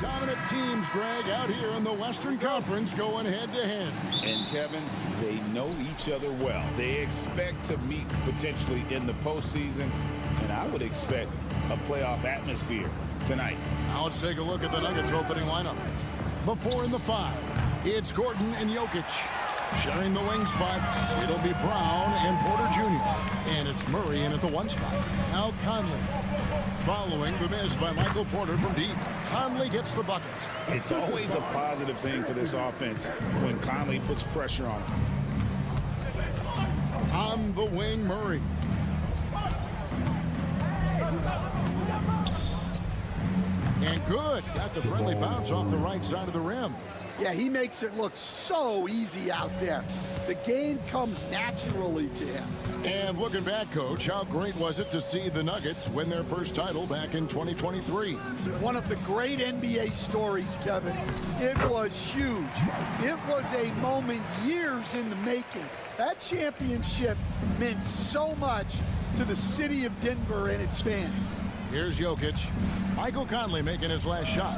Dominant teams, Greg, out here in the Western Conference going head-to-head. And, Kevin, they know each other well. They expect to meet potentially in the postseason, and I would expect a playoff atmosphere tonight. Now let's take a look at the Nuggets opening lineup. The 4 and the 5. It's Gordon and Jokic. Sharing the wing spots, it'll be Brown and Porter Jr. And it's Murray in at the 1 spot. Now Conley. Following the miss by Michael Porter from deep. Conley gets the bucket. It's always a positive thing for this offense when Conley puts pressure on him. On the wing, Murray. And good. Got the friendly bounce off the right side of the rim. Yeah, he makes it look so easy out there. The game comes naturally to him. And looking back, Coach, how great was it to see the Nuggets win their first title back in 2023? One of the great NBA stories, Kevin. It was huge. It was a moment years in the making. That championship meant so much to the city of Denver and its fans. Here's Jokic. Michael Conley making his last shot.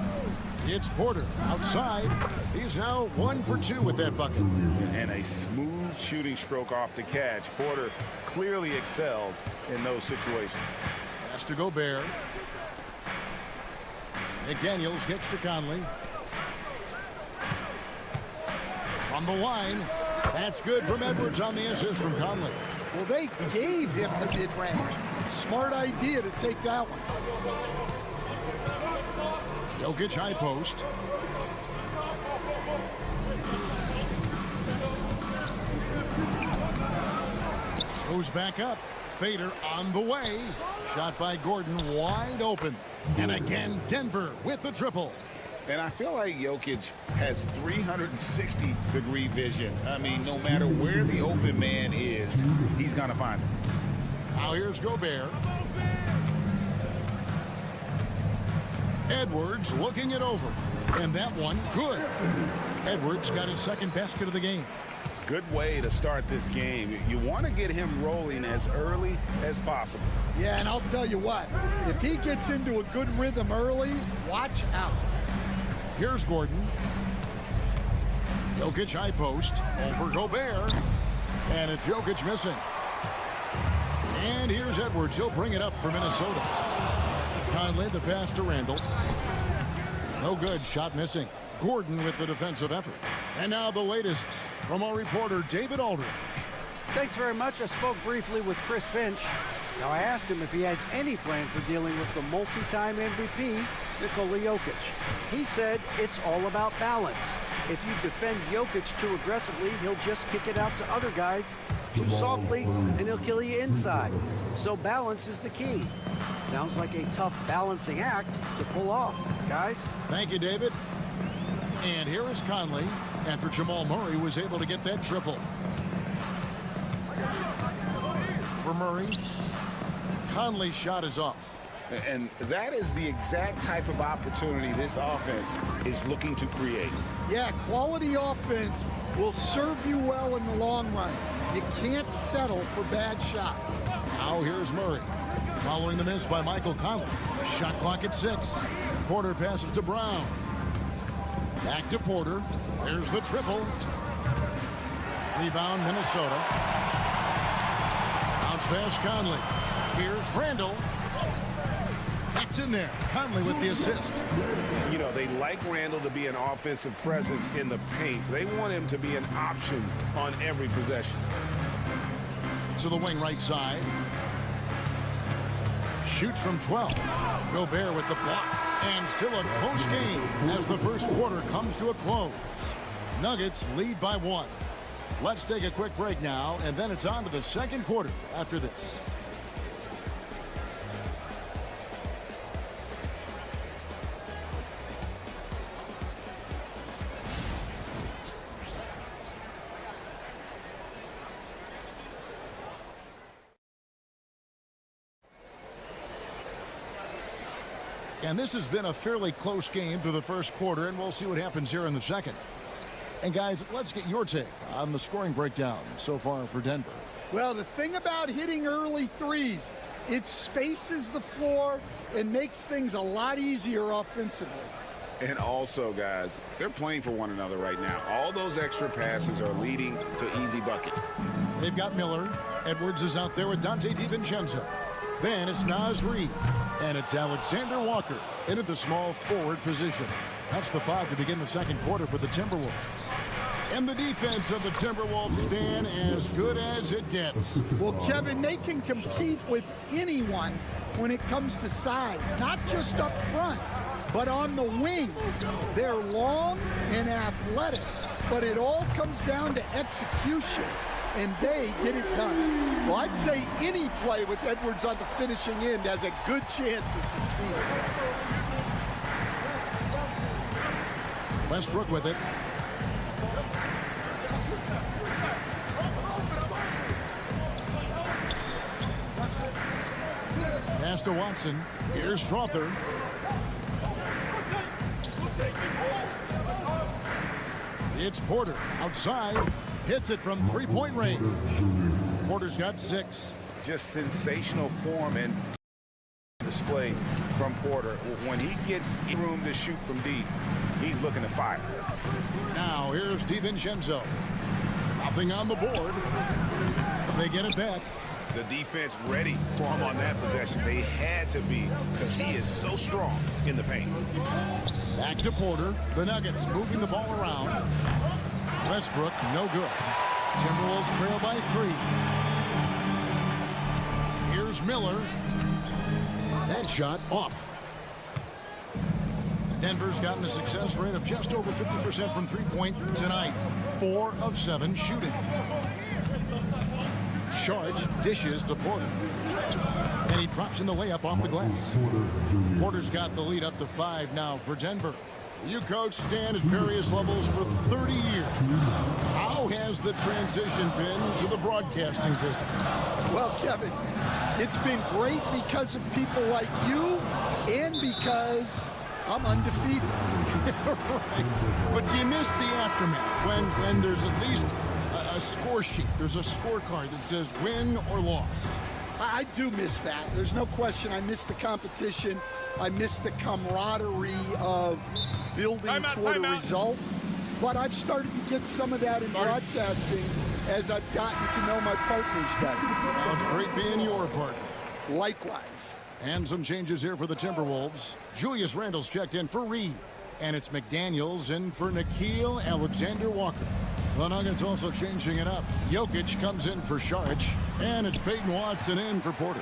It's Porter outside. He's now 1 for 2 with that bucket. And a smooth shooting stroke off the catch. Porter clearly excels in those situations. Pass to Gobert. McDaniels kicks to Conley. From the line. That's good from Edwards on the assist from Conley. Well, they gave him the mid-range. Smart idea to take that one. Jokic high post. Goes back up. Fader on the way. Shot by Gordon wide open. And again, Denver with the triple. And I feel like Jokic has 360-degree vision. I mean, no matter where the open man is, he's going to find him. Now here's Gobert. Edwards looking it over. And that one, good. Edwards got his second basket of the game. Good way to start this game. You want to get him rolling as early as possible. Yeah, and I'll tell you what. If he gets into a good rhythm early, watch out. Here's Gordon. Jokic high post. Over Gobert. And it's Jokic missing. And here's Edwards. He'll bring it up for Minnesota. Conley, the pass to Randall. No good. Shot missing. Gordon with the defensive effort. And now the latest from our reporter, David Aldridge. Thanks very much. I spoke briefly with Chris Finch. Now, I asked him if he has any plans for dealing with the multi-time MVP, Nikola Jokic. He said it's all about balance. If you defend Jokic too aggressively, he'll just kick it out to other guys too softly, and he'll kill you inside. So balance is the key. Sounds like a tough balancing act to pull off, guys. Thank you, David. And here is Conley after Jamal Murray was able to get that triple. For Murray, Conley's shot is off. And that is the exact type of opportunity this offense is looking to create. Yeah, quality offense will serve you well in the long run. You can't settle for bad shots. Now here's Murray. Following the miss by Michael Conley. Shot clock at 6. Porter passes to Brown. Back to Porter. There's the triple. Rebound, Minnesota. Bounce pass, Conley. Here's Randall. That's in there. Conley with the assist. You know, they like Randall to be an offensive presence in the paint. They want him to be an option on every possession. To the wing right side. Shoots from 12. Gobert with the block. And still a close game as the first quarter comes to a close. Nuggets lead by 1. Let's take a quick break now, and then it's on to the second quarter after this. And this has been a fairly close game through the first quarter, and we'll see what happens here in the second. And guys, let's get your take on the scoring breakdown so far for Denver. Well, the thing about hitting early threes, it spaces the floor and makes things a lot easier offensively. And also, guys, they're playing for one another right now. All those extra passes are leading to easy buckets. They've got Miller. Edwards is out there with Dante DiVincenzo. Then it's Naz Reid. And it's Alexander Walker into the small forward position. That's the 5 to begin the second quarter for the Timberwolves. And the defense of the Timberwolves stand as good as it gets. Well, Kevin, they can compete with anyone when it comes to size, not just up front, but on the wings. They're long and athletic, but it all comes down to execution, and they get it done. Well, I'd say any play with Edwards on the finishing end has a good chance of succeeding. Westbrook with it. Pass to Watson. Here's Strother. It's Porter outside. Hits it from three-point range. Porter's got 6. Just sensational form and display from Porter. When he gets room to shoot from deep, he's looking to fire. Now here's DiVincenzo. Nothing on the board. They get it back. The defense ready for him on that possession. They had to be, because he is so strong in the paint. Back to Porter. The Nuggets moving the ball around. Westbrook, no good. Timberwolves trail by 3. Here's Miller. That shot off. Denver's gotten a success rate of just over 50% from three-point tonight. 4 of 7 shooting. Sharge dishes to Porter. And he drops in the layup off the glass. Porter's got the lead up to 5 now for Denver. You coach Stan at various levels for 30 years. How has the transition been to the broadcasting business? Well, Kevin, it's been great because of people like you and because I'm undefeated. Right. But do you miss the aftermath when there's at least a score sheet? There's a scorecard that says win or loss. I do miss that. There's no question. I miss the competition. I miss the camaraderie of building toward a result. But I've started to get some of that in broadcasting as I've gotten to know my partners better. Well, it's great being your partner. Likewise. And some changes here for the Timberwolves. Julius Randle's checked in for Reed. And it's McDaniels in for Nickeil Alexander-Walker. The Nuggets also changing it up. Jokic comes in for Saric. And it's Peyton Watson in for Porter.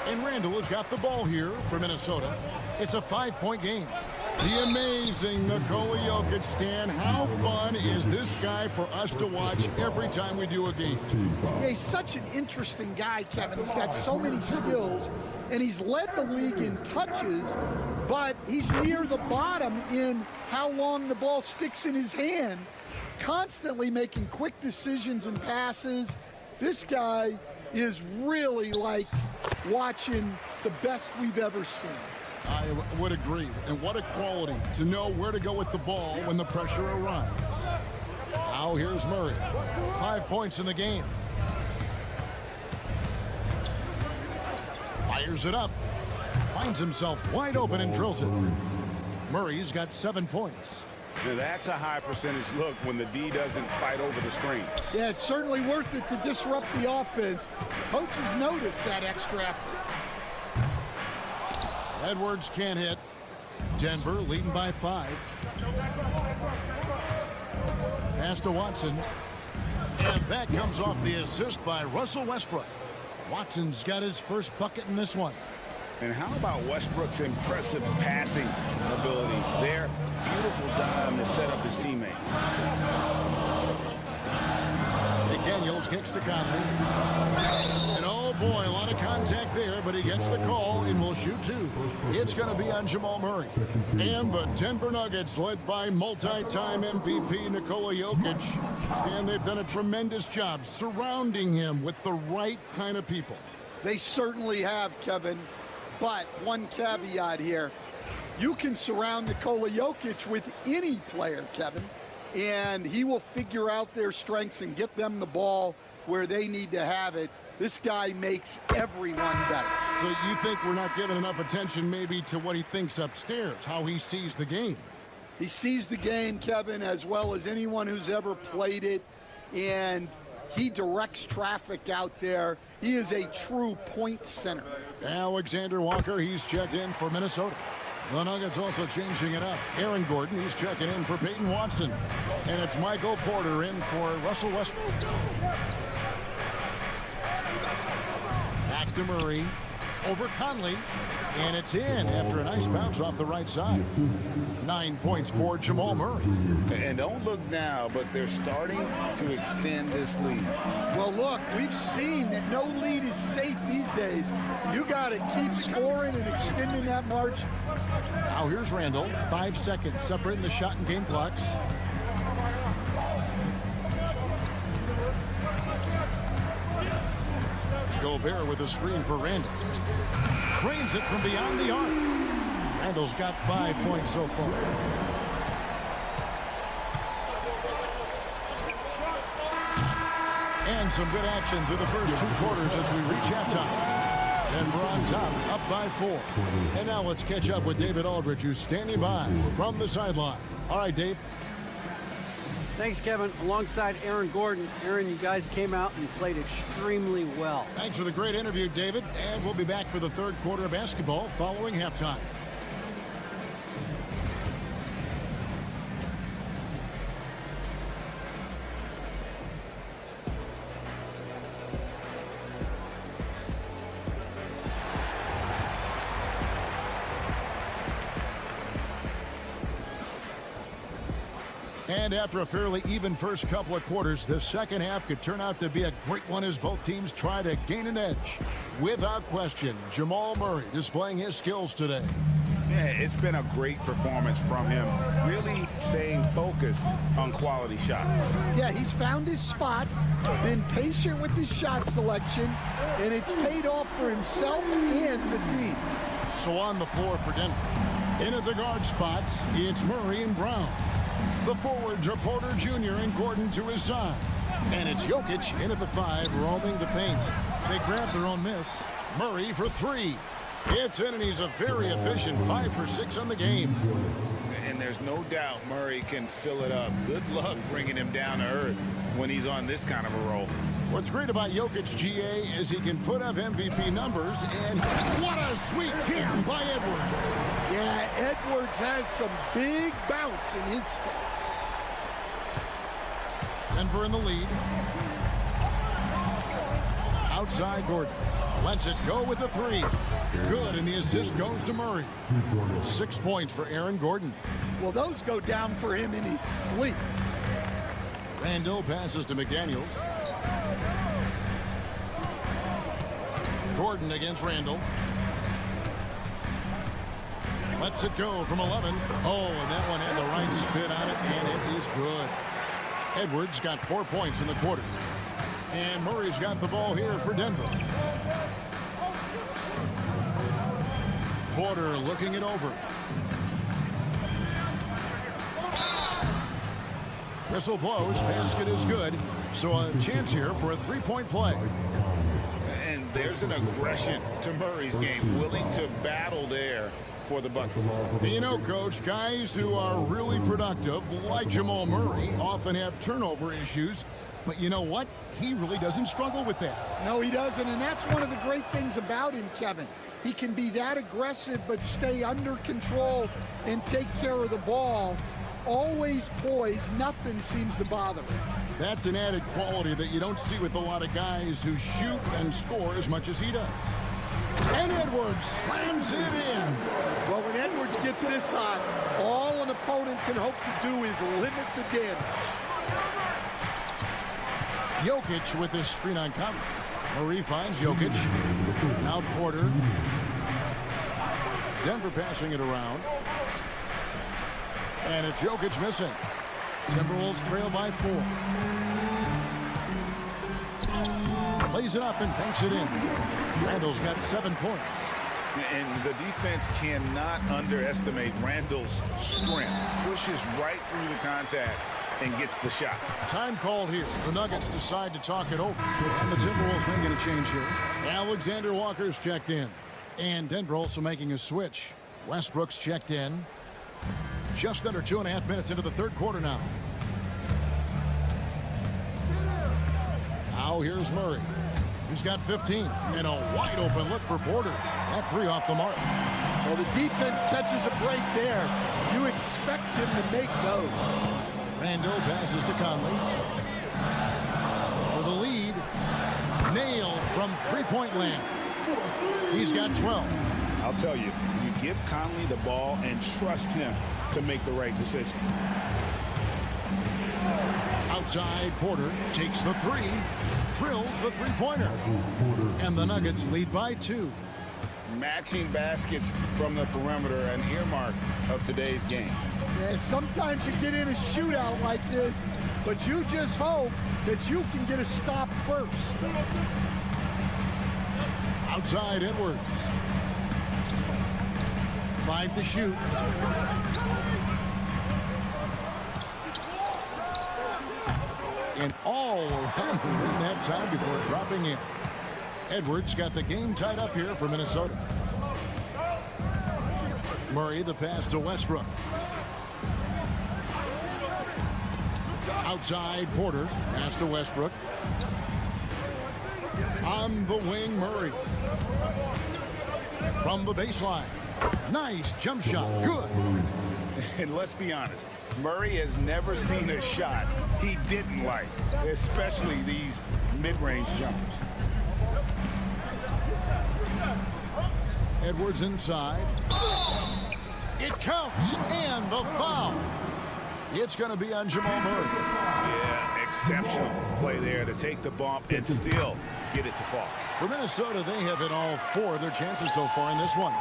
And Randle has got the ball here for Minnesota. It's a 5-point game. The amazing Nikola Jokic, Stan. How fun is this guy for us to watch every time we do a game? Yeah, he's such an interesting guy, Kevin. He's got so many skills, and he's led the league in touches, but he's near the bottom in how long the ball sticks in his hand, constantly making quick decisions and passes. This guy is really like watching the best we've ever seen. I would agree. And what a quality to know where to go with the ball when the pressure arrives. Now here's Murray. 5 points in the game. Fires it up. Finds himself wide open and drills it. Murray's got 7 points. Now that's a high percentage look when the D doesn't fight over the screen. Yeah, it's certainly worth it to disrupt the offense. Coaches notice that extra effort. Edwards can't hit. Denver leading by 5. Pass to Watson. And that comes off the assist by Russell Westbrook. Watson's got his first bucket in this one. And how about Westbrook's impressive passing ability there? Beautiful dime to set up his teammate. McDaniels kicks to Conley. And oh boy, a lot of contact there, but he gets the call and will shoot 2. It's going to be on Jamal Murray. And the Denver Nuggets, led by multi-time MVP Nikola Jokic. And they've done a tremendous job surrounding him with the right kind of people. They certainly have, Kevin. But one caveat here. You can surround Nikola Jokic with any player, Kevin, and he will figure out their strengths and get them the ball where they need to have it. This guy makes everyone better. So you think we're not giving enough attention maybe to what he thinks upstairs, how he sees the game? He sees the game, Kevin, as well as anyone who's ever played it, and he directs traffic out there. He is a true point center. Alexander Walker, he's checked in for Minnesota. The Nuggets also changing it up. Aaron Gordon, he's checking in for Peyton Watson. And it's Michael Porter in for Russell Westbrook. Back to Murray. Over Conley. And it's in after a nice bounce off the right side. 9 points for Jamal Murray. And don't look now, but they're starting to extend this lead. Well, look, we've seen that no lead is safe these days. You got to keep scoring and extending that margin. Now here's Randall. 5 seconds separating the shot and game clocks. Gobert with a screen for Randall. Drains it from beyond the arc. Randall's got 5 points so far. And some good action through the first 2 quarters as we reach halftime. Denver on top, up by 4. And now let's catch up with David Aldridge, who's standing by from the sideline. All right, Dave. Thanks, Kevin. Alongside Aaron Gordon. Aaron, you guys came out and played extremely well. Thanks for the great interview, David. And we'll be back for the third quarter of basketball following halftime. And after a fairly even first couple of quarters, the second half could turn out to be a great one as both teams try to gain an edge. Without question, Jamal Murray displaying his skills today. Yeah, it's been a great performance from him, really staying focused on quality shots. Yeah, he's found his spots, been patient with his shot selection, and it's paid off for himself and the team. So on the floor for Denver. In at the guard spots, it's Murray and Brown. The forwards are Porter Jr. and Gordon to his side. And it's Jokic in at the 5, roaming the paint. They grab their own miss. Murray for 3. It's in, and he's a very efficient 5 for 6 on the game. And there's no doubt Murray can fill it up. Good luck bringing him down to earth when he's on this kind of a roll. What's great about Jokic, GA, is he can put up MVP numbers, and what a sweet jam by Edwards. Yeah, Edwards has some big bounce in his step. Denver in the lead. Outside Gordon. Lets it go with the 3. Good, and the assist goes to Murray. 6 points for Aaron Gordon. Well, those go down for him in his sleep. Randall passes to McDaniels. Gordon against Randall. Lets it go from 11. Oh, and that one had the right spin on it, and it is good. Edwards got 4 points in the quarter. And Murray's got the ball here for Denver. Porter looking it over. Whistle blows. Basket is good. So a chance here for a 3-point play. And there's an aggression to Murray's game, willing to battle there for the bucket. You know, Coach, guys who are really productive, like Jamal Murray, often have turnover issues. But you know what? He really doesn't struggle with that. No, he doesn't, and that's one of the great things about him, Kevin. He can be that aggressive but stay under control and take care of the ball. Always poised, nothing seems to bother him. That's an added quality that you don't see with a lot of guys who shoot and score as much as he does. And Edwards slams it in. Well, when Edwards gets this hot, all an opponent can hope to do is limit the damage. Jokic with his screen on Conley. Murray finds Jokic. Now Porter. Denver passing it around. And it's Jokic missing. Timberwolves trail by 4. Lays it up and banks it in. Randall's got 7 points. And the defense cannot underestimate Randall's strength. Pushes right through the contact and gets the shot. Time called here. The Nuggets decide to talk it over. And the Timberwolves making a change here. Alexander Walker's checked in. And Denver also making a switch. Westbrook's checked in. Just under 2.5 minutes into the third quarter now. Now here's Murray. He's got 15. And a wide open look for Porter. That three off the mark. Well, the defense catches a break there. You expect him to make those. Randall passes to Conley. For the lead. Nailed from three-point land. He's got 12. I'll tell you, you give Conley the ball and trust him to make the right decision. Outside, Porter takes the three. Drills the three-pointer. And the Nuggets lead by 2. Matching baskets from the perimeter, an earmark of today's game. Yeah, sometimes you get in a shootout like this, but you just hope that you can get a stop first. Outside, Edwards. 5 to shoot. And all around the rim that time before dropping in. Edwards got the game tied up here for Minnesota. Murray, the pass to Westbrook. Outside, Porter. Pass to Westbrook. On the wing, Murray. From the baseline. Nice jump shot. Good. And let's be honest, Murray has never seen a shot he didn't like, especially these mid-range jumpers. Edwards inside. It counts, and the foul. It's going to be on Jamal Murray. Yeah, exceptional play there to take the bump and still get it to fall. For Minnesota, they have hit all 4 of their chances so far in this one.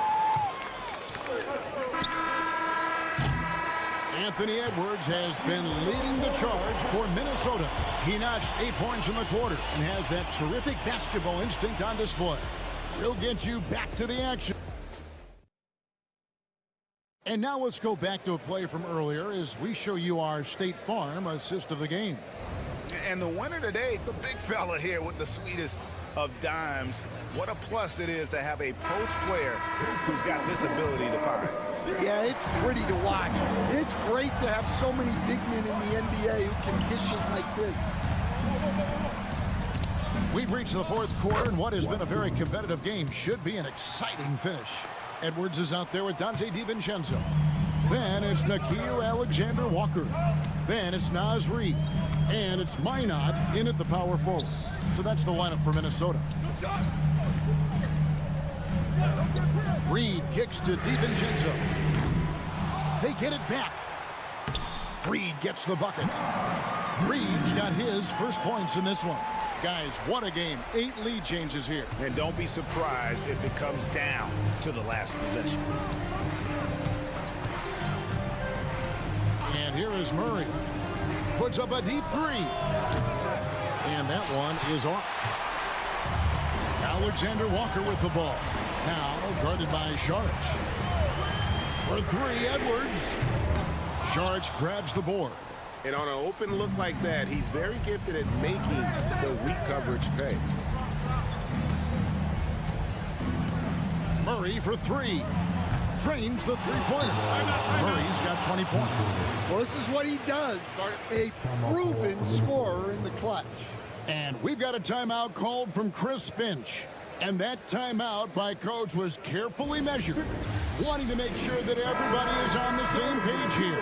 Anthony Edwards has been leading the charge for Minnesota. He notched 8 points in the quarter and has that terrific basketball instinct on display. He'll get you back to the action. And now let's go back to a play from earlier as we show you our State Farm assist of the game. And the winner today, the big fella here with the sweetest of dimes. What a plus it is to have a post player who's got this ability to find. Yeah, it's pretty to watch. It's great to have so many big men in the NBA who can dish it like this. We've reached the fourth quarter, and what has been a very competitive game should be an exciting finish. Edwards is out there with Dante DiVincenzo. Then it's Nickeil Alexander-Walker. Then it's Naz Reid. And it's Minot in at the power forward. So that's the lineup for Minnesota. Reid kicks to DiVincenzo. They get it back. Reid gets the bucket. Reid's got his first points in this one. Guys, what a game. 8 lead changes here. And don't be surprised if it comes down to the last possession. And here is Murray. Puts up a deep 3. And that one is off. Alexander Walker with the ball. Now guarded by Saric. For 3, Edwards. Saric grabs the board. And on an open look like that, he's very gifted at making the weak coverage pay. Murray for 3. Drains the three-pointer. Murray's got 20 points. Well, this is what he does. A proven scorer in the clutch. And we've got a timeout called from Chris Finch. And that timeout by Coach was carefully measured, wanting to make sure that everybody is on the same page here.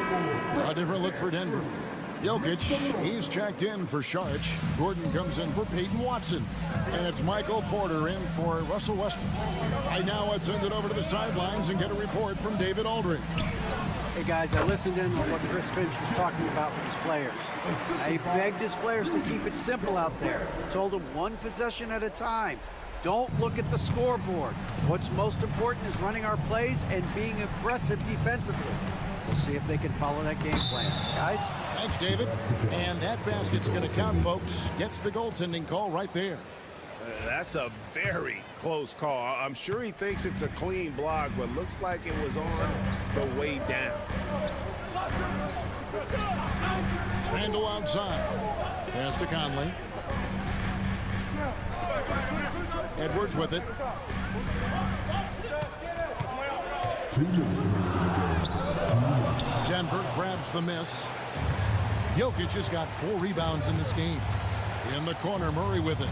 A different look for Denver. Jokic, he's checked in for Saric. Gordon comes in for Peyton Watson. And it's Michael Porter in for Russell Westbrook. Right now, let's send it over to the sidelines and get a report from David Aldridge. Hey guys, I listened in on what Chris Finch was talking about with his players. He begged his players to keep it simple out there. Told them one possession at a time. Don't look at the scoreboard. What's most important is running our plays and being aggressive defensively. We'll see if they can follow that game plan. Guys? Thanks, David. And that basket's going to count, folks. Gets the goaltending call right there. That's a very close call. I'm sure he thinks it's a clean block, but looks like it was on the way down. Randall outside. Pass to Conley. Edwards with it. Denver grabs the miss. Jokic has got 4 rebounds in this game. In the corner, Murray with it.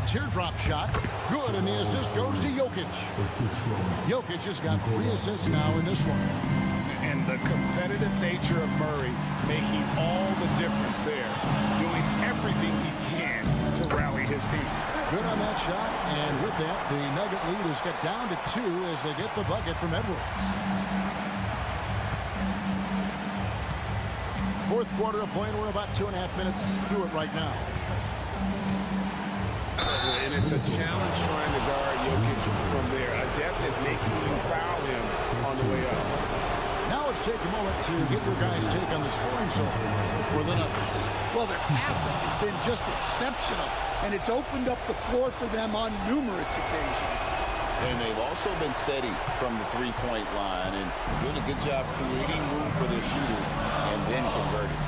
Teardrop shot. Good, and the assist goes to Jokic. Jokic has got 3 assists now in this one. And the competitive nature of Murray making all the difference there. Doing everything he can to rally his team. Good on that shot, and with that, the Nugget leaders get down to 2 as they get the bucket from Edwards. Fourth quarter of play, and we're about 2.5 minutes through it right now. And it's a challenge trying to guard Jokic from there. A depth at making you foul him on the way up. Now let's take a moment to get your guys' take on the scoring so far for the Nuggets. Well, their passing has been just exceptional, and it's opened up the floor for them on numerous occasions. And they've also been steady from the three-point line and doing a good job creating room for their shooters and then converting.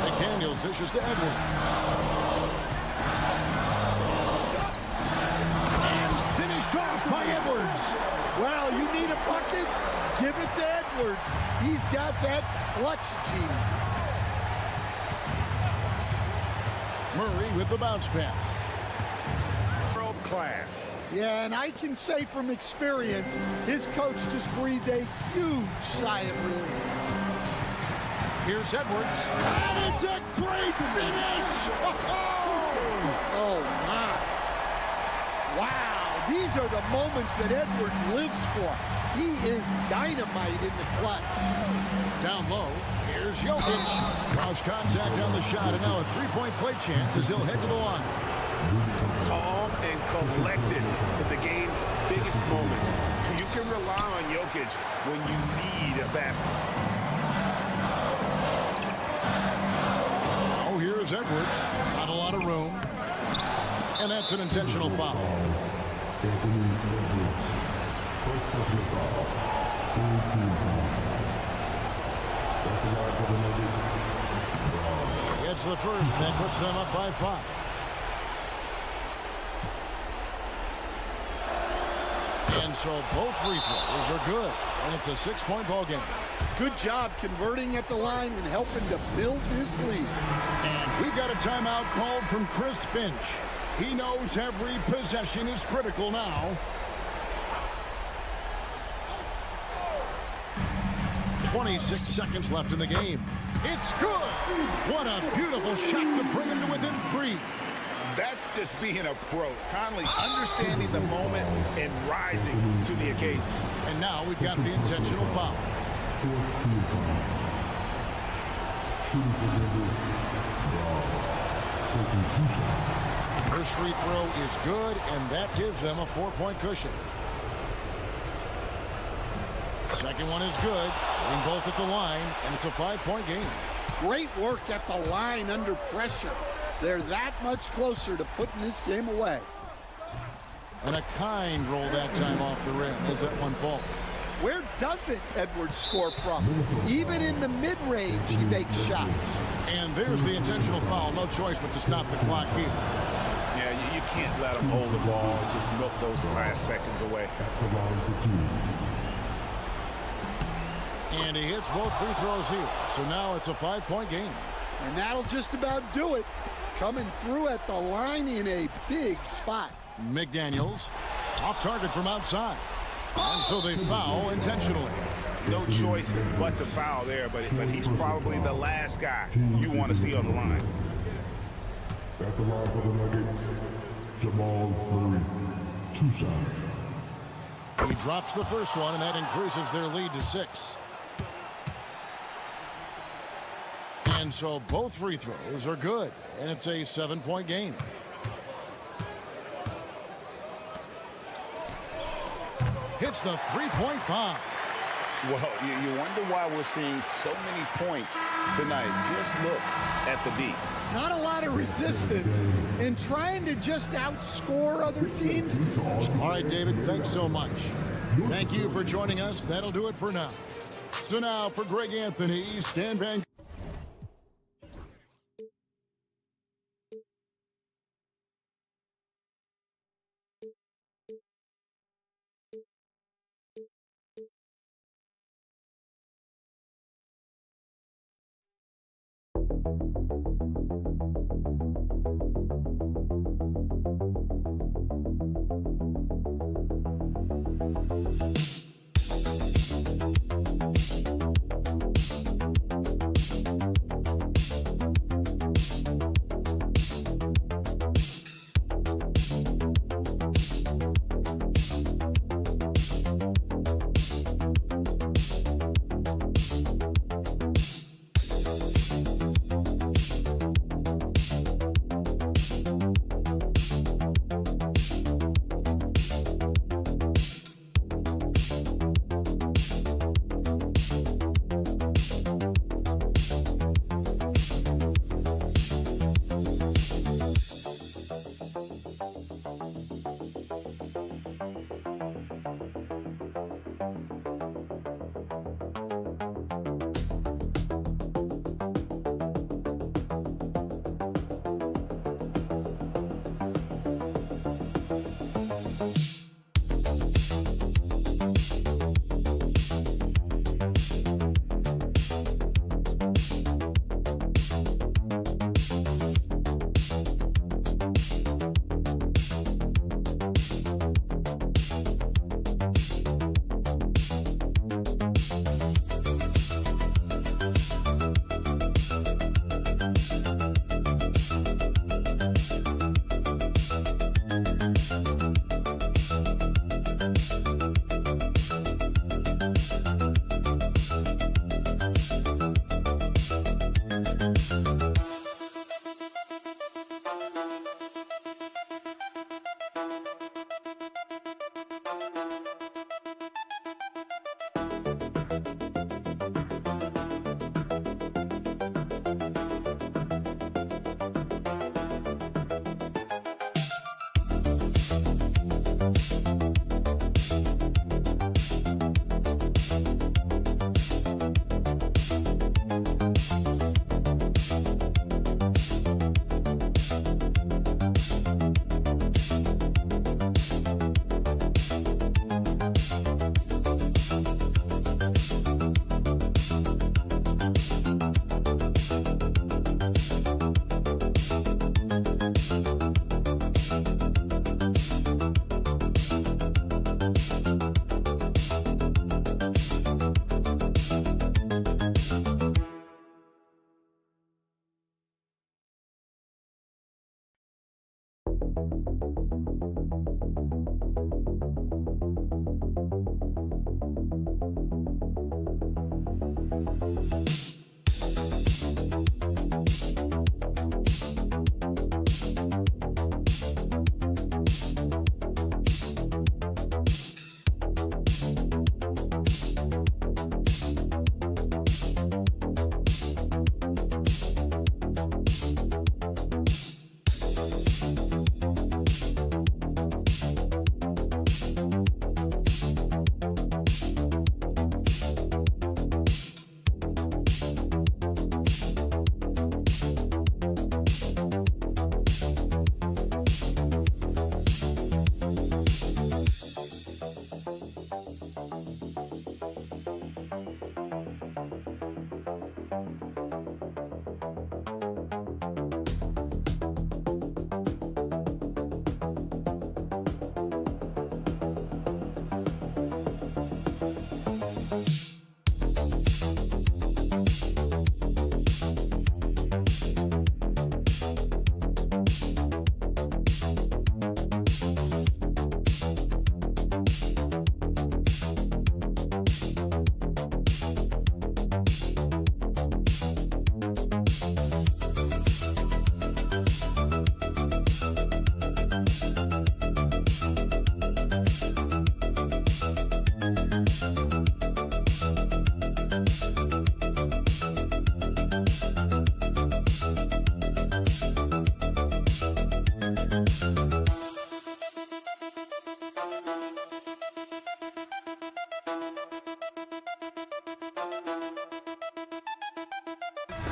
McDaniels dishes to Edwards. And finished off by Edwards. Well, you need a bucket? Give it to Edwards. He's got that clutch gene. Murray with the bounce pass. World class. Yeah, and I can say from experience, his coach just breathed a huge sigh of relief. Here's Edwards. And it's a great finish! Oh, my. Wow, these are the moments that Edwards lives for. He is dynamite in the clutch. Down low, here's Jokic. Cross contact on the shot, and now a three-point play chance as he'll head to the line. Calm and collected in the game's biggest moments. You can rely on Jokic when you need a basket. Oh, here's Edwards. Not a lot of room. And that's an intentional foul. It's the first, and that puts them up by 5. And so both free throws are good, and it's a 6-point ball game. Good job converting at the line and helping to build this lead. And we've got a timeout called from Chris Finch. He knows every possession is critical now. 26 seconds left in the game. It's good. What a beautiful shot to bring him to within 3. That's just being a pro. Conley understanding the moment and rising to the occasion. And now we've got the intentional foul. First free throw is good, and that gives them a 4-point cushion. Second one is good. Getting both at the line, and it's a 5-point game. Great work at the line under pressure. They're that much closer to putting this game away. And a kind roll that time off the rim as that one falls. Where doesn't Edwards score from? Even in the mid-range, he makes shots. And there's the intentional foul. No choice but to stop the clock here. Yeah, you can't let him hold the ball and just milk those last seconds away. And he hits both free throws here. So now it's a 5-point game. And that'll just about do it. Coming through at the line in a big spot. McDaniels off target from outside. And so they foul intentionally. No choice but to foul there, but he's probably the last guy you want to see on the line. At the line for the Nuggets, Jamal Murray, 2 shots. He drops the first one, and that increases their lead to 6. And so both free throws are good, and it's a 7-point game. Hits the 3-point bomb. Well, you wonder why we're seeing so many points tonight. Just look at the D. Not a lot of resistance in trying to just outscore other teams. All right, David, thanks so much. Thank you for joining us. That'll do it for now. So now for Greg Anthony, Stan Van.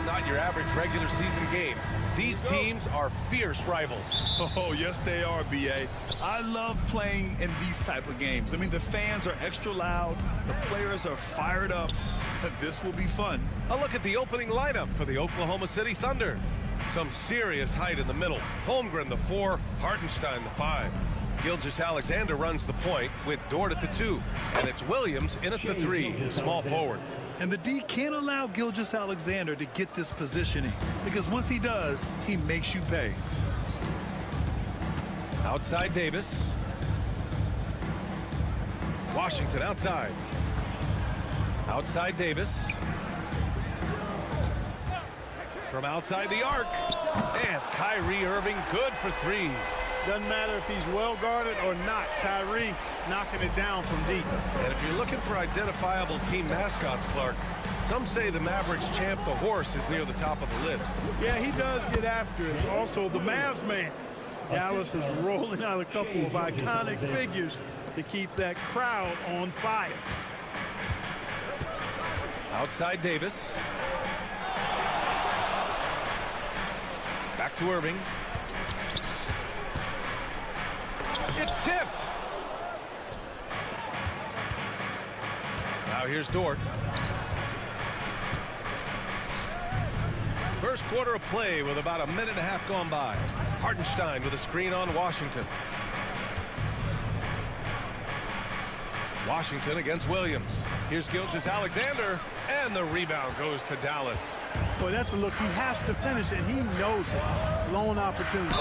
not your average regular season game. These teams are fierce rivals. Oh, yes, they are, B.A. I love playing in these type of games. I mean, the fans are extra loud. The players are fired up. This will be fun. A look at the opening lineup for the Oklahoma City Thunder. Some serious height in the middle. Holmgren, the 4, Hartenstein, the 5. Gilgeous-Alexander runs the point with Dort at the 2. And it's Williams in at the 3, small forward. And the D can't allow Gilgeous-Alexander to get this positioning, because once he does, he makes you pay. Outside Davis. Washington outside. Outside Davis. From outside the arc. And Kyrie Irving good for 3. Doesn't matter if he's well guarded or not. Kyrie knocking it down from deep. And if you're looking for identifiable team mascots, Clark, some say the Mavericks champ, the horse, is near the top of the list. Yeah, he does get after it. Also, the Mavs man. Dallas is rolling out a couple of iconic figures to keep that crowd on fire. Outside Davis. Back to Irving. It's tipped. Now here's Dort. First quarter of play with about a minute and a half gone by. Hartenstein with a screen on Washington. Washington against Williams. Here's Gilgeous-Alexander, and the rebound goes to Dallas. Boy, that's a look. He has to finish it. He knows it. Lone opportunity.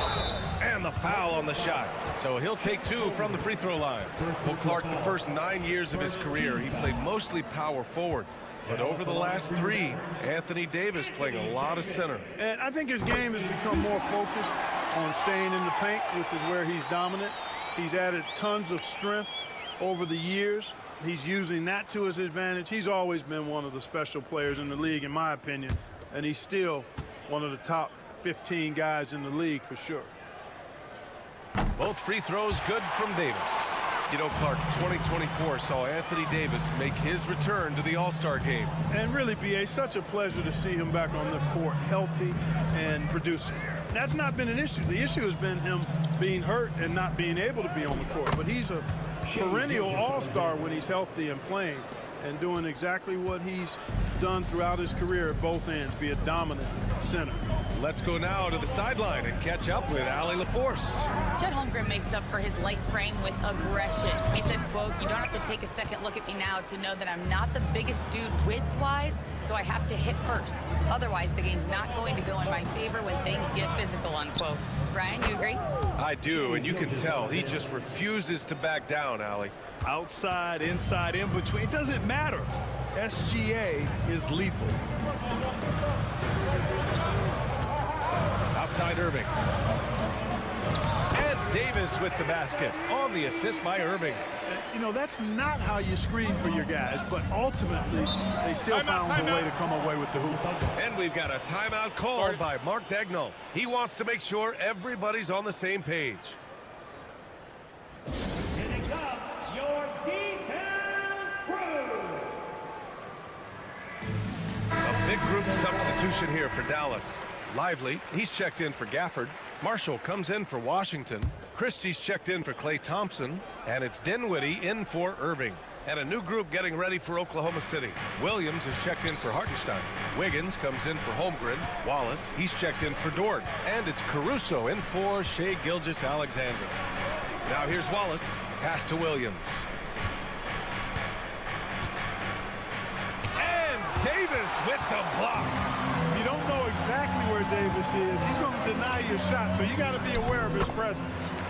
And the foul on the shot. So he'll take 2 from the free throw line. Well, Clark, the first 9 years of his career, he played mostly power forward. But over the last 3, Anthony Davis playing a lot of center. And I think his game has become more focused on staying in the paint, which is where he's dominant. He's added tons of strength over the years. He's using that to his advantage. He's always been one of the special players in the league, in my opinion. And he's still one of the top 15 guys in the league for sure. Both free throws good from Davis. You know, Clark, 2024 saw Anthony Davis make his return to the All-Star game. And really, B.A., such a pleasure to see him back on the court, healthy and producing. That's not been an issue. The issue has been him being hurt and not being able to be on the court. But he's a perennial all-star when he's healthy and playing and doing exactly what he's done throughout his career at both ends, be a dominant center. Let's go now to the sideline and catch up with Allie LaForce. Chet Holmgren makes up for his light frame with aggression. He said, quote, "You don't have to take a second look at me now to know that I'm not the biggest dude width-wise, so I have to hit first. Otherwise, the game's not going to go in my favor when things get physical," unquote. Brian, you agree? I do, and you can tell he just refuses to back down, Allie. Outside, inside, in between, it doesn't matter. SGA is lethal. Outside Irving. And Davis with the basket on the assist by Irving. You know, that's not how you screen for your guys, but ultimately they still found a way to come away with the hoop. And we've got a timeout called by Mark Dagnall. He wants to make sure everybody's on the same page. A big group substitution here for Dallas. Lively, he's checked in for Gafford. Marshall comes in for Washington. Christie's checked in for Klay Thompson. And it's Dinwiddie in for Irving. And a new group getting ready for Oklahoma City. Williams is checked in for Hartenstein. Wiggins comes in for Holmgren. Wallace, he's checked in for Dort. And it's Caruso in for Shai Gilgeous-Alexander. Now here's Wallace. Pass to Williams. And Davis with the block. You don't know exactly where Davis is. He's going to deny your shot, so you got to be aware of his presence.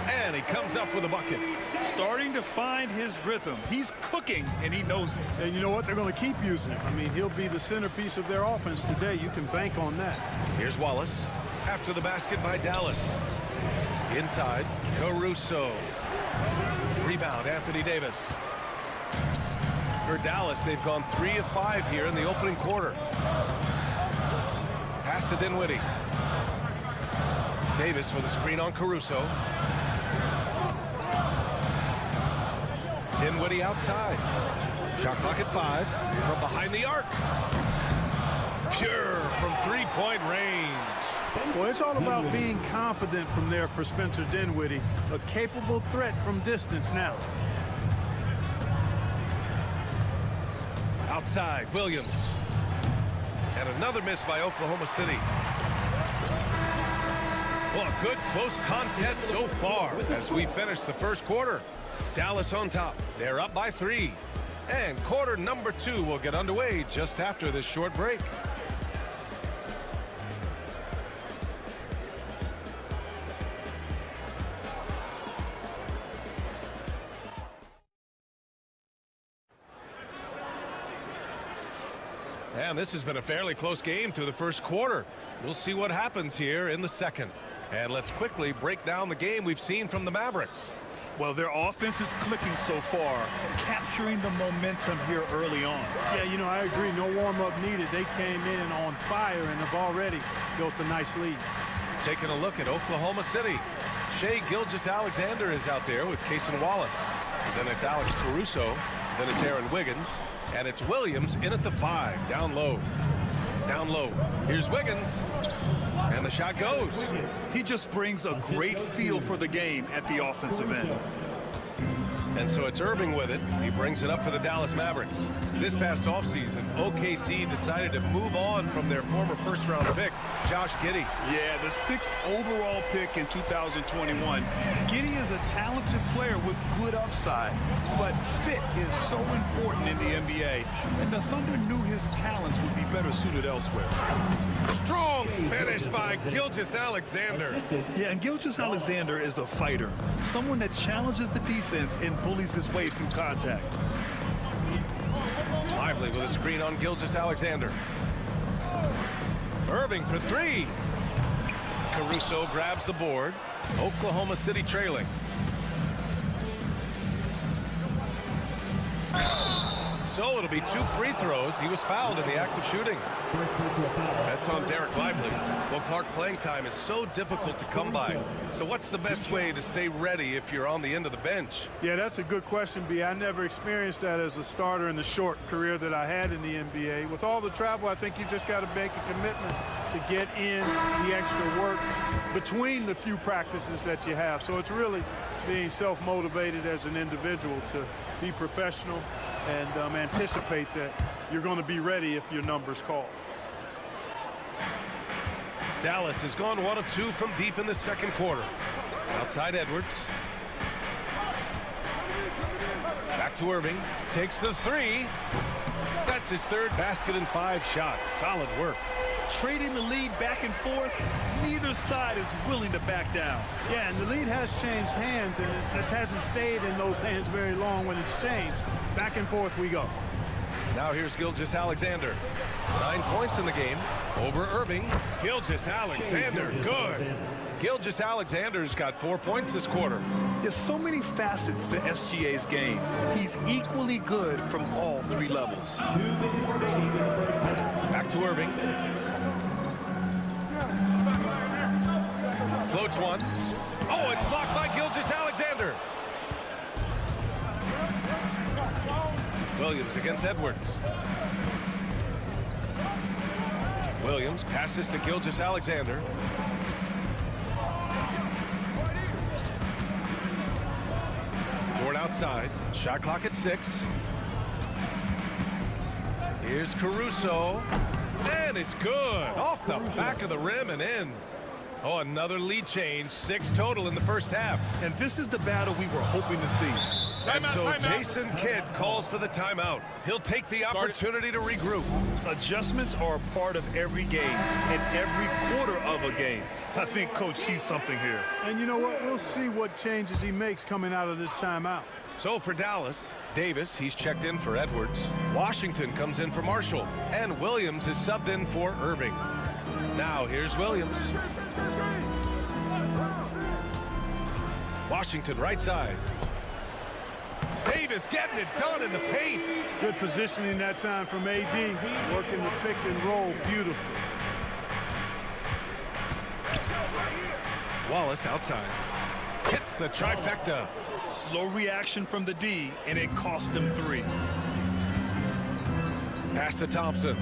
And he comes up with a bucket. Starting to find his rhythm. He's cooking, and he knows it. And you know what? They're going to keep using him. I mean, he'll be the centerpiece of their offense today. You can bank on that. Here's Wallace. After the basket by Dallas. Inside, Caruso. Rebound, Anthony Davis. For Dallas, they've gone 3 of 5 here in the opening quarter. Pass to Dinwiddie. Davis with a screen on Caruso. Dinwiddie outside. Shot clock at 5 from behind the arc. Pure from three-point range. Well, it's all about being confident from there for Spencer Dinwiddie. A capable threat from distance now. outside, Williams. And another miss by Oklahoma City. Well, a good close contest so far as we finish the first quarter. Dallas on top. They're up by 3. And quarter number 2 will get underway just after this short break. And this has been a fairly close game through the first quarter. We'll see what happens here in the second. And let's quickly break down the game we've seen from the Mavericks. Well, their offense is clicking so far, capturing the momentum here early on. Yeah, you know, I agree. No warm-up needed. They came in on fire and have already built a nice lead. Taking a look at Oklahoma City. Shai Gilgeous-Alexander is out there with Cason Wallace. Then it's Alex Caruso. Then it's Aaron Wiggins. And it's Williams in at the 5, down low. Down low. Here's Wiggins. And the shot goes. He just brings a great feel for the game at the offensive end. And so it's Irving with it. He brings it up for the Dallas Mavericks. This past offseason, OKC decided to move on from their former first-round pick, Josh Giddey. Yeah, the 6th overall pick in 2021. Giddey is a talented player with good upside, but fit is so important in the NBA, and the Thunder knew his talents would be better suited elsewhere. Strong finish by Gilgeous-Alexander. Yeah, and Gilgeous-Alexander is a fighter, someone that challenges the defense and bullies his way through contact. Lively with a screen on Gilgeous-Alexander. Irving for 3. Caruso grabs the board. Oklahoma City trailing. So it'll be 2 free throws. He was fouled in the act of shooting. That's on Derek Lively. Well, Clark, playing time is so difficult to come by. So what's the best way to stay ready if you're on the end of the bench? Yeah, that's a good question, B. I never experienced that as a starter in the short career that I had in the NBA. With all the travel, I think you just got to make a commitment to get in the extra work between the few practices that you have. So it's really being self-motivated as an individual to be professional and anticipate that you're going to be ready if your number's called. Dallas has gone 1 of 2 from deep in the second quarter. Outside Edwards. Back to Irving. Takes the 3. That's his 3rd basket in 5 shots. Solid work. Trading the lead back and forth, neither side is willing to back down. Yeah, and the lead has changed hands, and it just hasn't stayed in those hands very long when it's changed. Back and forth we go. Now here's Gilgeous-Alexander. 9 points in the game over Irving. Gilgeous-Alexander, good. Gilgeous-Alexander's got 4 points this quarter. There's so many facets to SGA's game. He's equally good from all 3 levels. Back to Irving. Floats one. Oh, it's blocked by Gilgeous-Alexander. Williams against Edwards. Williams passes to Gilgeous-Alexander. Board outside. Shot clock at 6. Here's Caruso. And it's good. Off the back of the rim and in. Oh, another lead change. 6 total in the first half. And this is the battle we were hoping to see. Timeout. Jason Kidd calls for the timeout. He'll take the opportunity to regroup. Adjustments are a part of every game and every quarter of a game. I think Coach sees something here. And you know what? We'll see what changes he makes coming out of this timeout. So for Dallas, Davis, he's checked in for Edwards. Washington comes in for Marshall. And Williams is subbed in for Irving. Now here's Williams. Washington right side. Davis getting it done in the paint. Good positioning that time from AD. Working the pick and roll beautifully. Wallace outside. Hits the trifecta. Slow reaction from the D, and it cost him 3. Pass to Thompson.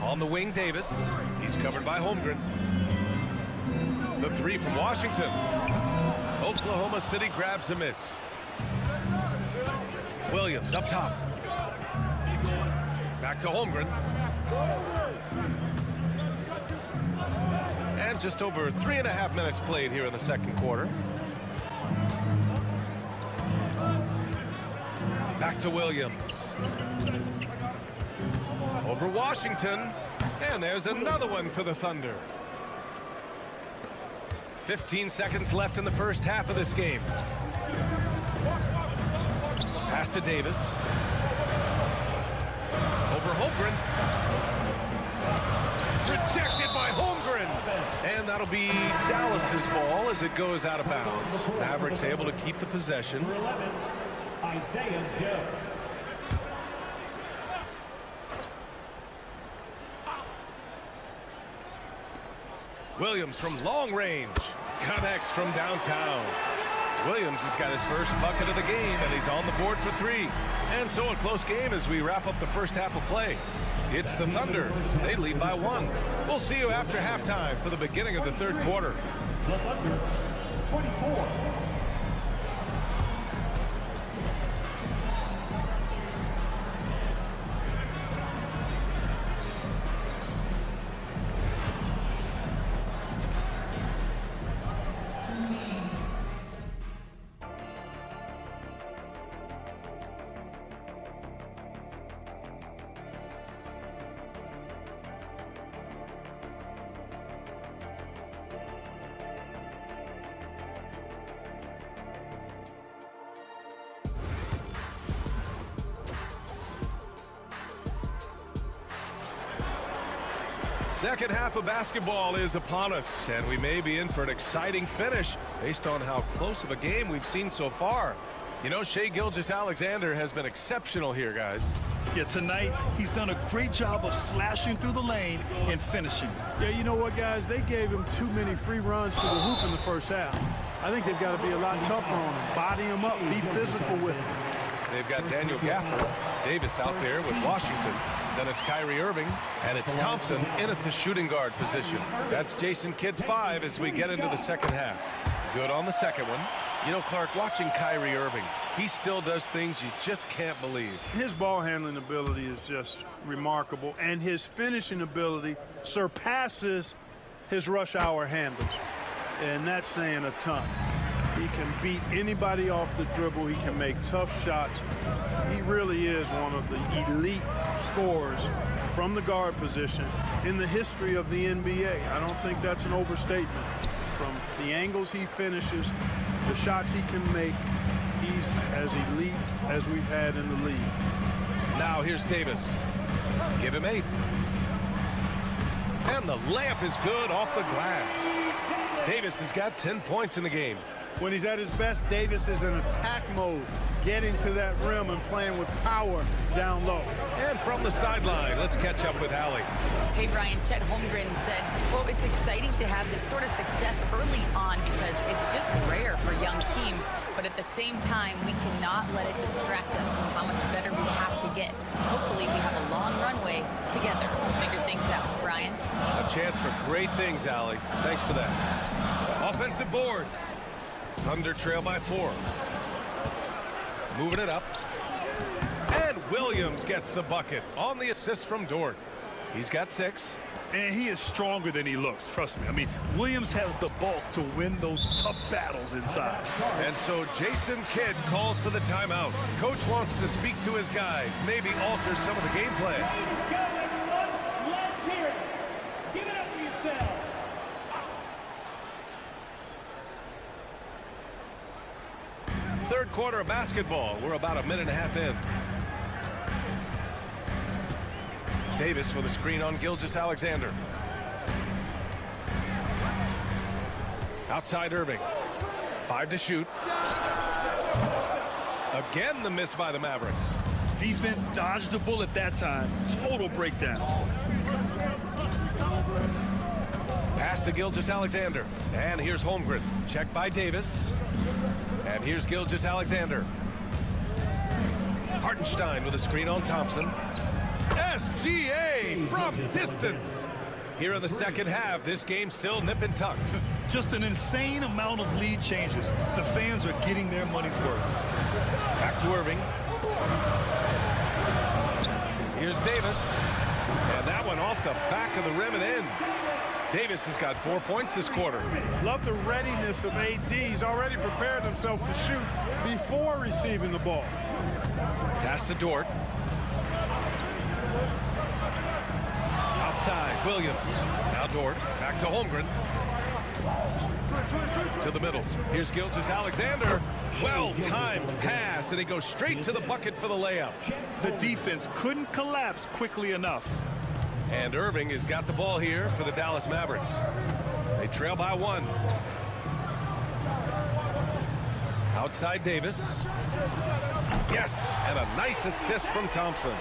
On the wing, Davis. He's covered by Holmgren. The 3 from Washington. Oklahoma City grabs a miss. Williams up top. Back to Holmgren. And just over 3.5 minutes played here in the second quarter. Back to Williams. Over Washington. And there's another one for the Thunder. 15 seconds left in the first half of this game. Pass to Davis. Over Holmgren. Rejected by Holmgren. And that'll be Dallas's ball as it goes out of bounds. Mavericks able to keep the possession. Isaiah Joe. Williams from long range. Connects from downtown. Williams has got his first bucket of the game, and he's on the board for 3. And so a close game as we wrap up the first half of play. It's the Thunder. They lead by 1. We'll see you after halftime for the beginning of the third quarter. The Thunder, 24. Second half of basketball is upon us, and we may be in for an exciting finish based on how close of a game we've seen so far. You know, Shai Gilgeous-Alexander has been exceptional here, guys. Yeah, tonight he's done a great job of slashing through the lane and finishing. Yeah, you know what, guys? They gave him too many free runs to the hoop in the first half. I think they've got to be a lot tougher on him, body him up, be physical with him. They've got Daniel Gafford, Davis out there with Washington. Then it's Kyrie Irving, and it's Thompson in at the shooting guard position. That's Jason Kidd's 5 as we get into the second half. Good on the second one. You know, Clark, watching Kyrie Irving, he still does things you just can't believe. His ball handling ability is just remarkable, and his finishing ability surpasses his rush hour handles. And that's saying a ton. He can beat anybody off the dribble. He can make tough shots. He really is one of the elite scorers from the guard position in the history of the NBA. I don't think that's an overstatement. From the angles he finishes, the shots he can make, he's as elite as we've had in the league. Now here's Davis. Give him 8. And the layup is good off the glass. Davis has got 10 points in the game. When he's at his best, Davis is in attack mode, getting to that rim and playing with power down low. And from the sideline, let's catch up with Allie. Hey, Brian, Chet Holmgren said, well, it's exciting to have this sort of success early on because it's just rare for young teams. But at the same time, we cannot let it distract us from how much better we have to get. Hopefully, we have a long runway together to figure things out. Brian? A chance for great things, Allie. Thanks for that. Offensive board. Thunder trail by 4. Moving it up. And Williams gets the bucket on the assist from Dort. He's got 6. And he is stronger than he looks, trust me. I mean, Williams has the bulk to win those tough battles inside. And so Jason Kidd calls for the timeout. Coach wants to speak to his guys, maybe alter some of the game plan. Go, everyone. Let's hear it. Give it up for yourselves. Third quarter of basketball. We're about a minute and a half in. Davis with a screen on Gilgeous-Alexander. Outside Irving. 5 to shoot. Again, the miss by the Mavericks. Defense dodged a bullet that time. Total breakdown. Pass to Gilgeous-Alexander. And here's Holmgren. Checked by Davis. And here's Gilgeous-Alexander. Hartenstein with a screen on Thompson. SGA from distance. Here in the second half, this game still nip and tuck. Just an insane amount of lead changes. The fans are getting their money's worth. Back to Irving. Here's Davis. And that one off the back of the rim and in. Davis has got 4 points this quarter. Love the readiness of AD. He's already prepared himself to shoot before receiving the ball. Pass to Dort. Outside, Williams. Now Dort. Back to Holmgren. To the middle. Here's Gilgeous-Alexander. Well-timed pass, and he goes straight to the bucket for the layup. The defense couldn't collapse quickly enough. And Irving has got the ball here for the Dallas Mavericks. They trail by 1. Outside Davis. Yes, and a nice assist from Thompson.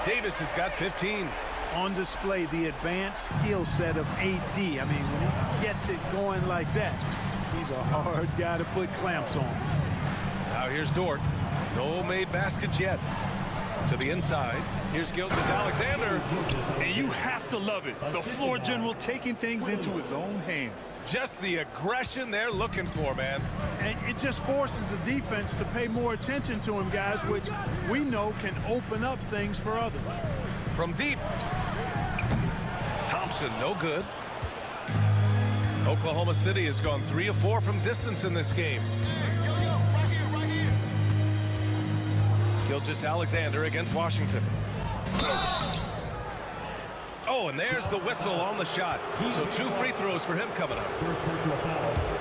Davis has got 15. On display, the advanced skill set of AD. I mean, when he gets it going like that, he's a hard guy to put clamps on. Now here's Dort. No made baskets yet. To the inside. Here's Gilgeous-Alexander. And you have to love it. The floor general taking things into his own hands. Just the aggression they're looking for, man. And it just forces the defense to pay more attention to him, guys, which we know can open up things for others. From deep. Thompson, no good. Oklahoma City has gone 3 of 4 from distance in this game. Gilgeous-Alexander against Washington. Oh, and there's the whistle on the shot. So 2 free throws for him coming up.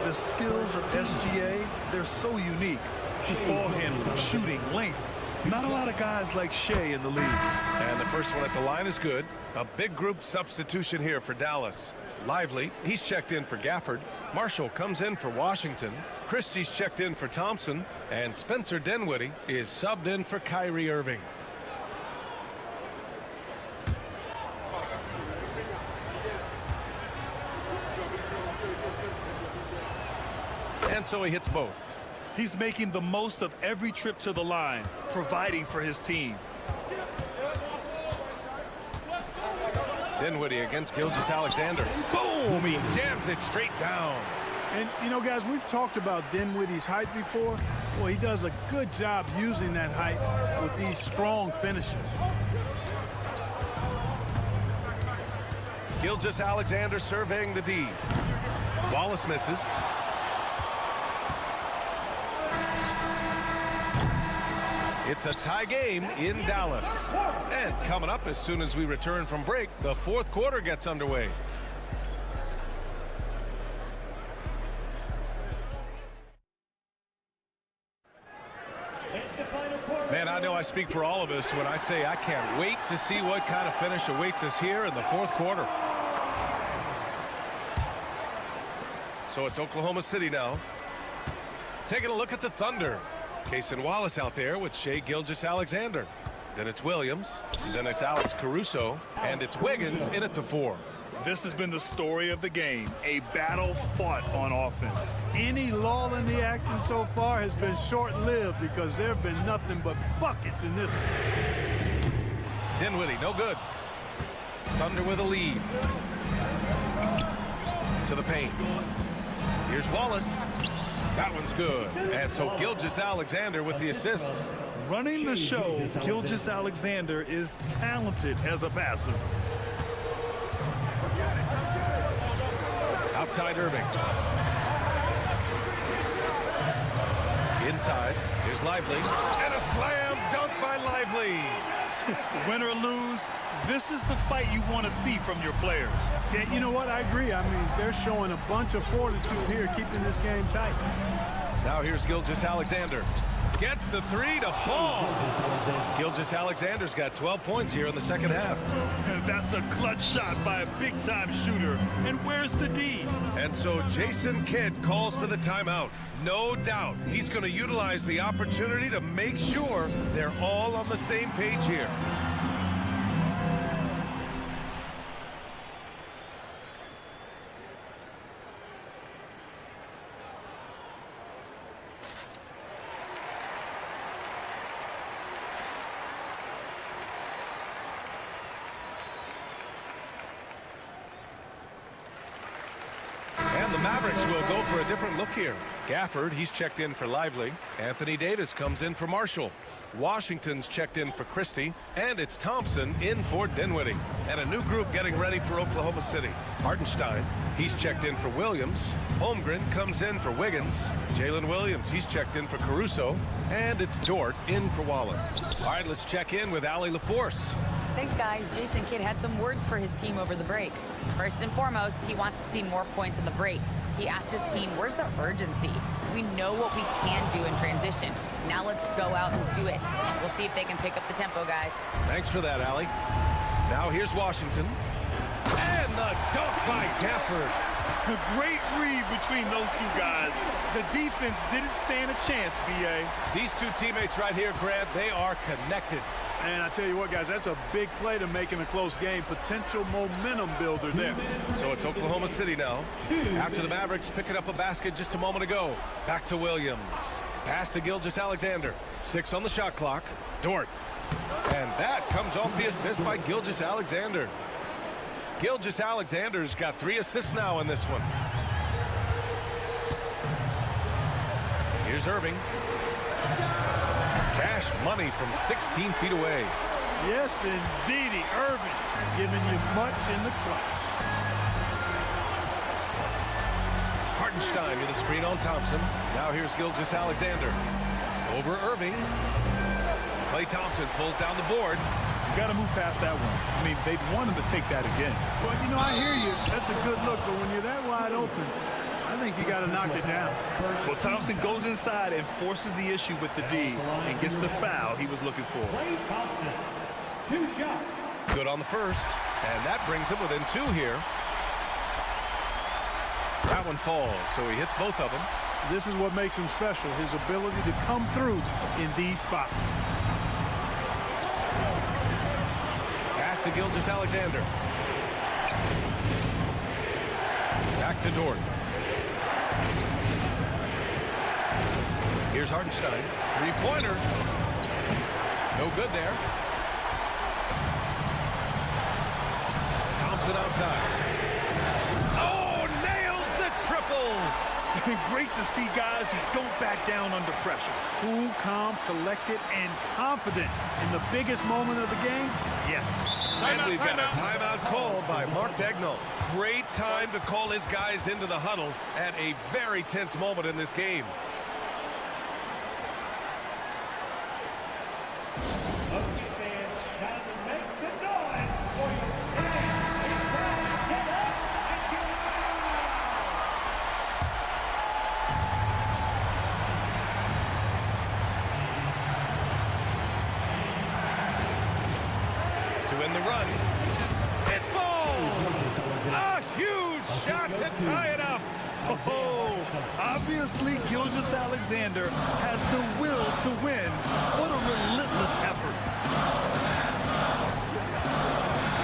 The skills of SGA, they're so unique. His ball handling, shooting, length. Not a lot of guys like Shea in the league. And the first one at the line is good. A big group substitution here for Dallas. Lively, he's checked in for Gafford. Marshall comes in for Washington. Christie's checked in for Thompson. And Spencer Dinwiddie is subbed in for Kyrie Irving. And so he hits both. He's making the most of every trip to the line, providing for his team. Dinwiddie against Gilgeous-Alexander. Boom! He jams it straight down. And, you know, guys, we've talked about Dinwiddie's height before. Well, he does a good job using that height with these strong finishes. Gilgeous-Alexander surveying the D. Wallace misses. It's a tie game in Dallas. And coming up as soon as we return from break, the 4th quarter gets underway. Man, I know I speak for all of us when I say I can't wait to see what kind of finish awaits us here in the 4th quarter. So it's Oklahoma City now. Taking a look at the Thunder. Cason Wallace out there with Shea Gilgeous-Alexander. Then it's Williams. Then it's Alex Caruso. And it's Wiggins in at the 4. This has been the story of the game, a battle fought on offense. Any lull in the action so far has been short-lived because there have been nothing but buckets in this one. Dinwiddie, no good. Thunder with a lead. To the paint. Here's Wallace. That one's good. And so Gilgeous-Alexander with the assist. Running the show, Gilgeous-Alexander is talented as a passer. Outside Irving. Inside. Here's Lively. And a slam dunk by Lively. Win or lose, this is the fight you want to see from your players. Yeah, you know what? I agree. I mean, they're showing a bunch of fortitude here, keeping this game tight. Now here's Gilgeous-Alexander. Gets the 3 to fall. Gilgeous-Alexander's got 12 points here in the second half. That's a clutch shot by a big-time shooter. And where's the D? And so Jason Kidd calls for the timeout. No doubt he's going to utilize the opportunity to make sure they're all on the same page here. And the Mavericks will go for a different look here. Gafford, he's checked in for Lively. Anthony Davis comes in for Marshall. Washington's checked in for Christie, and it's Thompson in for Dinwiddie. And a new group getting ready for Oklahoma City. Hartenstein, he's checked in for Williams. Holmgren comes in for Wiggins. Jalen Williams, he's checked in for Caruso. And it's Dort in for Wallace. All right, let's check in with Allie LaForce. Thanks, guys. Jason Kidd had some words for his team over the break. First and foremost, he wants to see more points in the break. He asked his team, where's the urgency? We know what we can do in transition. Now let's go out and do it. We'll see if they can pick up the tempo, guys. Thanks for that, Allie. Now here's Washington. And the dunk by Gafford. A great read between those two guys. The defense didn't stand a chance, B.A. These two teammates right here, Grant, they are connected. And I tell you what, guys, that's a big play to make in a close game. Potential momentum builder there. So it's Oklahoma City now. After the Mavericks picking up a basket just a moment ago. Back to Williams. Pass to Gilgeous-Alexander. 6 on the shot clock. Dort. And that comes off the assist by Gilgeous-Alexander. Gilgeous-Alexander's got 3 assists now in this one. Here's Irving. Cash money from 16 feet away. Yes, indeedy. Irving giving you much in the clutch. Hartenstein with a screen on Thompson. Now here's Gilgeous-Alexander. Over Irving. Klay Thompson pulls down the board. You got to move past that one. I mean, they'd want him to take that again. Well, you know, I hear you. That's a good look, but when you're that wide open, I think you got to knock it down. Well, Thompson goes inside and forces the issue with the D and gets the foul he was looking for. Klay Thompson, 2 shots. Good on the first. And that brings him within 2 here. That one falls, so he hits both of them. This is what makes him special, his ability to come through in these spots. Pass to Gilgeous-Alexander. Back to Dort. Here's Hartenstein. 3-pointer. No good there. Thompson outside. Oh, nails the triple. Great to see guys who don't back down under pressure. Cool, calm, collected, and confident in the biggest moment of the game. Yes. And we've got a timeout called by Mark Daigneault. Great time to call his guys into the huddle at a very tense moment in this game. Okay, fans, time to make some noise for your team. Get up and get To win the run. It falls! A huge shot to tie it up! Oh, obviously Gilgeous-Alexander has the will to win. What a relentless effort.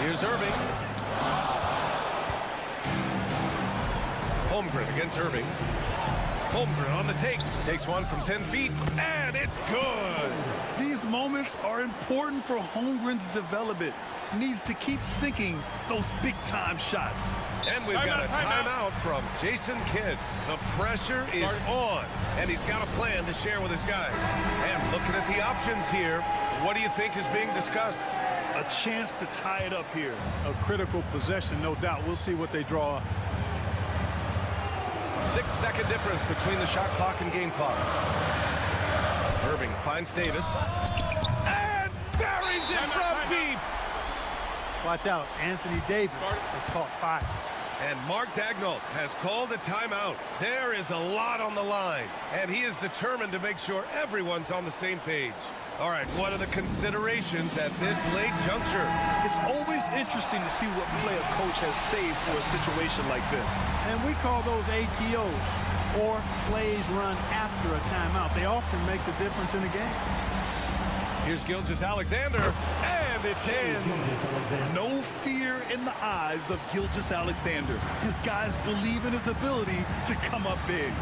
Here's Irving. Holmgren against Irving. Holmgren on the take. Takes one from 10 feet, and it's good! These moments are important for Holmgren's development. Needs to keep sinking those big-time shots. And we've got a timeout from Jason Kidd. The pressure is on, and he's got a plan to share with his guys. And looking at the options here, what do you think is being discussed? A chance to tie it up here. A critical possession, no doubt. We'll see what they draw up. 6-second difference between the shot clock and game clock. Irving finds Davis. And buries it from deep! Watch out, Anthony Davis has caught fire. And Mark Daigneault has called a timeout. There is a lot on the line, and he is determined to make sure everyone's on the same page. All right, what are the considerations at this late juncture? It's always interesting to see what play a coach has saved for a situation like this. And we call those ATOs, or plays run after a timeout. They often make the difference in a game. Here's Gilgeous-Alexander, and it's in. No fear in the eyes of Gilgeous-Alexander. His guys believe in his ability to come up big.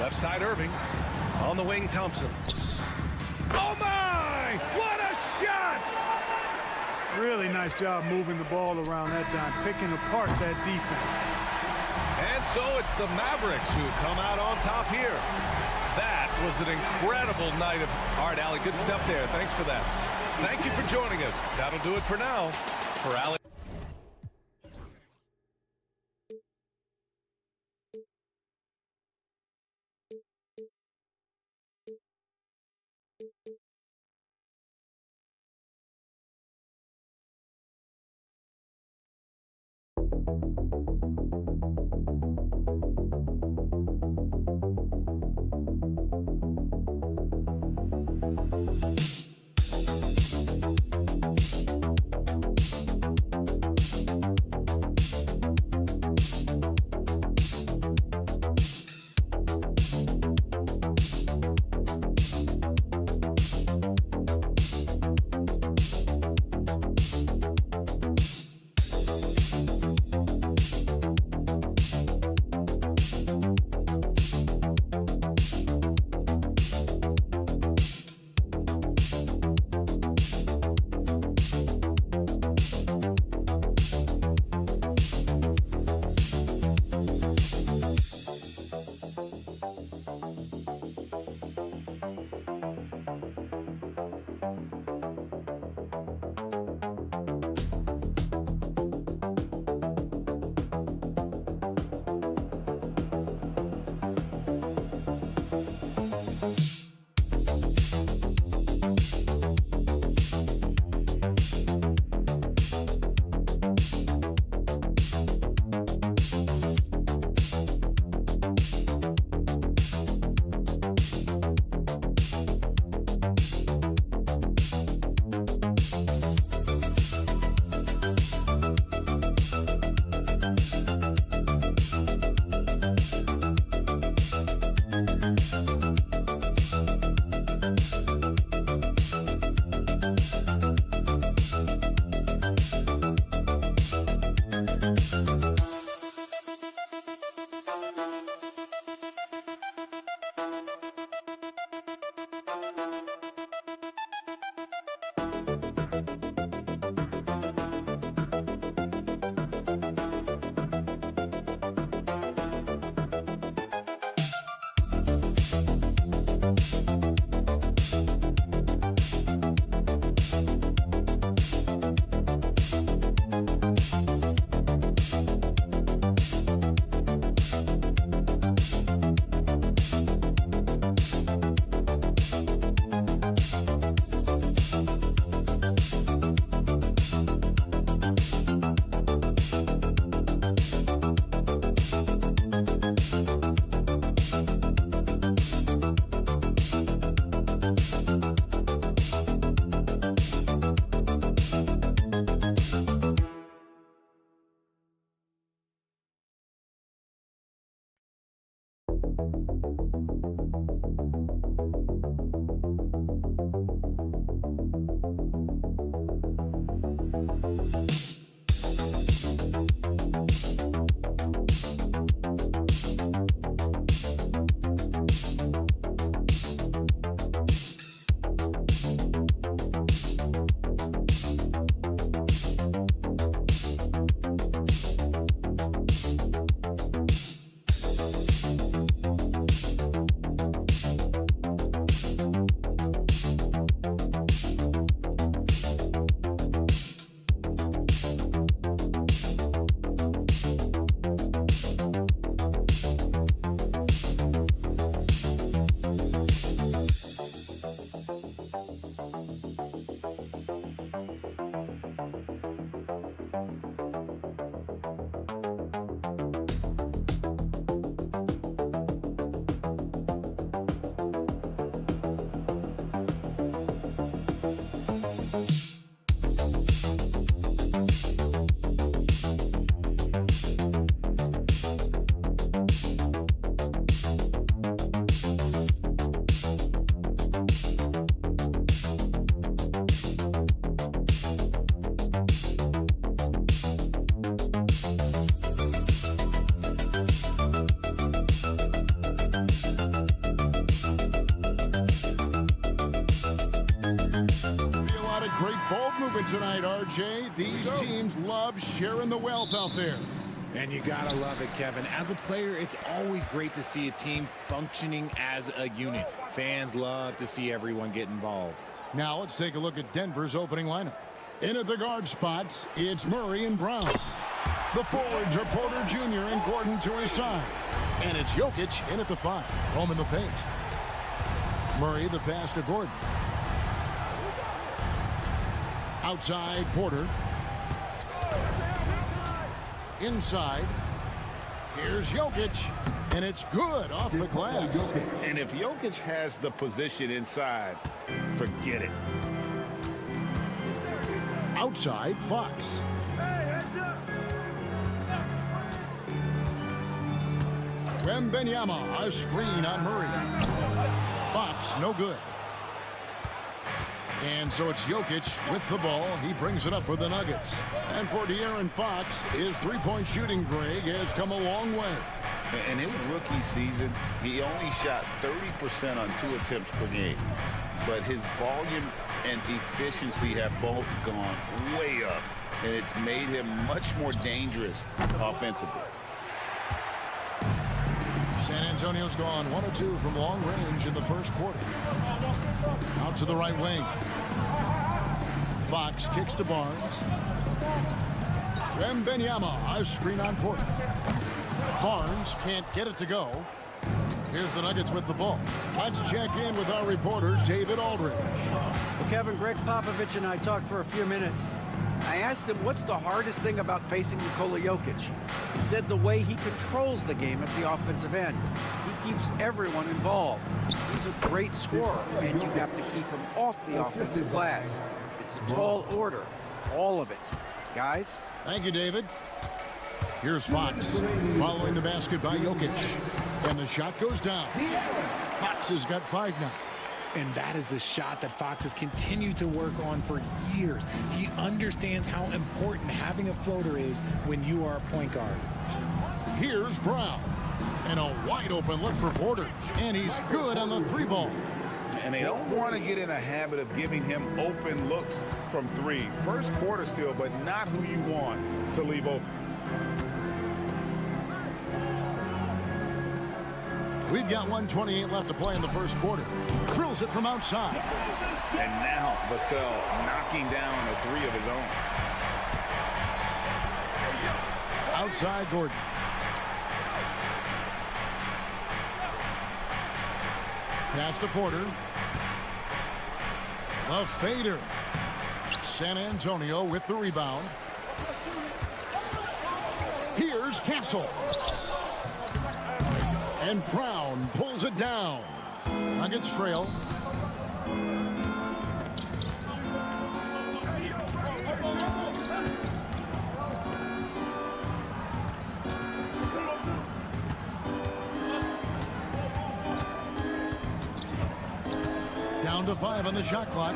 Left side Irving. On the wing, Thompson. Oh, my! What a shot! Really nice job moving the ball around that time, picking apart that defense. And And so it's the Mavericks who come out on top here. That was an incredible night of... All right, Allie, good stuff there. Thanks for that. Thank you for joining us. That'll do it for now. For Allie. Great ball movement tonight, RJ. These teams love sharing the wealth out there. And you gotta love it, Kevin. As a player, it's always great to see a team functioning as a unit. Fans love to see everyone get involved. Now let's take a look at Denver's opening lineup. In at the guard spots, it's Murray and Brown. The forwards are Porter Jr. and Gordon to his side. And it's Jokic in at the 5, home in the paint. Murray the pass to Gordon. Outside, Porter. Inside, here's Jokic, and it's good off the glass. And if Jokic has the position inside, forget it. Outside, Fox. Wembanyama, a screen on Murray. Fox, no good. And so it's Jokic with the ball. He brings it up for the Nuggets. And for De'Aaron Fox, his three-point shooting, Greg, has come a long way. In his rookie season, he only shot 30% on 2 attempts per game. But his volume and efficiency have both gone way up. And it's made him much more dangerous offensively. San Antonio's gone 1 of 2 from long range in the first quarter. Out to the right wing. Fox kicks to Barnes. Wembanyama, a screen on Porter. Barnes can't get it to go. Here's the Nuggets with the ball. Let's check in with our reporter, David Aldridge. Well, Kevin, Greg Popovich and I talked for a few minutes. I asked him what's the hardest thing about facing Nikola Jokic. He said the way he controls the game at the offensive end. He keeps everyone involved. He's a great scorer, and you have to keep him off the offensive glass. It's a tall order, all of it. Guys? Thank you, David. Here's Fox following the basket by Jokic. And the shot goes down. Fox has got 5 now. And that is a shot that Fox has continued to work on for years. He understands how important having a floater is when you are a point guard. Here's Brown. And a wide open look for Porter. And he's good on the 3-ball. And they don't want to get in a habit of giving him open looks from 3. First quarter still, but not who you want to leave open. We've got 1:28 left to play in the first quarter. Drills it from outside. And now Vassell knocking down a 3 of his own. Outside Gordon. Pass to Porter. A fader. San Antonio with the rebound. Here's Castle. And Brown pulls it down. Nuggets trail. Down to 5 on the shot clock.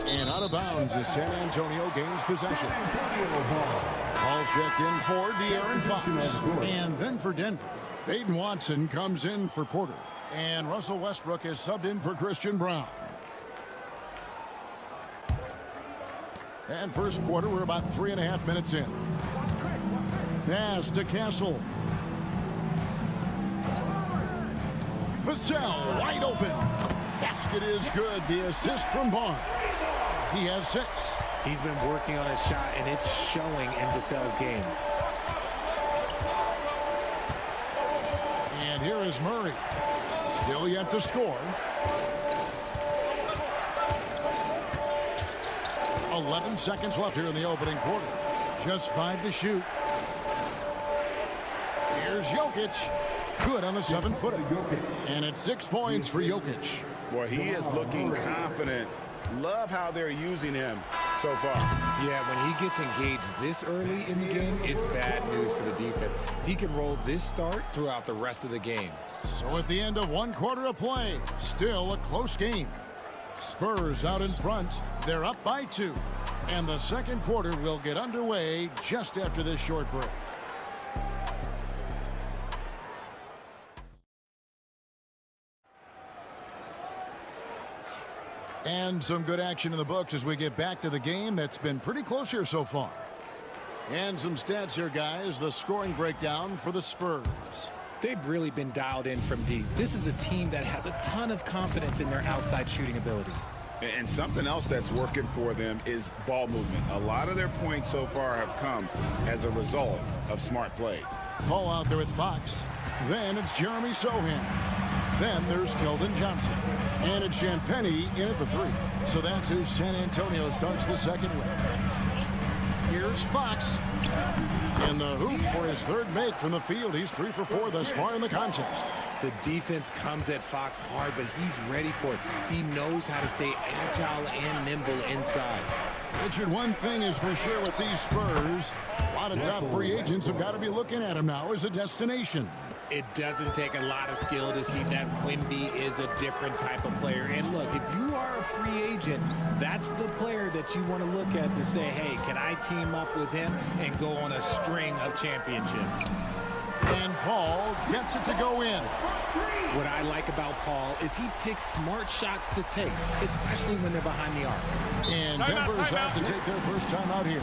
And out of bounds as San Antonio gains possession. Ball checked in for De'Aaron Fox. And then for Denver, Peyton Watson comes in for Porter. And Russell Westbrook is subbed in for Christian Brown. And first quarter, we're about 3.5 minutes in. Pass to Castle. Vassell wide open. Basket is good. The assist from Barnes. He has 6. He's been working on his shot, and it's showing in Vassell's game. And here is Murray. Still yet to score. 11 seconds left here in the opening quarter. Just 5 to shoot. Here's Jokic. Good on the 7-footer. And it's 6 points for Jokic. Boy, he is looking confident. Love how they're using him so far. Yeah, when he gets engaged this early in the game, it's bad news for the defense. He can roll this start throughout the rest of the game. So at the end of 1 quarter of play, still a close game. Spurs out in front. They're up by 2. And the second quarter will get underway just after this short break. And some good action in the books as we get back to the game that's been pretty close here so far. And some stats here, guys. The scoring breakdown for the Spurs. They've really been dialed in from deep. This is a team that has a ton of confidence in their outside shooting ability. And something else that's working for them is ball movement. A lot of their points so far have come as a result of smart plays. Ball out there with Fox. Then it's Jeremy Sohan. Then there's Keldon Johnson. And it's Champagnie in at the 3. So that's who San Antonio starts the second with. Here's Fox. In the hoop for his third make from the field. He's 3 for 4 thus far in the contest. The defense comes at Fox hard, but he's ready for it. He knows how to stay agile and nimble inside. Richard, one thing is for sure with these Spurs, a lot of top free agents have got to be looking at him now as a destination. It doesn't take a lot of skill to see that Wemby is a different type of player. And look, if you are a free agent, that's the player that you want to look at to say, hey, can I team up with him and go on a string of championships? And Paul gets it to go in. What I like about Paul is he picks smart shots to take, especially when they're behind the arc. And Denver's has to take their first time out here.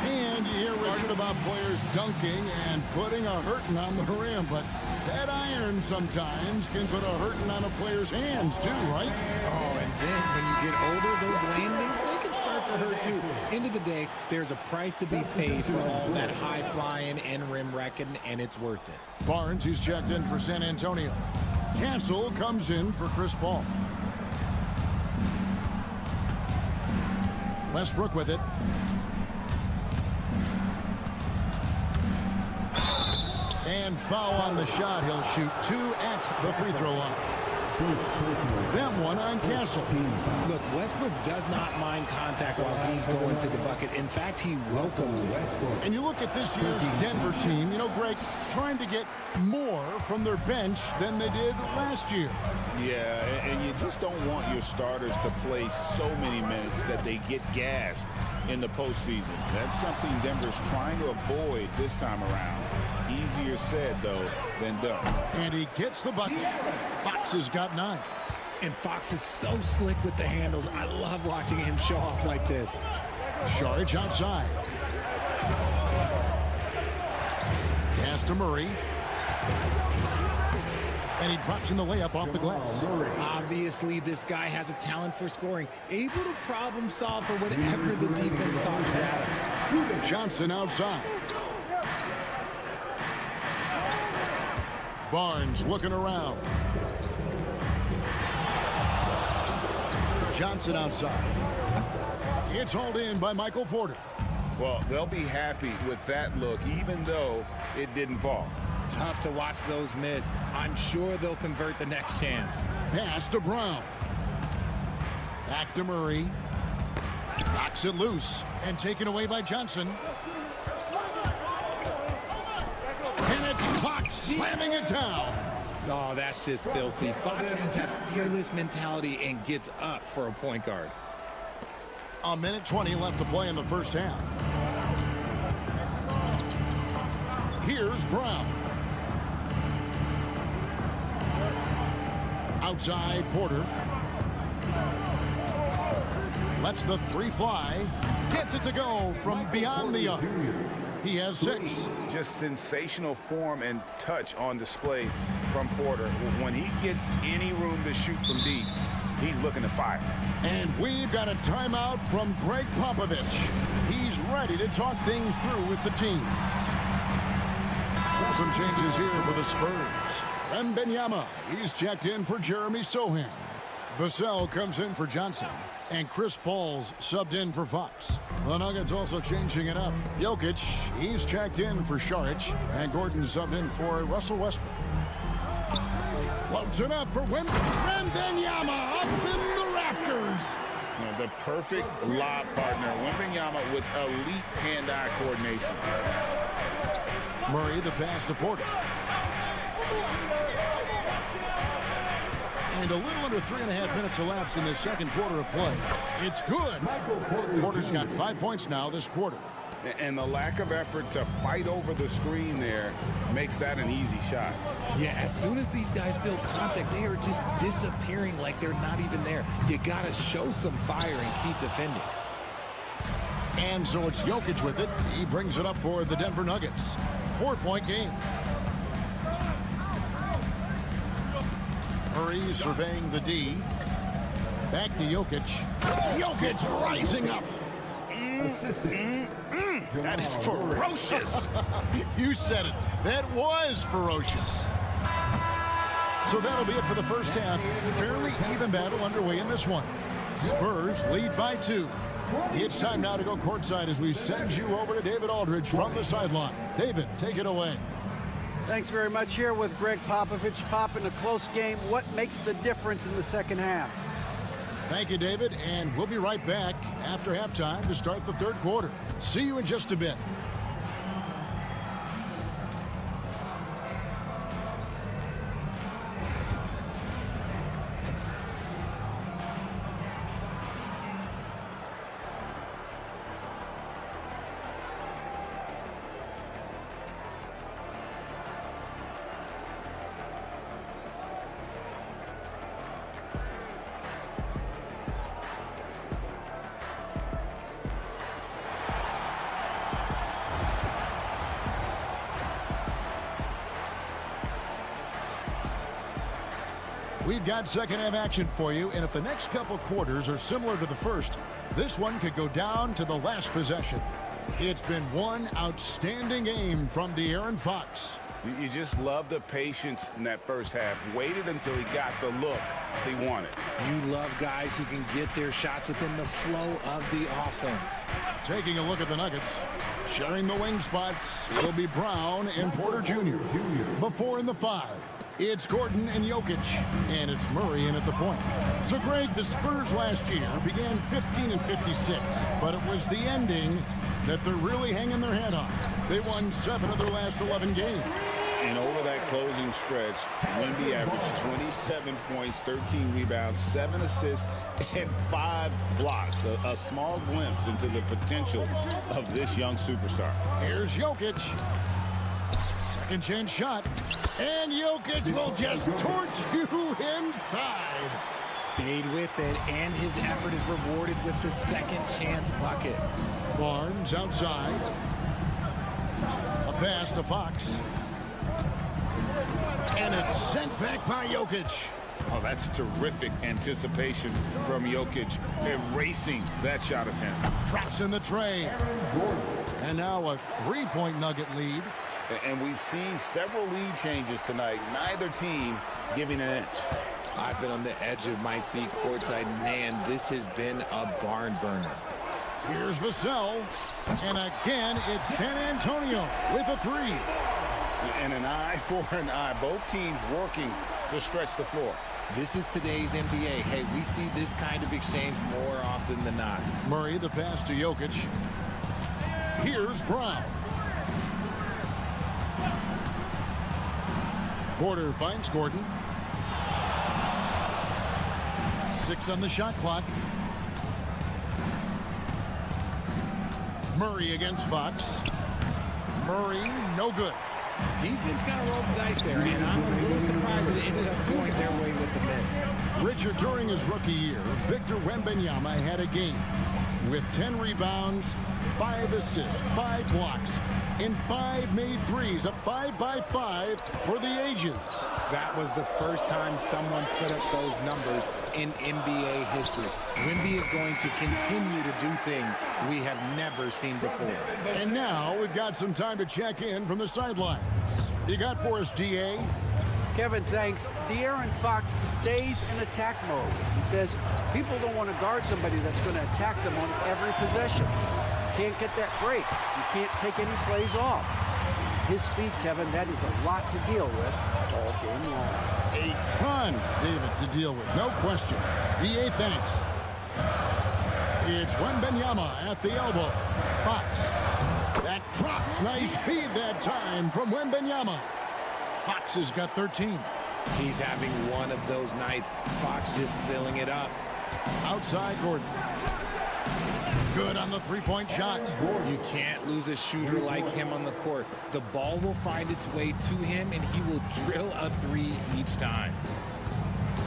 And you hear, Richard, about players dunking and putting a hurting on the rim, but that iron sometimes can put a hurting on a player's hands too, right? Oh, and then when you get older, those landings, they can start to hurt too. End of the day, there's a price to be paid for all that high flying and rim wrecking, and it's worth it. Barnes, he's checked in for San Antonio. Castle comes in for Chris Paul. Westbrook with it. And foul on the shot. He'll shoot 2 at the free throw line. That one on Castle. Look, Westbrook does not mind contact while he's going to the bucket. In fact, he welcomes it. And you look at this year's Denver team, you know, Greg, trying to get more from their bench than they did last year. Yeah, and you just don't want your starters to play so many minutes that they get gassed in the postseason. That's something Denver's trying to avoid this time around. Easier said, though, than done. And he gets the bucket. Fox has got 9. And Fox is so slick with the handles. I love watching him show off like this. Saric outside. Pass to Murray. And he drops in the layup off the glass. Obviously, this guy has a talent for scoring. Able to problem solve for whatever the defense tosses at him. Johnson outside. Barnes looking around. Johnson outside. It's hauled in by Michael Porter. Well, they'll be happy with that look, even though it didn't fall. Tough to watch those miss. I'm sure they'll convert the next chance. Pass to Brown. Back to Murray. Knocks it loose and taken away by Johnson. And it's Fox slamming it down. Oh, that's just filthy. Fox has that fearless mentality and gets up for a point guard. A minute 20 left to play in the first half. Here's Brown. Outside Porter. Lets the 3 fly. Gets it to go from beyond the arc. He has 6. Just sensational form and touch on display from Porter. When he gets any room to shoot from deep, he's looking to fire. And we've got a timeout from Greg Popovich. He's ready to talk things through with the team. Some changes here for the Spurs. Wembanyama, he's checked in for Jeremy Sohan. Vassell comes in for Johnson. And Chris Paul's subbed in for Fox. The Nuggets also changing it up. Jokic, he's checked in for Saric. And Gordon subbed in for Russell Westbrook. Floats it up for Wembanyama up in the rafters. The perfect lob partner. Wembanyama with elite hand-eye coordination. Murray, the pass to Porter. And a little under 3.5 minutes elapsed in the second quarter of play. It's good. Porter's got 5 points now this quarter. And the lack of effort to fight over the screen there makes that an easy shot. Yeah, as soon as these guys feel contact, they are just disappearing like they're not even there. You got to show some fire and keep defending. And so it's Jokic with it. He brings it up for the Denver Nuggets. 4-point game. Murray surveying the D. Back to Jokic. Jokic rising up. That is ferocious. You said it. That was ferocious. So that'll be it for the first half. Fairly even battle underway in this one. Spurs lead by 2. It's time now to go courtside as we send you over to David Aldridge from the sideline. David, take it away. Thanks very much. Here with Greg Popovich. Pop, in a close game, what makes the difference in the second half? Thank you, David, and we'll be right back after halftime to start the third quarter. See you in just a bit. We've got second half action for you, and if the next couple quarters are similar to the first, this one could go down to the last possession. It's been one outstanding game from De'Aaron Fox. You just love the patience in that first half. Waited until he got the look he wanted. You love guys who can get their shots within the flow of the offense. Taking a look at the Nuggets. Sharing the wing spots, it'll be Brown and Porter Jr. Before in the 5. It's Gordon and Jokic, and it's Murray in at the point. So, Greg, the Spurs last year began 15-56, but it was the ending that they're really hanging their head on. They won 7 of their last 11 games. And over that closing stretch, Wemby averaged 27 points, 13 rebounds, 7 assists, and 5 blocks. A small glimpse into the potential of this young superstar. Here's Jokic. Second chance shot. And Jokic will just torch you inside. Stayed with it, and his effort is rewarded with the second chance bucket. Barnes outside. A pass to Fox. And it's sent back by Jokic. Oh, that's terrific anticipation from Jokic, erasing that shot attempt. Traps in the tray. And now a 3-point Nugget lead. And we've seen several lead changes tonight. Neither team giving an inch. I've been on the edge of my seat courtside. Man, this has been a barn burner. Here's Vassell. And again, it's San Antonio with a 3. And an eye for an eye. Both teams working to stretch the floor. This is today's NBA. Hey, we see this kind of exchange more often than not. Murray, the pass to Jokic. Here's Brown. Porter finds Gordon. 6 on the shot clock. Murray against Fox. Murray, no good. Defense kind of rolled the dice there, and I'm a little surprised that it ended up going their way with the miss. Richard, during his rookie year, Victor Wembanyama had a game with 10 rebounds, 5 assists, 5 blocks, and 5 made threes, a 5-by-5 for the ages. That was the first time someone put up those numbers in NBA history. Wemby is going to continue to do things we have never seen before. And now we've got some time to check in from the sidelines. You got for us, DA? Kevin, thanks. De'Aaron Fox stays in attack mode. He says people don't want to guard somebody that's going to attack them on every possession. You can't get that break. You can't take any plays off. His speed, Kevin, that is a lot to deal with all game long. A ton, David, to deal with. No question. DA, thanks. It's Wembanyama at the elbow. Fox. That drops. Nice feed that time from Wembanyama. Fox has got 13. He's having one of those nights. Fox just filling it up. Outside Gordon. Good on the 3-point shot. You can't lose a shooter like him on the court. The ball will find its way to him, and he will drill a 3 each time.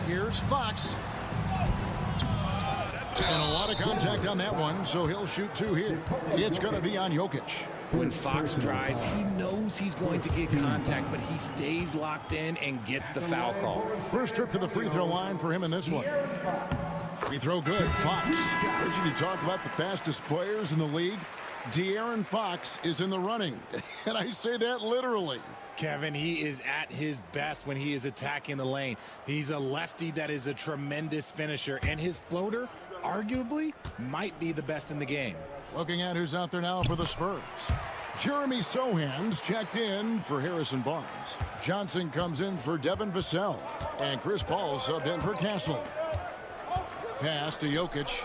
Here's Fox. And a lot of contact on that one, so he'll shoot 2 here. It's going to be on Jokic. When Fox drives, he knows he's going to get contact, but he stays locked in and gets the foul call. First trip to the free throw line for him in this one. Free throw good. Fox. Did you talk about the fastest players in the league? De'Aaron Fox is in the running. And I say that literally. Kevin, he is at his best when he is attacking the lane. He's a lefty that is a tremendous finisher, and his floater arguably might be the best in the game. Looking at who's out there now for the Spurs. Jeremy Sohan's checked in for Harrison Barnes. Johnson comes in for Devin Vassell. And Chris Paul subbed in for Castle. Pass to Jokic.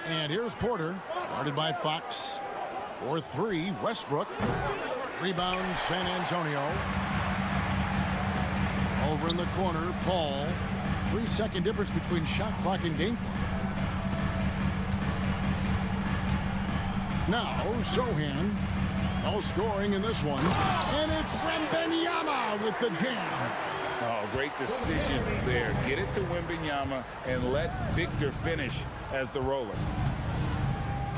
And here's Porter, guarded by Fox. For 3, Westbrook. Rebound, San Antonio. Over in the corner, Paul. 3-second difference between shot clock and game clock. Now, Sohan. No scoring in this one. And it's Wembanyama with the jam. Oh, great decision there. Get it to Wembanyama and let Victor finish as the roller.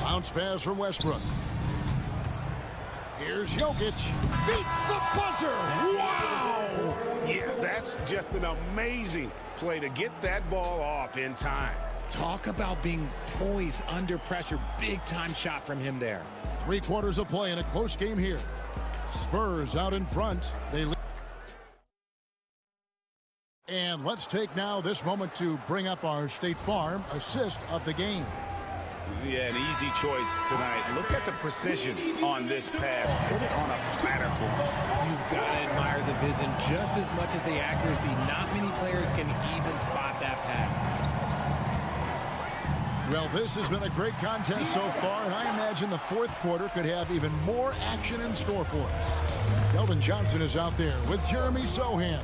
Bounce pass from Westbrook. Here's Jokic. Beats the buzzer. Wow! Yeah, that's just an amazing play to get that ball off in time. Talk about being poised under pressure. Big time shot from him there. 3 quarters of play in a close game here. Spurs out in front. They lead. And let's take now this moment to bring up our State Farm assist of the game. Yeah, an easy choice tonight. Look at the precision on this pass. Put it on a platter for him. You've got to admire the vision just as much as the accuracy. Not many players can even spot that pass. Well, this has been a great contest so far, and I imagine the 4th quarter could have even more action in store for us. Keldon Johnson is out there with Jeremy Sohan.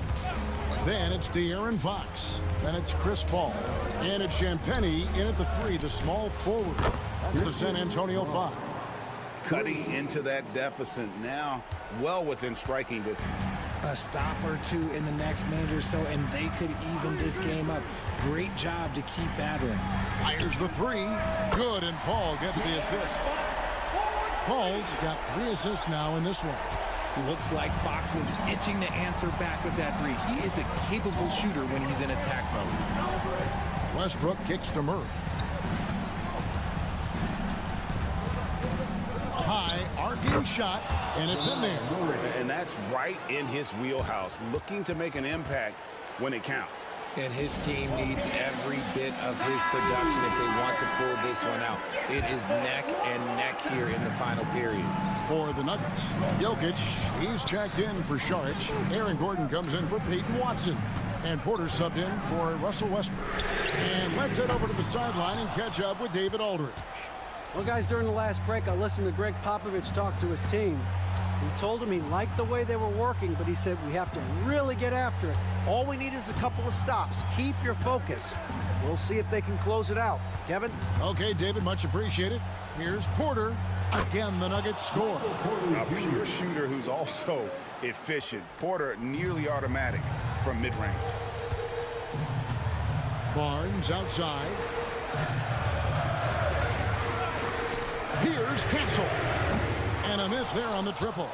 Then it's De'Aaron Fox. Then it's Chris Paul. And it's Champagnie in at the 3, the small forward. That's the San Antonio 5. Cutting into that deficit now, well within striking distance. A stop or 2 in the next minute or so, and they could even this game up. Great job to keep battling. Fires the 3. Good, and Paul gets the assist. Paul's got 3 assists now in this one. Looks like Fox was itching to answer back with that 3. He is a capable shooter when he's in attack mode. Westbrook kicks to Murray. High arcing shot, and it's in there. And that's right in his wheelhouse, looking to make an impact when it counts. And his team needs every bit of his production if they want to pull this one out. It is neck and neck here in the final period. For the Nuggets, Jokic, he's checked in for Saric. Aaron Gordon comes in for Peyton Watson. And Porter subbed in for Russell Westbrook. And let's head over to the sideline and catch up with David Aldridge. Well, guys, during the last break, I listened to Greg Popovich talk to his team. He told him he liked the way they were working, but he said we have to really get after it. All we need is a couple of stops. Keep your focus. We'll see if they can close it out. Kevin? Okay, David, much appreciated. Here's Porter. Again, the Nuggets score. A pure shooter who's also efficient. Porter nearly automatic from mid-range. Barnes outside. Here's Castle. And a miss there on the triple.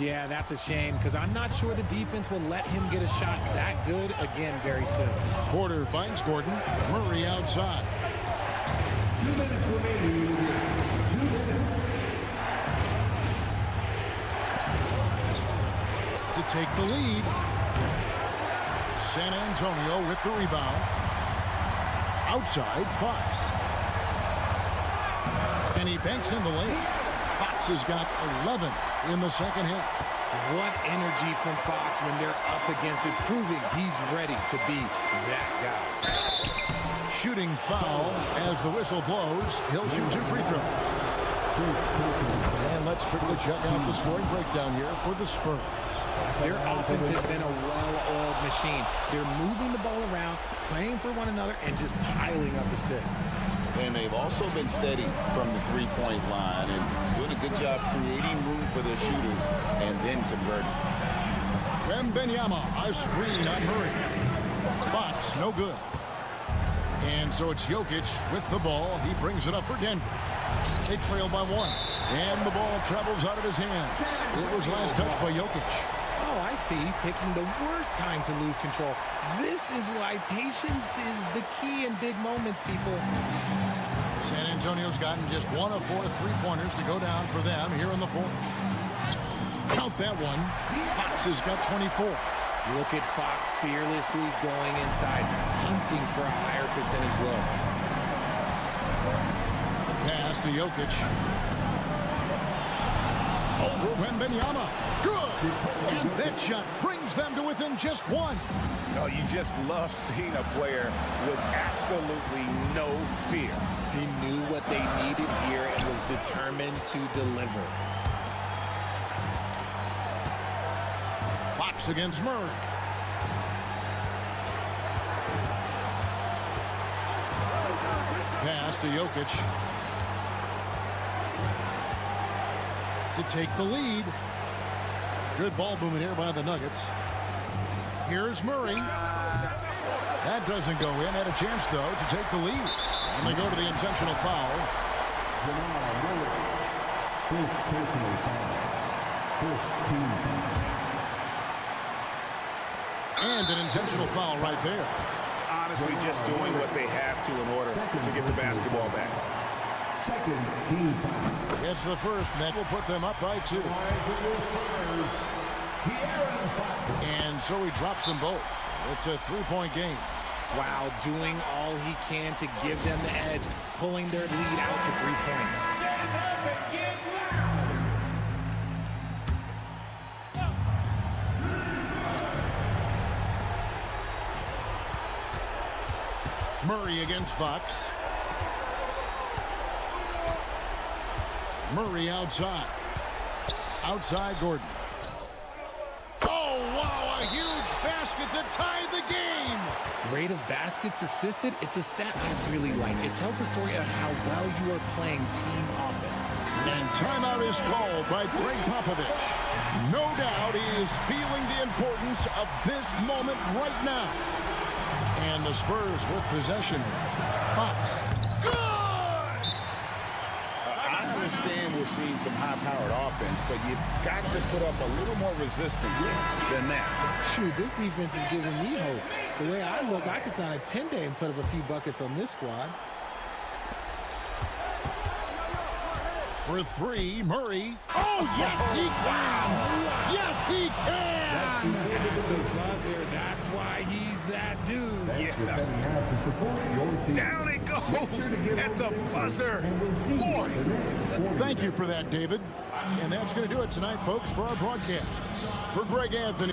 Yeah, that's a shame because I'm not sure the defense will let him get a shot that good again very soon. Porter finds Gordon. Murray outside. 2 minutes remaining. 2 minutes. To take the lead. San Antonio with the rebound. Outside, Fox. And he banks in the lane. Fox has got 11 in the second half. What energy from Fox when they're up against it, proving he's ready to be that guy. Shooting foul as the whistle blows. He'll shoot 2 free throws. And let's quickly check out the scoring breakdown here for the Spurs. Their offense has been a well-oiled machine. They're moving the ball around, playing for one another, and just piling up assists. And they've also been steady from the three-point line and doing a good job creating room for their shooters and then converting. Wembanyama, a screen on Murray. Fox, no good. And so it's Jokic with the ball. He brings it up for Denver. They trail by 1. And the ball travels out of his hands. It was last touched by Jokic. Oh, I see. Picking the worst time to lose control. This is why patience is the key in big moments, people. San Antonio's gotten just 1 of 4 3-pointers to go down for them here in the 4th. Count that one. Fox has got 24. Look at Fox fearlessly going inside, hunting for a higher percentage low. Pass to Jokic. Over Wembanyama. Good. And that shot brings them to within just 1. Oh, you just love seeing a player with absolutely no fear. He knew what they needed here and was determined to deliver. Fox against Murray. Pass to Jokic. To take the lead. Good ball movement here by the Nuggets. Here's Murray. That doesn't go in. Had a chance, though, to take the lead. And they go to the intentional foul. First personal foul. First team foul. And an intentional foul right there. Honestly, just doing what they have to in order to get the basketball back. Second team foul. It's the first, and that will put them up by 2. And so he drops them both. It's a 3-point game. Wow, doing all he can to give them the edge, pulling their lead out to 3 points. Murray against Fox. Murray outside. Outside Gordon. Oh, wow, a huge basket to tie the game. Rate of baskets assisted, it's a stat I really like. It tells a story of how well you are playing team offense. And timeout is called by Greg Popovich. No doubt he is feeling the importance of this moment right now. And the Spurs with possession. Fox. Good! I understand we're seeing some high-powered offense, but you've got to put up a little more resistance than that. Shoot, this defense is giving me hope. The way I look, I could sign a 10-day and put up a few buckets on this squad. For 3, Murray. Oh, yes, he can! Yes, he can! At the buzzer, that's why he's that dude. Down it goes at the buzzer. Boy. Thank you for that, David. And that's going to do it tonight, folks, for our broadcast. For Greg Anthony.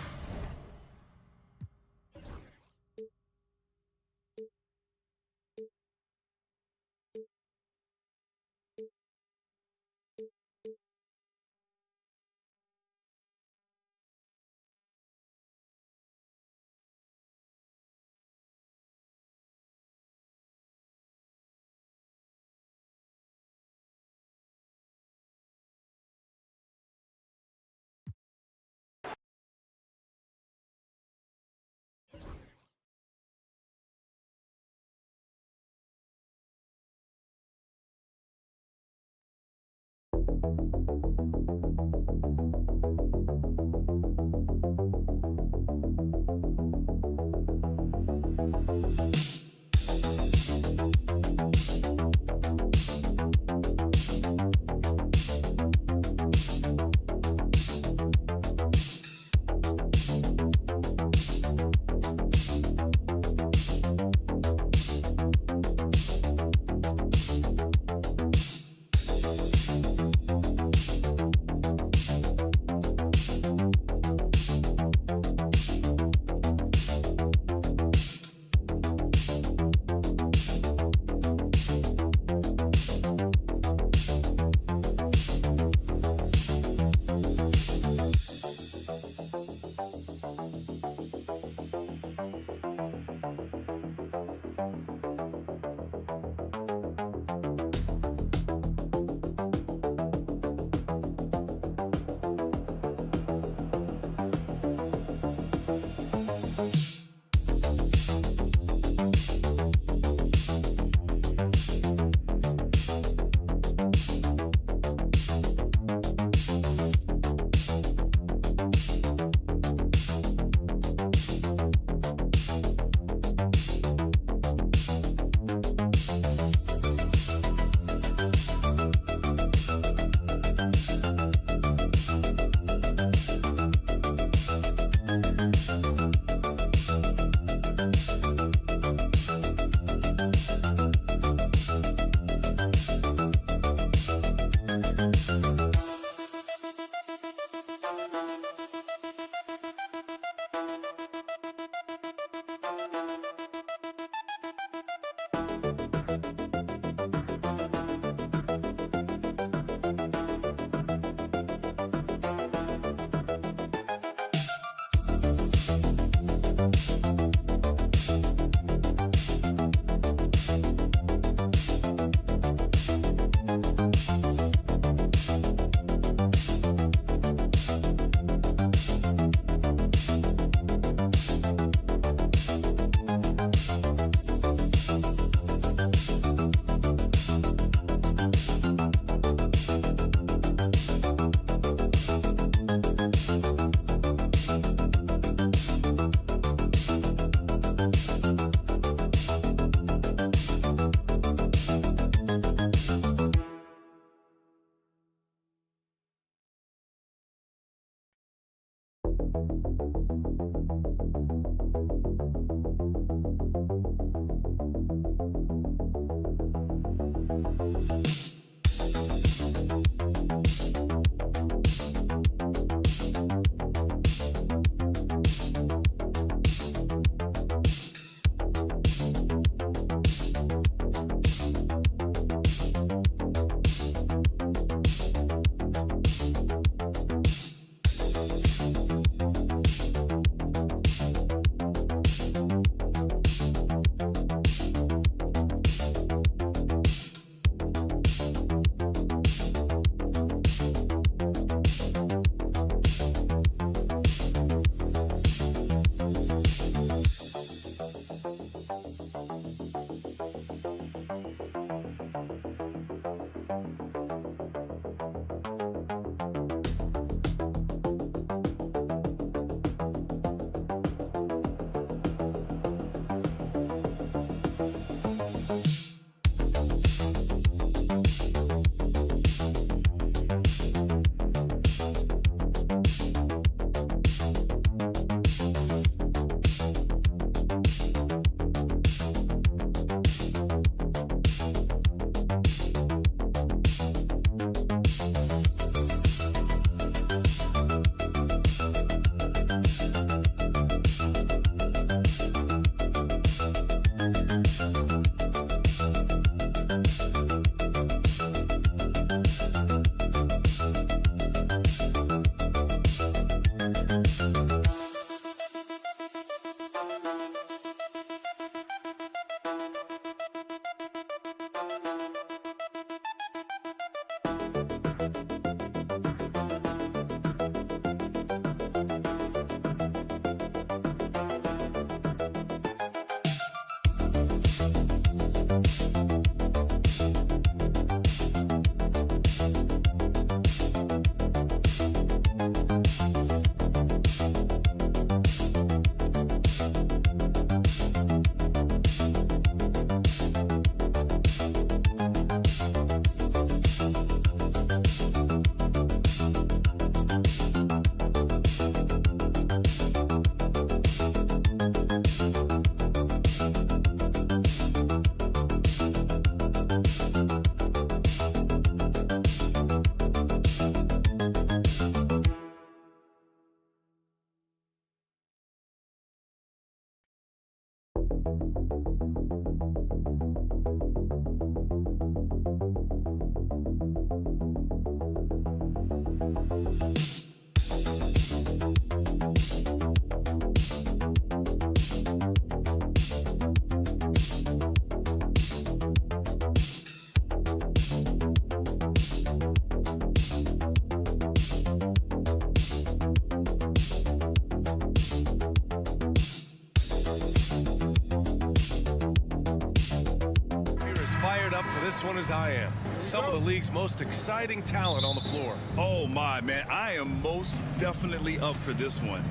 This one as I am. Some of the league's most exciting talent on the floor. Oh, my, man. I am most definitely up for this one.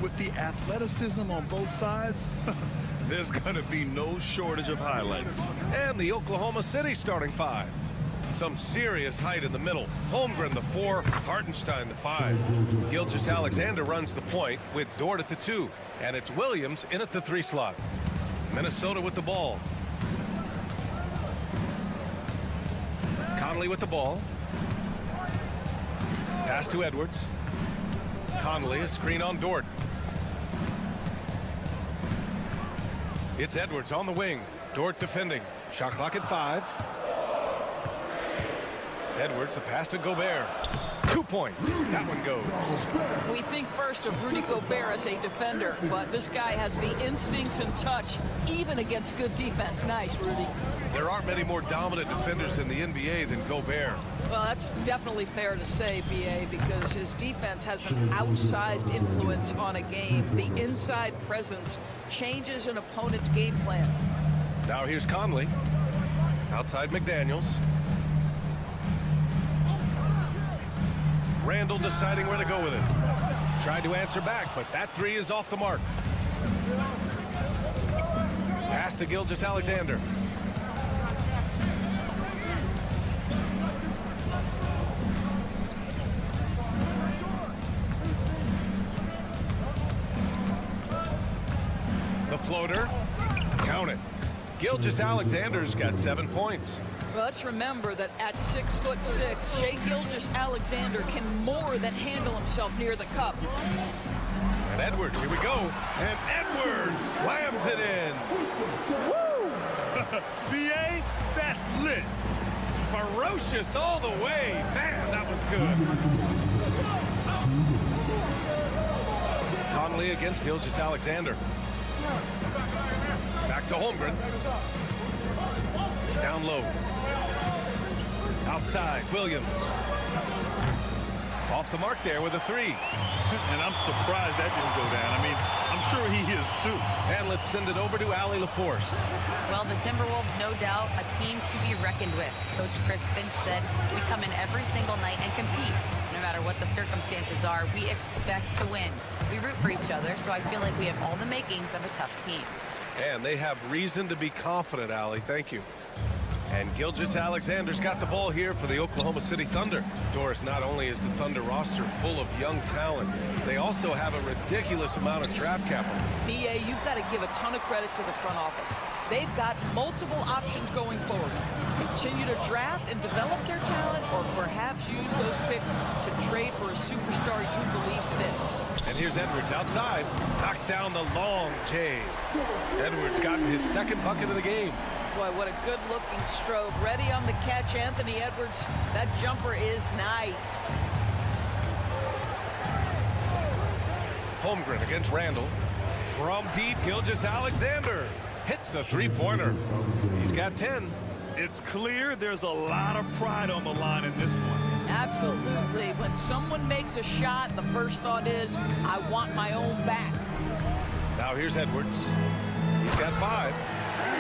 With the athleticism on both sides, there's going to be no shortage of highlights. And the Oklahoma City starting five. Some serious height in the middle. Holmgren, the 4, Hartenstein, the 5. Gilgeous-Alexander runs the point with Dort at the 2. And it's Williams in at the 3 slot. Minnesota with the ball. Conley with the ball. Pass to Edwards. Conley, a screen on Dort. It's Edwards on the wing. Dort defending. Shot clock at 5. Edwards, a pass to Gobert. 2 points. That one goes. We think first of Rudy Gobert as a defender, but this guy has the instincts and touch, even against good defense. Nice, Rudy. There aren't many more dominant defenders in the NBA than Gobert. Well, that's definitely fair to say, B.A., because his defense has an outsized influence on a game. The inside presence changes an opponent's game plan. Now here's Conley. Outside McDaniels. Randall deciding where to go with it. Tried to answer back, but that 3 is off the mark. Pass to Gilgeous-Alexander. floater. Count it. Gilgeous-Alexander's got 7 points. Well, let's remember that at 6'6", Shai Gilgeous-Alexander can more than handle himself near the cup. And Edwards, here we go. And Edwards slams it in. Woo! BA, that's lit. Ferocious all the way. Man, that was good. Conley against Gilgeous-Alexander. Back to Holmgren. Down low. Outside, Williams. Off the mark there with a 3. And I'm surprised that didn't go down. I mean, I'm sure he is too. And let's send it over to Allie LaForce. Well, the Timberwolves, no doubt, a team to be reckoned with. Coach Chris Finch said we come in every single night and compete. No matter what the circumstances are, we expect to win. We root for each other, so I feel like we have all the makings of a tough team. And they have reason to be confident, Allie. Thank you. And Gilgeous-Alexander's got the ball here for the Oklahoma City Thunder. Doris, not only is the Thunder roster full of young talent, they also have a ridiculous amount of draft capital. BA, you've got to give a ton of credit to the front office. They've got multiple options going forward. Continue to draft and develop their talent, or perhaps use those picks to trade for a superstar you believe fits. And here's Edwards outside. Knocks down the long J. Edwards gotten his second bucket of the game. Boy, what a good-looking stroke. Ready on the catch, Anthony Edwards. That jumper is nice. Holmgren against Randall. From deep, Gilgeous-Alexander hits a three-pointer. He's got 10. It's clear there's a lot of pride on the line in this one. Absolutely. When someone makes a shot, the first thought is, I want my own back. Now here's Edwards. He's got 5.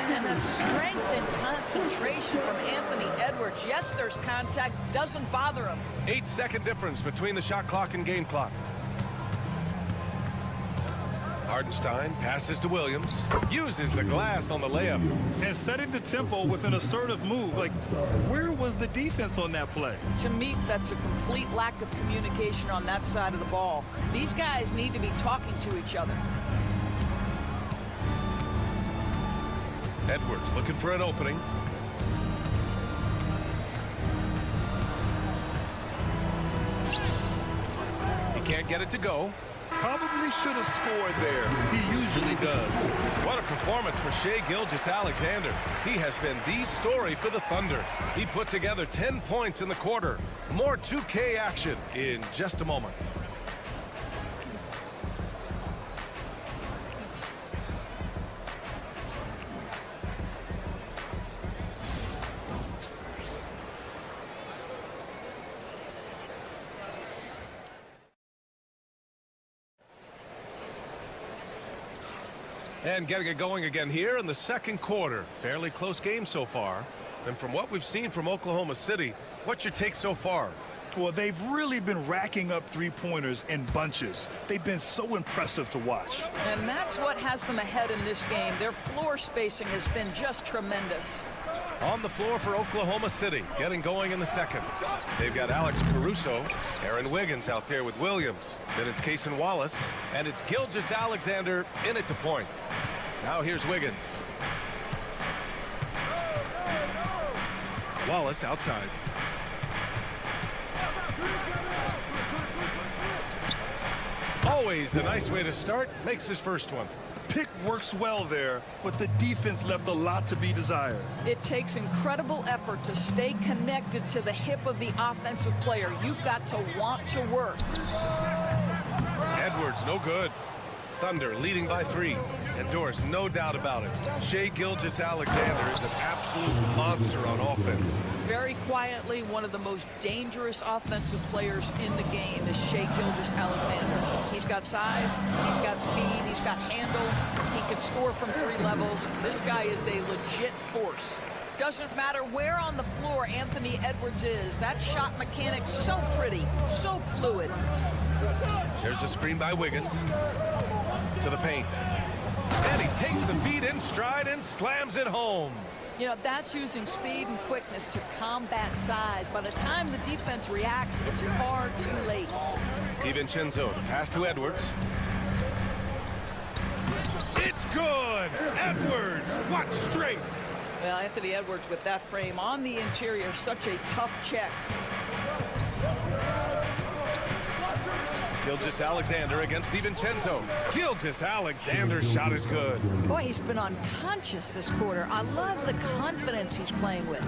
And that strength and concentration from Anthony Edwards. Yes, there's contact. Doesn't bother him. 8-second difference between the shot clock and game clock. Hardenstein passes to Williams. Uses the glass on the layup. And setting the tempo with an assertive move. Like, where was the defense on that play? To me, that's a complete lack of communication on that side of the ball. These guys need to be talking to each other. Edwards looking for an opening. He can't get it to go. Probably should have scored there. He usually does. What a performance for Shai Gilgeous-Alexander. He has been the story for the Thunder. He put together 10 points in the quarter. More 2K action in just a moment. And getting it going again here in the second quarter. Fairly close game so far. And from what we've seen from Oklahoma City, what's your take so far? Well, they've really been racking up three-pointers in bunches. They've been so impressive to watch. And that's what has them ahead in this game. Their floor spacing has been just tremendous. On the floor for Oklahoma City, getting going in the second. They've got Alex Caruso, Aaron Wiggins out there with Williams. Then it's Cason Wallace, and it's Gilgeous-Alexander in at the point. Now here's Wiggins. Wallace outside. Always a nice way to start. Makes his first one. Pick works well there, but the defense left a lot to be desired. It takes incredible effort to stay connected to the hip of the offensive player. You've got to want to work. Edwards, no good. Thunder leading by 3. And Doris, no doubt about it. Shai Gilgeous-Alexander is an absolute monster on offense. Very quietly, one of the most dangerous offensive players in the game is Shai Gilgeous-Alexander. He's got size, he's got speed, he's got handle. He can score from 3 levels. This guy is a legit force. Doesn't matter where on the floor Anthony Edwards is. That shot mechanic's so pretty, so fluid. There's a screen by Wiggins. To the paint. And he takes the feed in stride and slams it home. You know, that's using speed and quickness to combat size. By the time the defense reacts, it's far too late. DiVincenzo, pass to Edwards. It's good. Edwards, what strength. Well, Anthony Edwards with that frame on the interior, such a tough check. Gilgeous-Alexander against DiVincenzo. Gilgeous-Alexander's shot is good. Boy, he's been unconscious this quarter. I love the confidence he's playing with.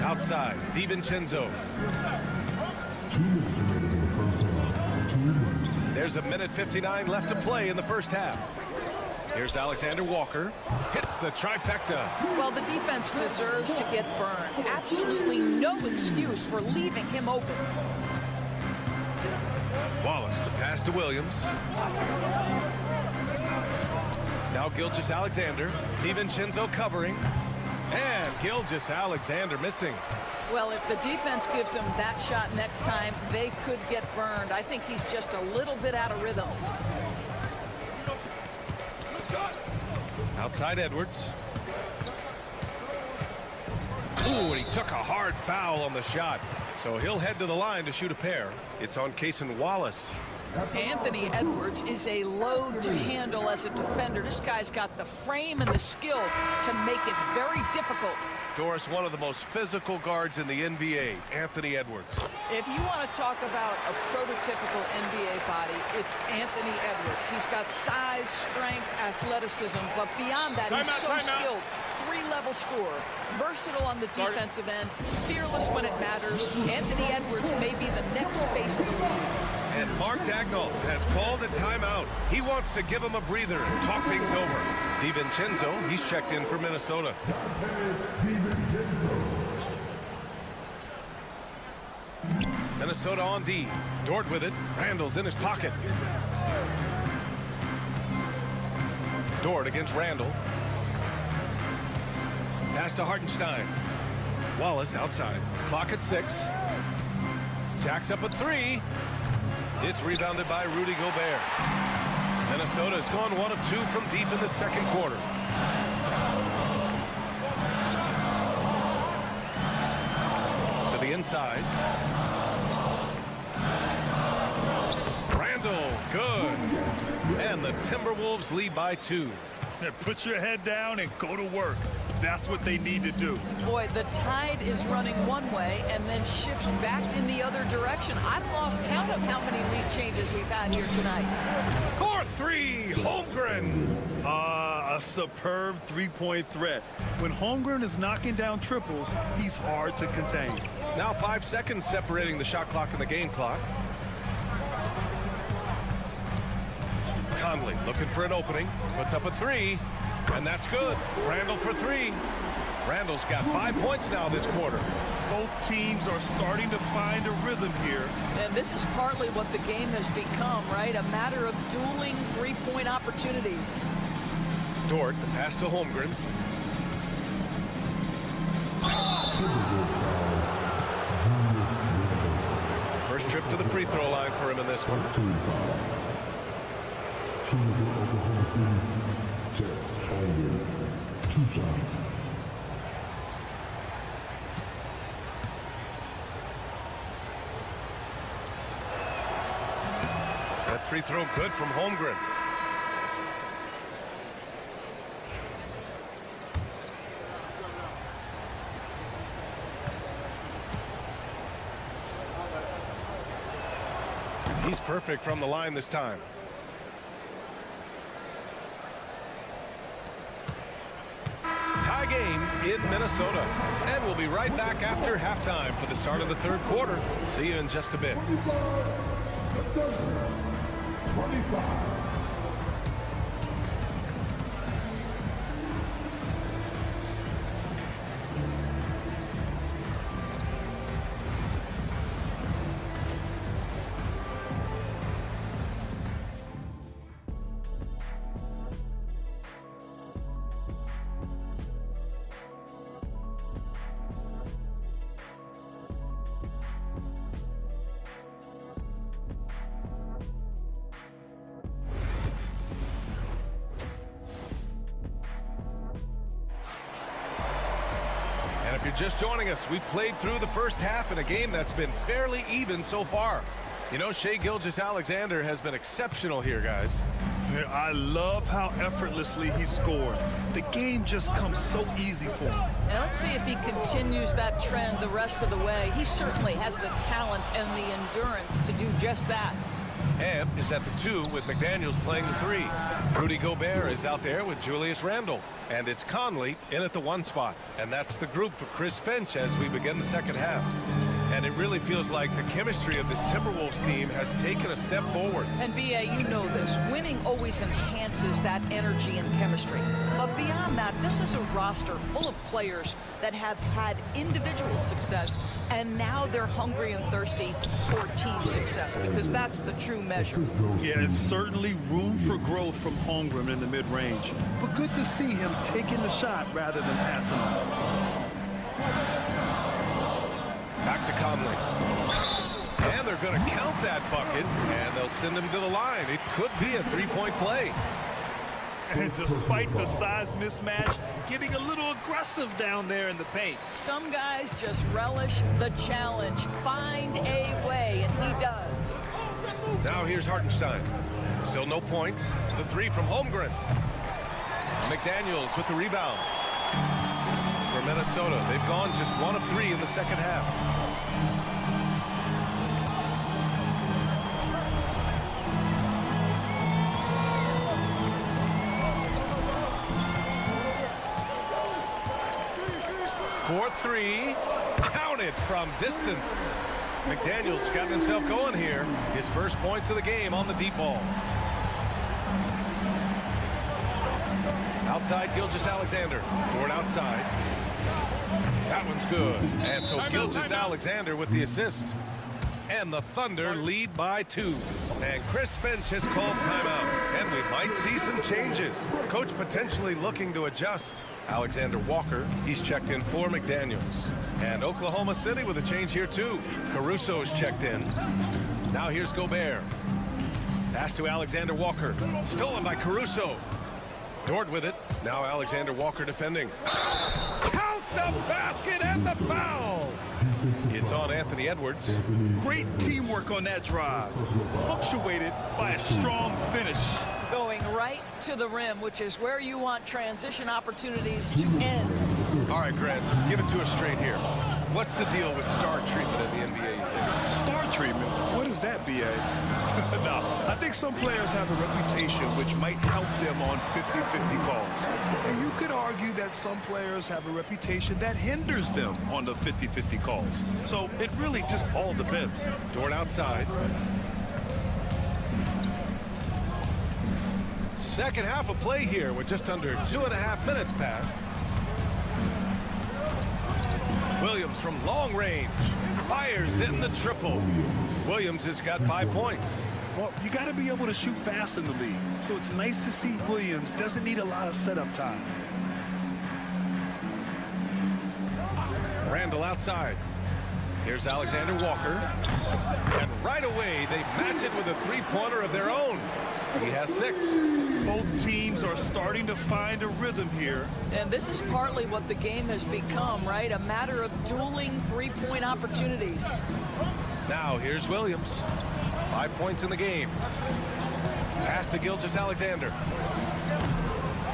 Outside, DiVincenzo. 2 minutes remaining in the first half. 2 minutes. There's a minute 59 left to play in the first half. Here's Alexander Walker. Hits the trifecta. Well, the defense deserves to get burned. Absolutely no excuse for leaving him open. Wallace, the pass to Williams. Now Gilgeous-Alexander. DiVincenzo covering. And Gilgeous-Alexander missing. Well, if the defense gives him that shot next time, they could get burned. I think he's just a little bit out of rhythm. Outside Edwards. Ooh, and he took a hard foul on the shot. So he'll head to the line to shoot a pair. It's on Cason Wallace. Anthony Edwards is a load to handle as a defender. This guy's got the frame and the skill to make it very difficult. Doris, one of the most physical guards in the NBA, Anthony Edwards. If you want to talk about a prototypical NBA body, it's Anthony Edwards. He's got size, strength, athleticism, but beyond that, he's so skilled. 3-level scorer, versatile on the defensive end, fearless when it matters. Anthony Edwards may be the next face of the league. And Mark Dagnall has called a timeout. He wants to give him a breather and talk things over. DiVincenzo, he's checked in for Minnesota. Minnesota on D. Dort with it. Randall's in his pocket. Dort against Randall. Pass to Hartenstein. Wallace outside. Clock at 6. Jacks up a 3. It's rebounded by Rudy Gobert. Minnesota's gone 1 of 2 from deep in the second quarter. To the inside. Randall, good. And the Timberwolves lead by 2. Put your head down and go to work. That's what they need to do. Boy, the tide is running one way and then shifts back in the other direction. I've lost count of how many lead changes we've had here tonight. 4-3, Holmgren. A superb three-point threat. When Holmgren is knocking down triples, he's hard to contain. Now 5 seconds separating the shot clock and the game clock. Conley looking for an opening. Puts up a 3. And that's good. Randall for 3. Randall's got 5 points now this quarter. Both teams are starting to find a rhythm here. And this is partly what the game has become, right? A matter of dueling three-point opportunities. Dort, the pass to Holmgren. First trip to the free throw line for him in this one. Oklahoma City Jets under 2 shots. That free throw good from Holmgren. He's perfect from the line this time. Tie game in Minnesota. And we'll be right back after halftime for the start of the third quarter. See you in just a bit. 25. If you're just joining us, we've played through the first half in a game that's been fairly even so far. You know, Shai Gilgeous-Alexander has been exceptional here, guys. I love how effortlessly he scored. The game just comes so easy for him. And let's see if he continues that trend the rest of the way. He certainly has the talent and the endurance to do just that. Amp is at the 2 with McDaniels playing the 3. Rudy Gobert is out there with Julius Randle. And it's Conley in at the 1 spot. And that's the group for Chris Finch as we begin the second half. And it really feels like the chemistry of this Timberwolves team has taken a step forward. And B.A., you know this. Winning always enhances that energy and chemistry. But beyond that, this is a roster full of players that have had individual success, and now they're hungry and thirsty for team success, because that's the true measure. Yeah, it's certainly room for growth from Holmgren in the mid-range. But good to see him taking the shot rather than passing on. Back to Conley. And they're going to count that bucket, and they'll send him to the line. It could be a three-point play. And despite the size mismatch, getting a little aggressive down there in the paint. Some guys just relish the challenge. Find a way, and he does. Now here's Hartenstein. Still no points. The 3 from Holmgren. McDaniels with the rebound. For Minnesota, they've gone just 1 of 3 in the second half. For 3, counted from distance. McDaniels got himself going here. His first points of the game on the deep ball. Outside, Gilgeous-Alexander. Toward outside. That one's good. And so Gilgeous-Alexander with the assist. And the Thunder lead by 2. And Chris Finch has called timeout. And we might see some changes. Coach potentially looking to adjust. Alexander Walker, he's checked in for McDaniels. And Oklahoma City with a change here too. Caruso's checked in. Now here's Gobert. Pass to Alexander Walker. Stolen by Caruso. Dort with it. Now Alexander Walker defending. Count the basket and the foul. It's on Anthony Edwards. Great teamwork on that drive. Punctuated by a strong finish. Going right to the rim, which is where you want transition opportunities to end. All right, Grant, give it to us straight here. What's the deal with star treatment in the NBA, you think? Star treatment? What is that, B.A.? No, I think some players have a reputation which might help them on 50-50 calls. And you could argue that some players have a reputation that hinders them on the 50-50 calls. So it really just all depends. Dort outside. Second half of play here with just under 2.5 minutes passed. Williams from long range fires in the triple. Williams has got 5 points. Well, you got to be able to shoot fast in the league. So it's nice to see Williams doesn't need a lot of setup time. Randle outside. Here's Alexander Walker. And right away, they match it with a three-pointer of their own. He has 6. Both teams are starting to find a rhythm here. And this is partly what the game has become, right? A matter of dueling three-point opportunities. Now here's Williams. 5 points in the game. Pass to Gilgeous-Alexander.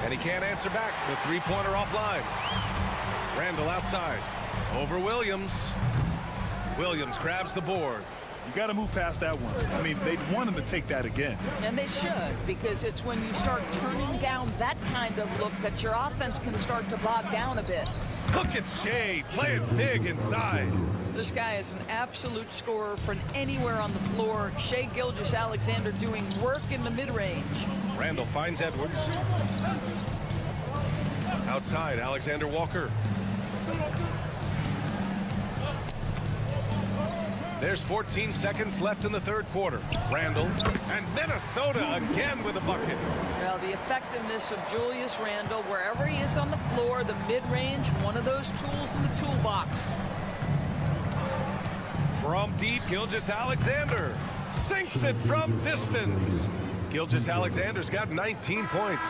And he can't answer back. The three-pointer offline. Randle outside. Over Williams. Williams grabs the board. You got to move past that one. I mean, they'd want him to take that again. And they should, because it's when you start turning down that kind of look that your offense can start to bog down a bit. Look at Shai playing big inside. This guy is an absolute scorer from anywhere on the floor. Shai Gilgeous-Alexander doing work in the mid-range. Randle finds Edwards. Outside, Alexander Walker. There's 14 seconds left in the third quarter. Randle and Minnesota again with a bucket. Well, the effectiveness of Julius Randle, wherever he is on the floor, the mid-range, one of those tools in the toolbox. From deep, Gilgeous-Alexander sinks it from distance. Gilgeous-Alexander's got 19 points.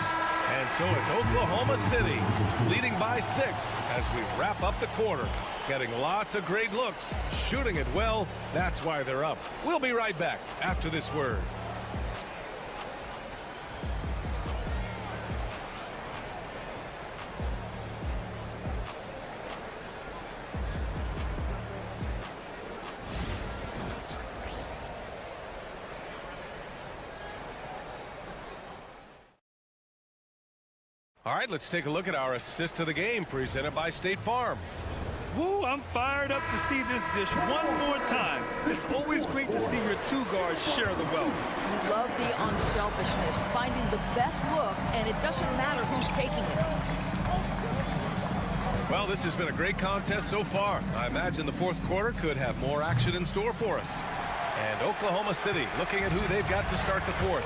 And so it's Oklahoma City leading by 6 as we wrap up the quarter. Getting lots of great looks, shooting it well. That's why they're up. We'll be right back after this word. All right, let's take a look at our assist of the game presented by State Farm. Woo, I'm fired up to see this dish one more time. It's always great to see your two guards share the wealth. You love the unselfishness, finding the best look, and it doesn't matter who's taking it. Well, this has been a great contest so far. I imagine the fourth quarter could have more action in store for us. And Oklahoma City looking at who they've got to start the fourth.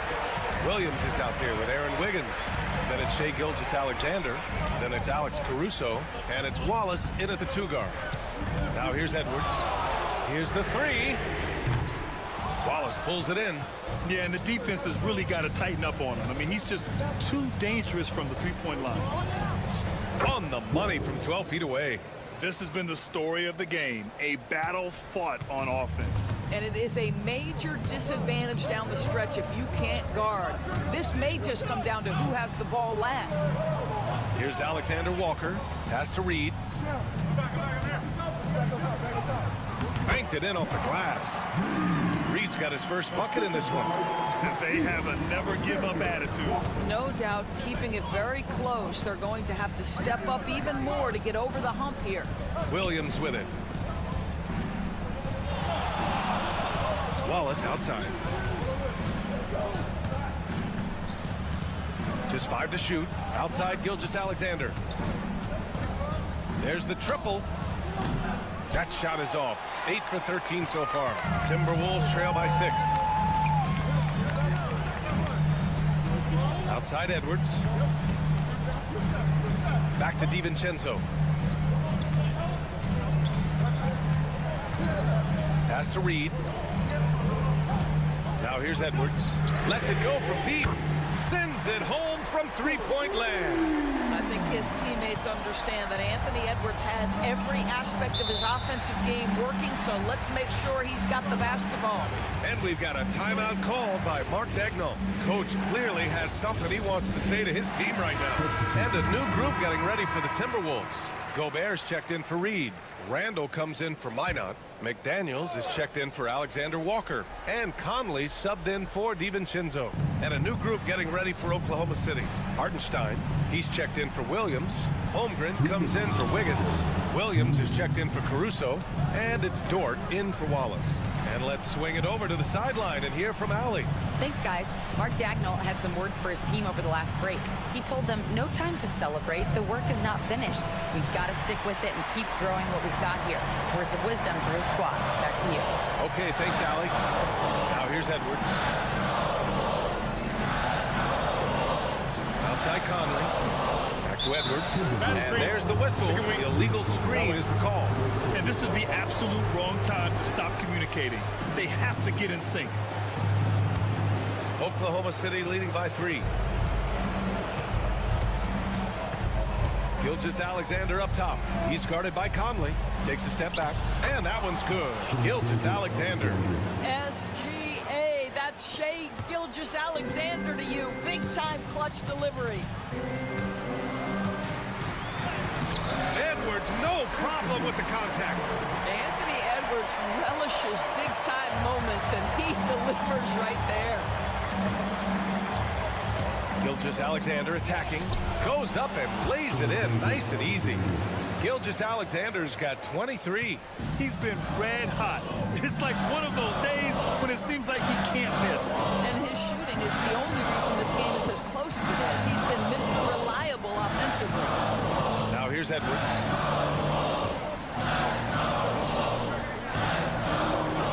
Williams is out there with Aaron Wiggins. Then it's Shai Gilgeous-Alexander. Then it's Alex Caruso. And it's Wallace in at the 2-guard. Now here's Edwards. Here's the 3. Wallace pulls it in. Yeah, and the defense has really got to tighten up on him. I mean, he's just too dangerous from the three-point line. On the money from 12 feet away. This has been the story of the game, a battle fought on offense. And it is a major disadvantage down the stretch if you can't guard. This may just come down to who has the ball last. Here's Alexander Walker. Pass to Reed. Banked it in off the glass. Reed's got his first bucket in this one. They have a never-give-up attitude. No doubt, keeping it very close. They're going to have to step up even more to get over the hump here. Williams with it. Wallace outside. Just 5 to shoot. Outside Gilgeous-Alexander. There's the triple. That shot is off. 8 for 13 so far. Timberwolves trail by 6. Outside Edwards. Back to DiVincenzo. Pass to Reed. Now here's Edwards. Lets it go from deep. Sends it home from three-point land. I think his teammates understand that Anthony Edwards has every aspect of his offensive game working, so let's make sure he's got the basketball. And we've got a timeout called by Mark Dagnall. Coach clearly has something he wants to say to his team right now. And a new group getting ready for the Timberwolves. Gobert's checked in for Reed. Randall comes in for Minot. McDaniels is checked in for Alexander Walker. And Conley subbed in for DiVincenzo. And a new group getting ready for Oklahoma City. Hartenstein, he's checked in for Williams. Holmgren comes in for Wiggins. Williams is checked in for Caruso. And it's Dort in for Wallace. And let's swing it over to the sideline and hear from Allie. Thanks, guys. Mark Dagnall had some words for his team over the last break. He told them, no time to celebrate. The work is not finished. We've got to stick with it and keep growing what we've got here. Words of wisdom for his squad. Back to you. Okay, thanks, Allie. Now here's Edwards. Outside Conley. Back to Edwards. And there's the whistle. The illegal screen is the call. And this is the absolute wrong time to stop communicating. They have to get in sync. Oklahoma City leading by 3. Gilgeous-Alexander up top. He's guarded by Conley. Takes a step back. And that one's good. Gilgeous-Alexander. SGA, that's Shai Gilgeous-Alexander to you. Big-time clutch delivery. Edwards, no problem with the contact. Anthony Edwards relishes big-time moments, and he delivers right there. Gilgeous-Alexander attacking. Goes up and lays it in nice and easy. Gilgeous-Alexander's got 23. He's been red hot. It's like one of those days when it seems like he can't miss. And his shooting is the only reason this game is as close as it is. He's been Mr. Reliable offensively. Now here's Edwards.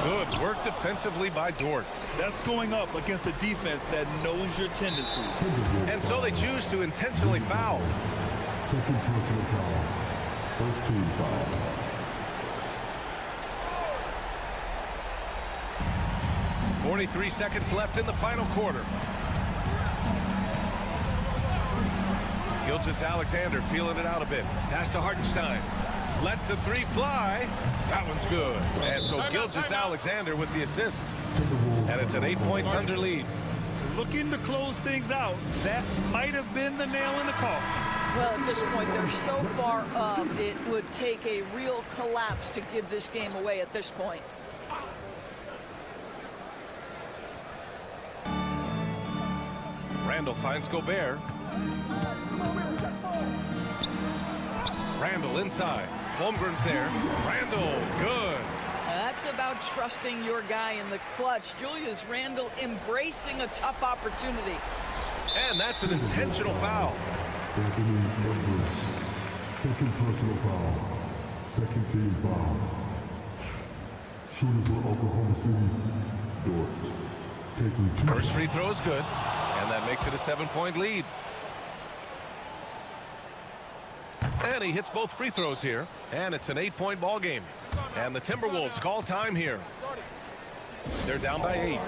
Good work defensively by Dort. That's going up against a defense that knows your tendencies. And so they choose to intentionally foul. Second personal foul. First team foul. .43 seconds left in the final quarter. Gilgeous-Alexander feeling it out a bit. Pass to Hartenstein. Lets the three fly. That one's good. And so Gilgeous-Alexander with the assist. And it's an 8-point Thunder lead. Looking to close things out. That might have been the nail in the coffin. Well, at this point, they're so far up, it would take a real collapse to give this game away at this point. Randall finds Gobert. Randall inside. Holmgren's there. Randall, good. That's about trusting your guy in the clutch. Julius Randle embracing a tough opportunity. And that's an intentional foul. Anthony Edwards. Second personal foul. Second team foul. Shooting for Oklahoma City. Dort. Taking 2. First free throw is good. And that makes it a 7-point lead. And he hits both free throws here. And it's an 8-point ball game. And the Timberwolves call time here. They're down by 8.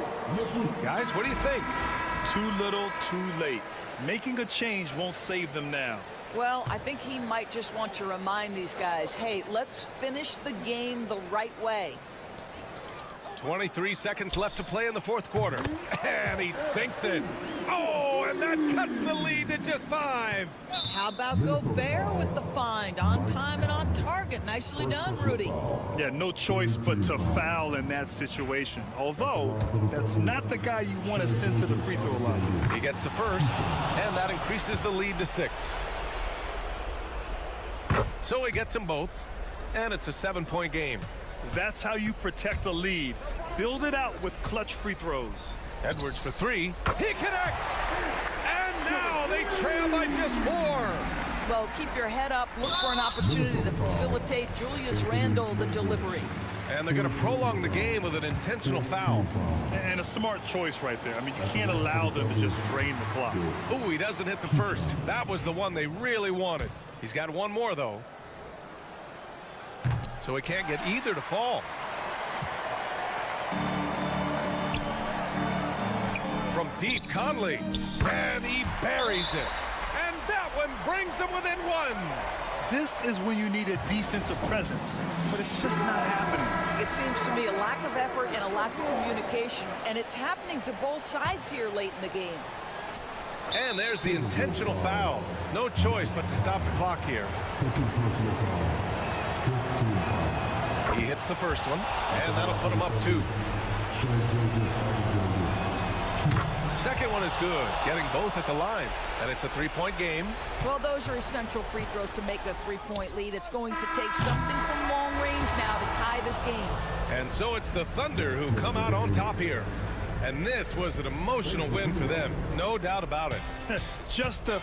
Guys, what do you think? Too little, too late. Making a change won't save them now. Well, I think he might just want to remind these guys, hey, let's finish the game the right way. 23 seconds left to play in the fourth quarter. And he sinks it. Oh, and that cuts the lead to just 5. How about Gobert with the find? On time and on target. Nicely done, Rudy. Yeah, no choice but to foul in that situation. Although, that's not the guy you want to send to the free throw line. He gets the first, and that increases the lead to 6. So he gets them both, and it's a 7-point game. That's how you protect a lead. Build it out with clutch free throws. Edwards for 3. He connects! And now they trail by just 4. Well, keep your head up. Look for an opportunity to facilitate Julius Randle the delivery. And they're going to prolong the game with an intentional foul. And a smart choice right there. I mean, you can't allow them to just drain the clock. Ooh, he doesn't hit the first. That was the one they really wanted. He's got one more, though. So he can't get either to fall. From deep, Conley. And he buries it. And that one brings them within 1. This is when you need a defensive presence, but it's just not happening. It seems to me a lack of effort and a lack of communication, and it's happening to both sides here late in the game. And there's the intentional foul. No choice but to stop the clock here. Second personal foul. First team foul. He hits the first one, and that'll put him up 2. Second one is good, getting both at the line, and it's a 3-point game. Well, those are essential free throws to make a 3-point lead. It's going to take something from long range now to tie this game. And so it's the Thunder who come out on top here. And this was an emotional win for them, no doubt about it. Just a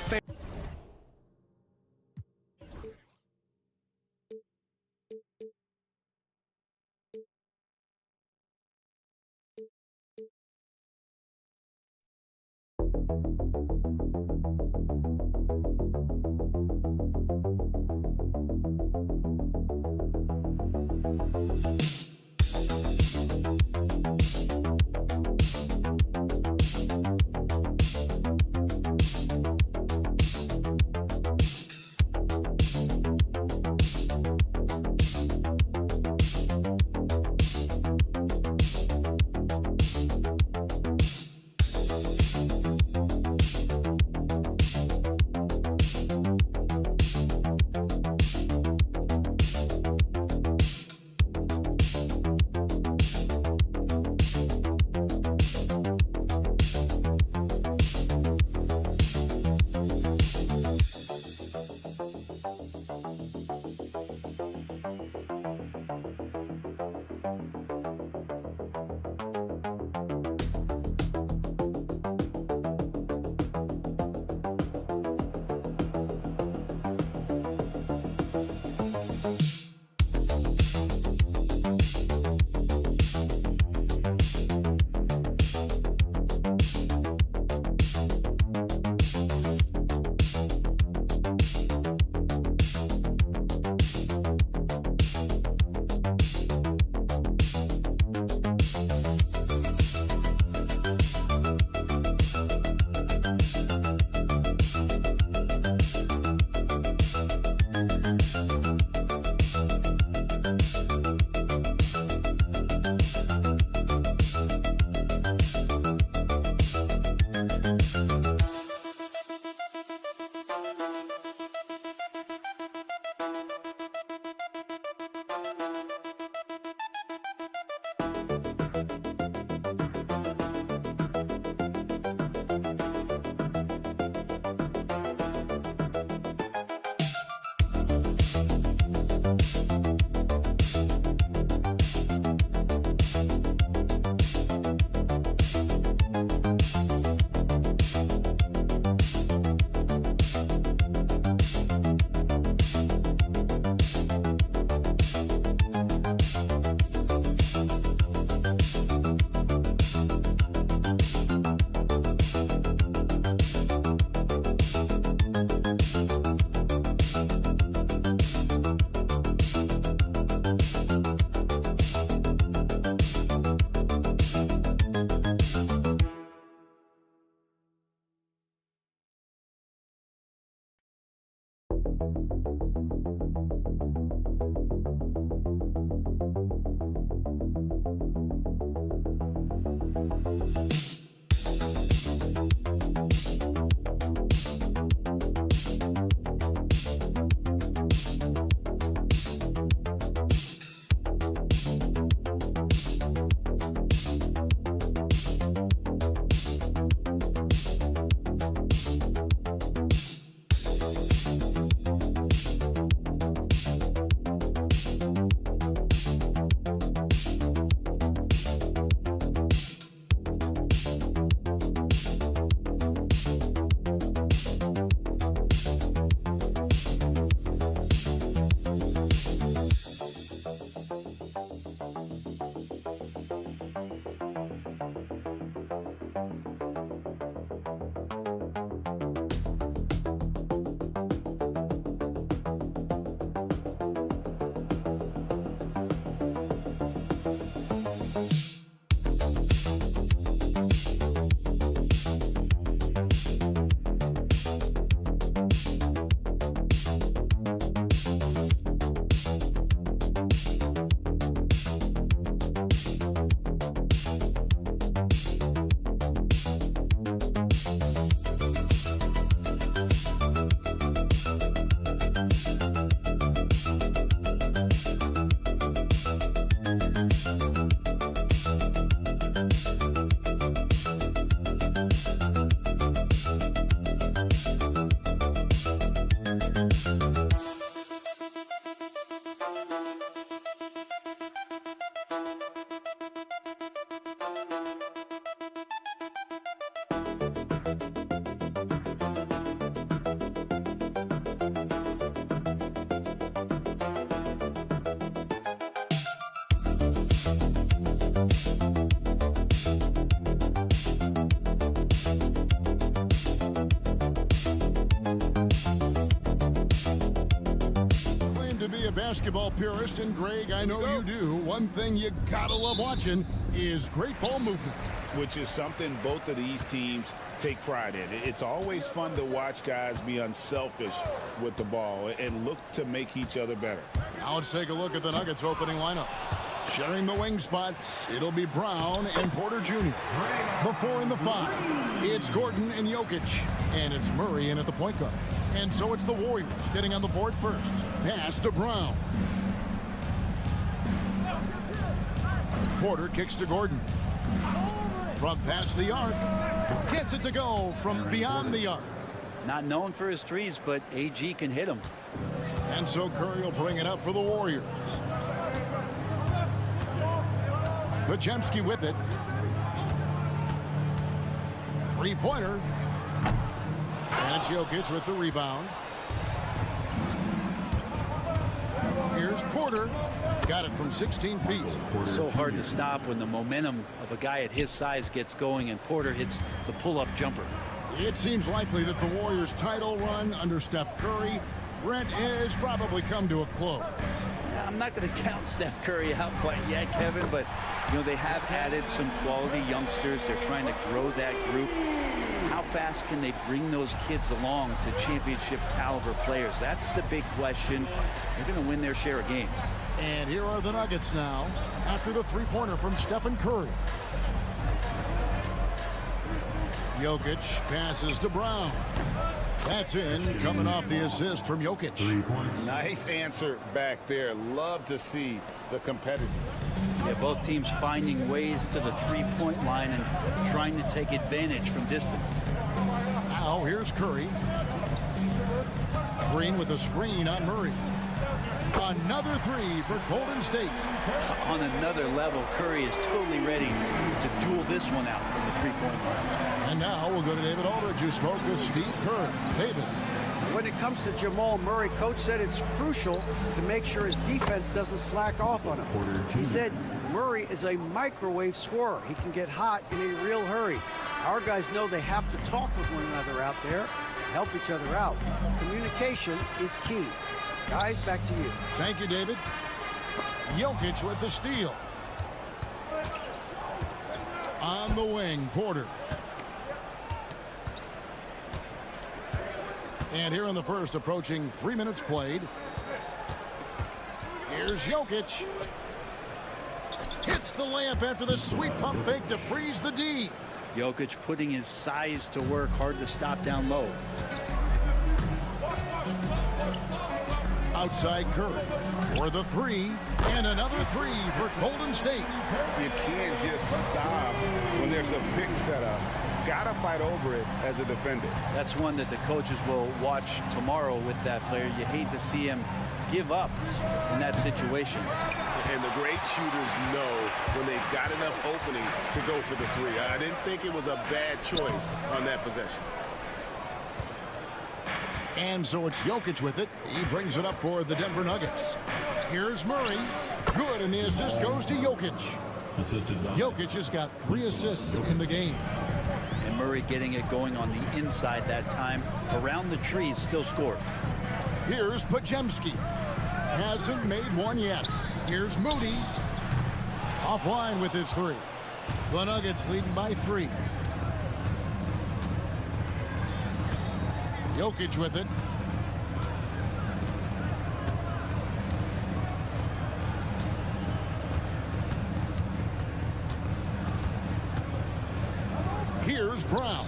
Basketball purist, and Greg, I know you do. One thing you gotta love watching is great ball movement, which is something both of these teams take pride in. It's always fun to watch guys be unselfish with the ball and look to make each other better. Now let's take a look at the Nuggets opening lineup. Sharing the wing spots, it'll be Brown and Porter Jr. The 4 and the 5, it's Gordon and Jokic, and it's Murray in at the point guard. And so it's the Warriors getting on the board first. Pass to Brown. Porter kicks to Gordon. From past the arc. Gets it to go from beyond the arc. Not known for his threes, but AG can hit him. And so Curry will bring it up for the Warriors. Podziemski with it. Three-pointer. And it's Jokic with the rebound. Here's Porter. Got it from 16 feet. So hard to stop when the momentum of a guy at his size gets going and Porter hits the pull-up jumper. It seems likely that the Warriors' title run under Steph Curry, Brent, has probably come to a close. I'm not going to count Steph Curry out quite yet, Kevin, but you know they have added some quality youngsters. They're trying to grow that group. How fast can they bring those kids along to championship caliber players? That's the big question. They're going to win their share of games. And here are the Nuggets now after the three-pointer from Stephen Curry. Jokic passes to Brown. That's in, coming off the assist from Jokic. Nice answer back there. Love to see the competitiveness. Yeah, both teams finding ways to the three-point line and trying to take advantage from distance. Now here's Curry. Green with a screen on Murray. Another three for Golden State. On another level, Curry is totally ready to duel this one out from the three-point line. And now we'll go to David Aldridge, who spoke with Steve Kerr. David. When it comes to Jamal Murray, coach said it's crucial to make sure his defense doesn't slack off on him. He said Murray is a microwave scorer. He can get hot in a real hurry. Our guys know they have to talk with one another out there and help each other out. Communication is key. Guys, back to you. Thank you, David. Jokic with the steal. On the wing, Porter. And here in the first, approaching 3 minutes played. Here's Jokic. Hits the layup after the sweet pump fake to freeze the D. Jokic putting his size to work, hard to stop down low. Outside Curry for the three, and another three for Golden State. You can't just stop when there's a pick set up. Gotta fight over it as a defender. That's one that the coaches will watch tomorrow with that player. You hate to see him give up in that situation. And the great shooters know when they've got enough opening to go for the three. I didn't think it was a bad choice on that possession. And so it's Jokic with it. He brings it up for the Denver Nuggets. Here's Murray. Good, and the assist goes to Jokic. Jokic has got 3 assists in the game. And Murray getting it going on the inside that time. Around the trees, still scored. Here's Podziemski. Hasn't made one yet. Here's Moody. Offline with his 3. The Nuggets leading by 3. Jokic with it. Here's Brown.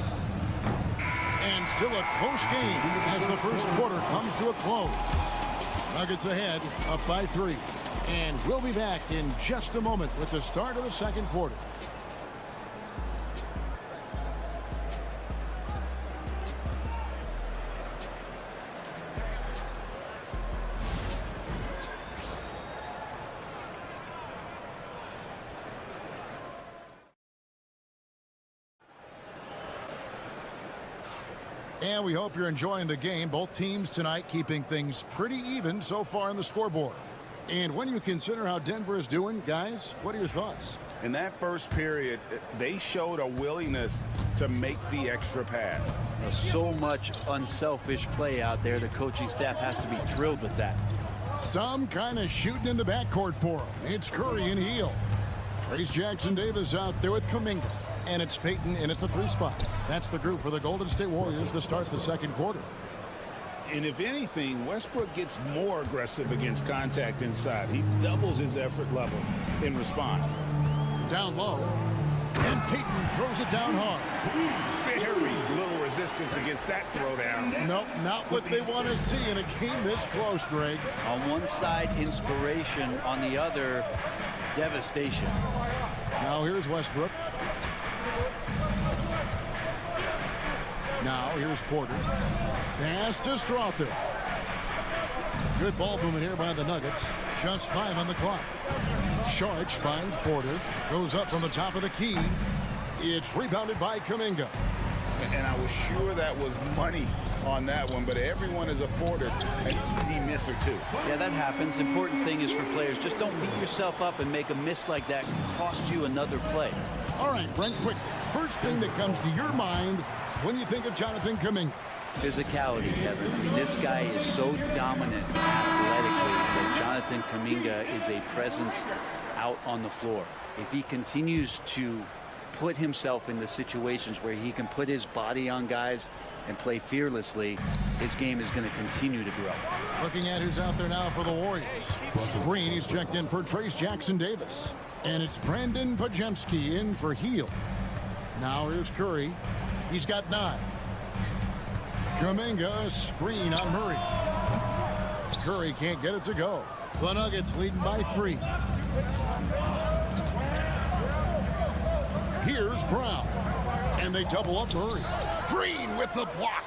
And still a close game as the first quarter comes to a close. Nuggets ahead, up by 3. And we'll be back in just a moment with the start of the second quarter. And we hope you're enjoying the game. Both teams tonight keeping things pretty even so far on the scoreboard. And when you consider how Denver is doing, guys, what are your thoughts? In that first period, they showed a willingness to make the extra pass. So much unselfish play out there. The coaching staff has to be thrilled with that. Some kind of shooting in the backcourt for him. It's Curry and Heel. Trace Jackson-Davis out there with Kuminga. And it's Payton in at the 3 spot. That's the group for the Golden State Warriors to start the second quarter. And if anything, Westbrook gets more aggressive against contact inside. He doubles his effort level in response. Down low. And Payton throws it down hard. Very little resistance against that throwdown. Nope, not what they want to see in a game this close, Greg. On one side, inspiration. On the other, devastation. Now here's Westbrook. Now here's Porter. Pass to Strother. Good ball movement here by the Nuggets. Just 5 on the clock. Sharch finds Porter. Goes up from the top of the key. It's rebounded by Kuminga. And I was sure that was money on that one, but everyone is afforded an easy miss or two. Yeah, that happens. Important thing is for players, just don't beat yourself up and make a miss like that cost you another play. All right, Brent, quick. First thing that comes to your mind when you think of Jonathan Kuminga? Physicality, Kevin. I mean, this guy is so dominant athletically that Jonathan Kuminga is a presence out on the floor. If he continues to put himself in the situations where he can put his body on guys and play fearlessly, his game is going to continue to grow. Looking at who's out there now for the Warriors. Green, he's checked in for Trace Jackson-Davis. And it's Brandon Pajemski in for Heel. Now here's Curry. He's got 9. Kuminga, screen on Murray. Curry can't get it to go. The Nuggets leading by 3. Here's Brown. And they double up Murray. Green with the block.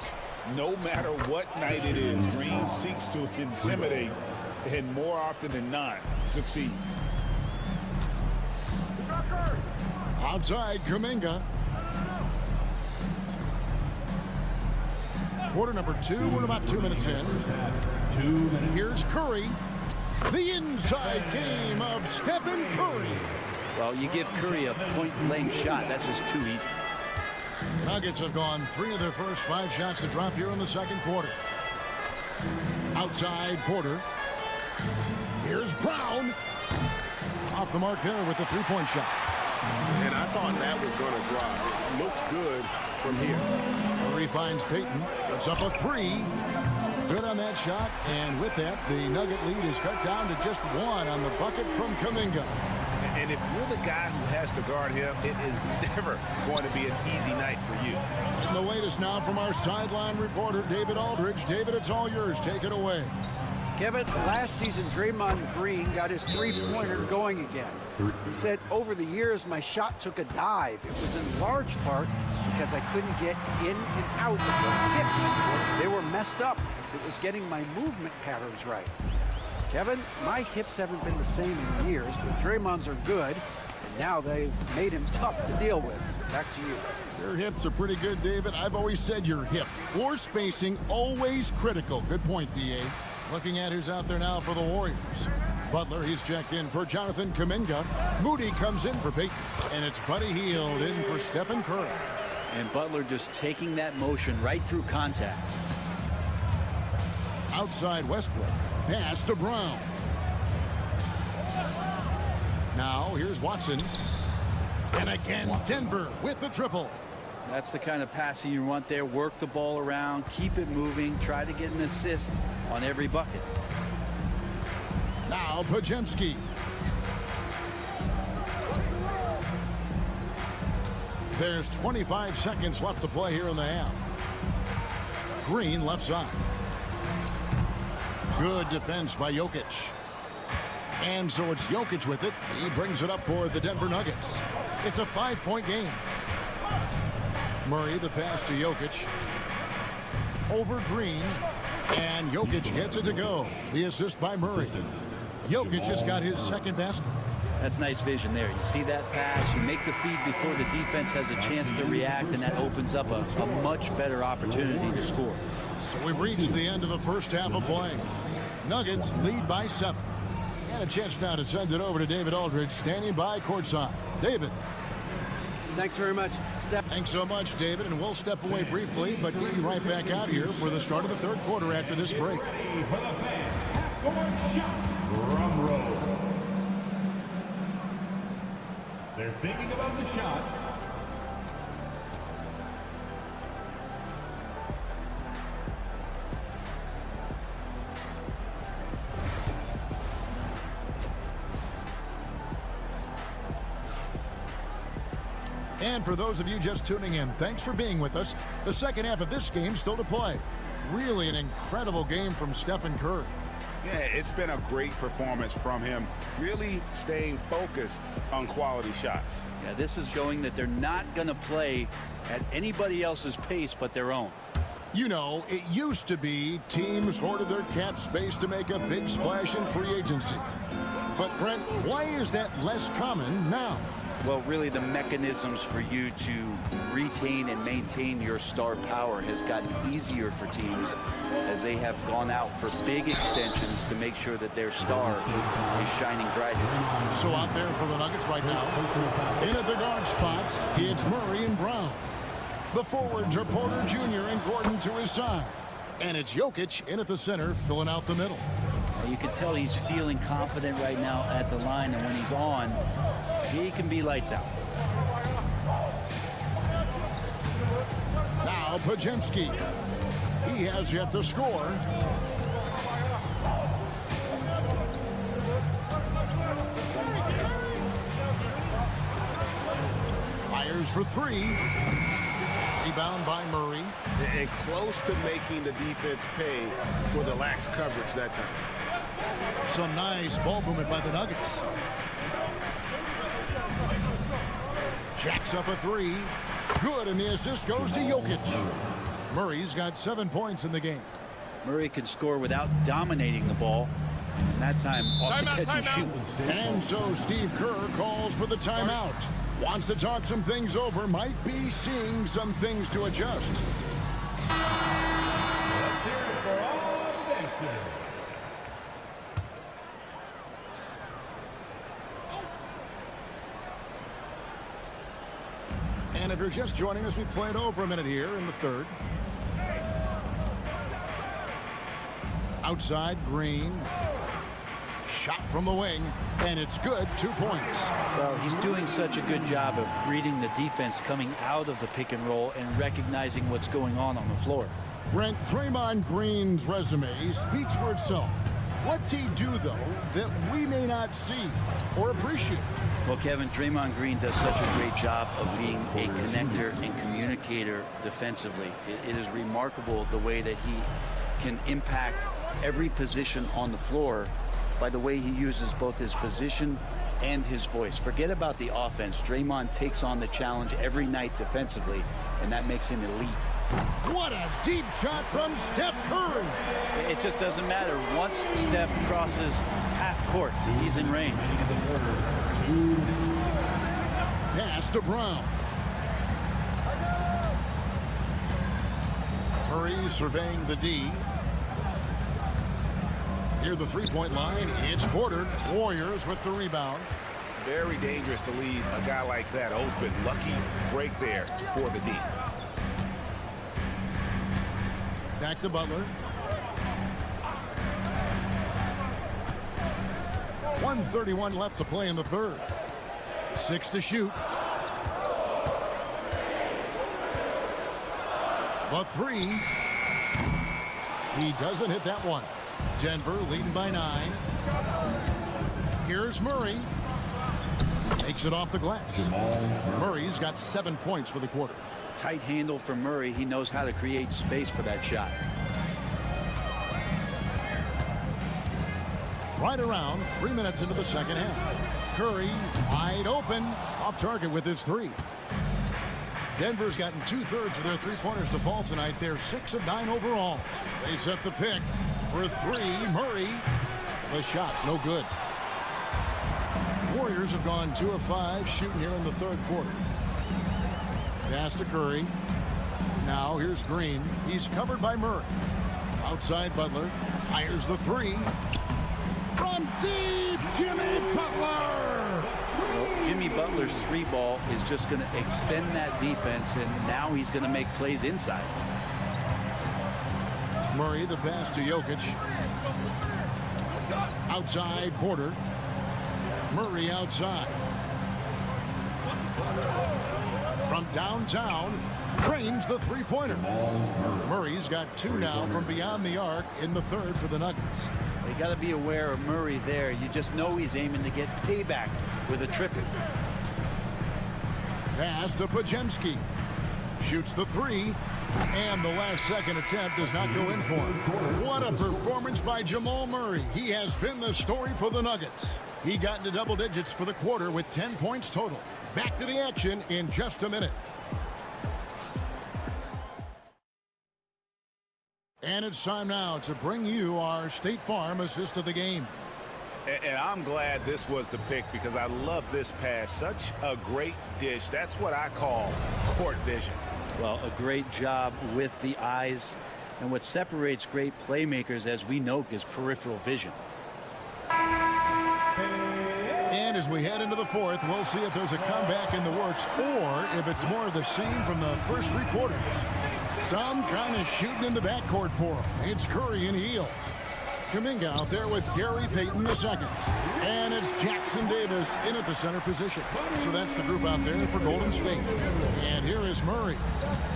No matter what night it is, Green seeks to intimidate and more often than not succeed. Outside, Kuminga. Quarter number 2. We're about 2 minutes in. Here's Curry. The inside game of Stephen Curry. Well, you give Curry a point-blank shot. That's just too easy. The Nuggets have gone 3 of their first 5 shots to drop here in the second quarter. Outside, Porter. Here's Brown. Off the mark there with the 3-point shot. And I thought that was going to drop. It looked good from here. Murray finds Payton. Puts up a 3. Good on that shot. And with that, the Nugget lead is cut down to just 1 on the bucket from Kuminga. And if you're the guy who has to guard him, it is never going to be an easy night for you. And the latest now from our sideline reporter, David Aldridge. David, it's all yours. Take it away. Kevin, last season, Draymond Green got his 3-pointer going again. He said, over the years, my shot took a dive. It was in large part because I couldn't get in and out of my hips. They were messed up. It was getting my movement patterns right. Kevin, my hips haven't been the same in years, but Draymond's are good, and now they've made him tough to deal with. Back to you. Your hips are pretty good, David. I've always said your hip. Floor spacing, always critical. Good point, D.A. Looking at who's out there now for the Warriors. Butler, he's checked in for Jonathan Kuminga. Moody comes in for Payton. And it's Buddy Hield in for Stephen Curry. And Butler just taking that motion right through contact. Outside Westbrook. Pass to Brown. Now here's Watson. And again, Denver with the triple. That's the kind of passing you want there. Work the ball around, keep it moving, try to get an assist on every bucket. Now Pajemski. There's 25 seconds left to play here in the half. Green left side. Good defense by Jokic. And so it's Jokic with it. He brings it up for the Denver Nuggets. It's a 5-point game. Murray, the pass to Jokic. Over Green. And Jokic gets it to go. The assist by Murray. Jokic has got his second basket. That's nice vision there. You see that pass, you make the feed before the defense has a chance to react, and that opens up a much better opportunity to score. So we've reached the end of the first half of play. Nuggets lead by 7. And a chance now to send it over to David Aldridge, standing by courtside. David. Thanks very much, Steph. Thanks so much, David, and we'll step away briefly, but get you right back out here for the start of the third quarter after this break. Drum roll. They're thinking about the shot. And for those of you just tuning in, thanks for being with us. The second half of this game still to play. Really an incredible game from Stephen Curry. Yeah, it's been a great performance from him, really staying focused on quality shots. Yeah, this is showing that they're not going to play at anybody else's pace but their own. You know, it used to be teams hoarded their cap space to make a big splash in free agency. But, Brent, why is that less common now? Well, really the mechanisms for you to retain and maintain your star power has gotten easier for teams as they have gone out for big extensions to make sure that their star is shining brightest. So out there for the Nuggets right now, in at the guard spots, it's Murray and Brown. The forwards are Porter Jr. and Gordon to his side. And it's Jokic in at the center, filling out the middle. You can tell he's feeling confident right now at the line, and when he's on, he can be lights out. Now Pajemski. He has yet to score. Fires for 3. Rebound by Murray. And close to making the defense pay for the lax coverage that time. Some nice ball movement by the Nuggets. Jacks up a 3. Good, and the assist goes to Jokic. Murray's got 7 points in the game. Murray can score without dominating the ball. And that time off the catch and shoot. And so Steve Kerr calls for the timeout. Wants to talk some things over. Might be seeing some things to adjust. Let's hear it for all the bases. And if you're just joining us, we played over a minute here in the third. Outside, Green. Shot from the wing, and it's good. 2 points. Well, he's doing such a good job of reading the defense coming out of the pick and roll and recognizing what's going on the floor. Brent, Draymond Green's resume speaks for itself. What's he do, though, that we may not see or appreciate? Well, Kevin, Draymond Green does such a great job of being a connector and communicator defensively. It is remarkable the way that he can impact every position on the floor by the way he uses both his position and his voice. Forget about the offense. Draymond takes on the challenge every night defensively, and that makes him elite. What a deep shot from Steph Curry. It just doesn't matter. Once Steph crosses half court, he's in range. Pass to Brown. Curry surveying the D. Near the three-point line, it's Porter. Warriors with the rebound. Very dangerous to leave a guy like that open. Lucky break there for the D. Back to Butler. 1:31 left to play in the third. 6 to shoot. The 3. He doesn't hit that one. Denver leading by 9. Here's Murray. Takes it off the glass. Murray's got 7 points for the quarter. Tight handle for Murray. He knows how to create space for that shot. Right around 3 minutes into the second half. Curry wide open. Off target with his 3. Denver's gotten 2/3 of their three-pointers to fall tonight. They're 6 of 9 overall. They set the pick for 3. Murray. The shot, no good. Warriors have gone 2 of 5 shooting here in the third quarter. Pass to Curry. Now here's Green. He's covered by Murray. Outside Butler. Fires the three. From deep, Jimmy Butler! Well, Jimmy Butler's three ball is just going to extend that defense, and now he's going to make plays inside. Murray, the pass to Jokic. Outside Porter. Murray outside. From downtown, cranes the three-pointer. Murray's got 2 now from beyond the arc in the third for the Nuggets. You got to be aware of Murray there. You just know he's aiming to get payback with a triple. Pass to Podziemski. Shoots the three. And the last second attempt does not go in for him. What a performance by Jamal Murray. He has been the story for the Nuggets. He got into double digits for the quarter with 10 points total. Back to the action in just a minute. And it's time now to bring you our State Farm assist of the game. And I'm glad this was the pick because I love this pass. Such a great dish. That's what I call court vision. Well, a great job with the eyes. And what separates great playmakers, as we know, is peripheral vision. And as we head into the fourth, we'll see if there's a comeback in the works or if it's more of the same from the first 3 quarters. Some kind of shooting in the backcourt for him. It's Curry and Heel. Kuminga out there with Gary Payton II. And it's Jackson Davis in at the center position. So that's the group out there for Golden State. And here is Murray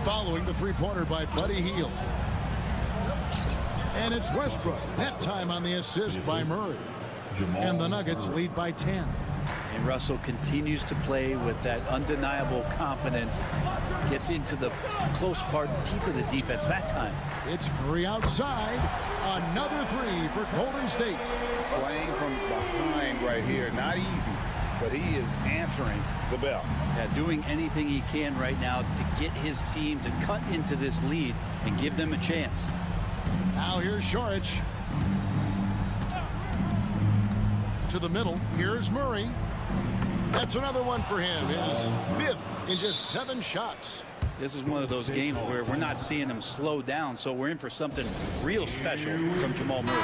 following the three-pointer by Buddy Hield. And it's Westbrook, that time on the assist by Murray. And the Nuggets lead by 10. And Russell continues to play with that undeniable confidence. Gets into the close part, teeth of the defense that time. It's Curry outside. Another three for Golden State. Playing from behind right here. Not easy, but he is answering the bell. Yeah, doing anything he can right now to get his team to cut into this lead and give them a chance. Now here's Saric. To the middle. Here's Murray. That's another one for him. His 5th in just 7 shots. This is one of those games where we're not seeing him slow down, so we're in for something real special from Jamal Murray.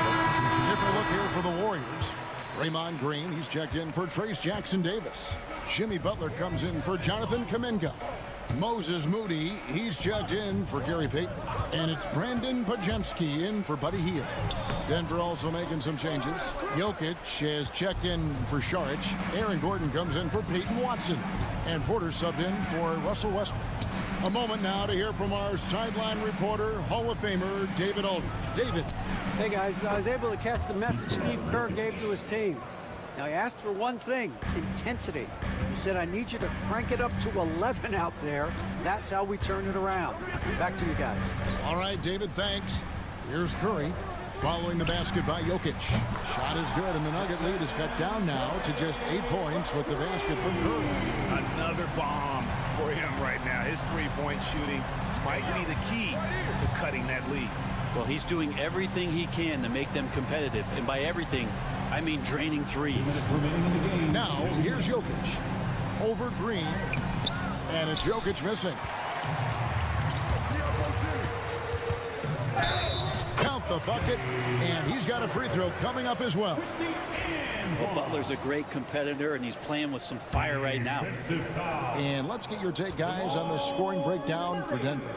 Different look here for the Warriors. Draymond Green, he's checked in for Trace Jackson Davis. Jimmy Butler comes in for Jonathan Kuminga. Moses Moody, he's checked in for Gary Payton. And it's Brandon Podziemski in for Buddy Hield. Denver also making some changes. Jokic has checked in for Saric. Aaron Gordon comes in for Peyton Watson. And Porter subbed in for Russell Westbrook. A moment now to hear from our sideline reporter, Hall of Famer David Aldridge. David. Hey guys, I was able to catch the message Steve Kerr gave to his team. Now he asked for one thing, intensity. He said, I need you to crank it up to 11 out there. That's how we turn it around. Back to you guys. All right, David, thanks. Here's Curry following the basket by Jokic. Shot is good, and the Nugget lead is cut down now to just 8 points with the basket from Curry. Another bomb for him right now. His three-point shooting might be the key to cutting that lead. Well, he's doing everything he can to make them competitive. And by everything, I mean draining threes. Now, here's Jokic. Over Green. And it's Jokic missing. Count the bucket. And he's got a free throw coming up as well. Well, Butler's a great competitor, and he's playing with some fire right now. And let's get your take, guys, on the scoring breakdown for Denver.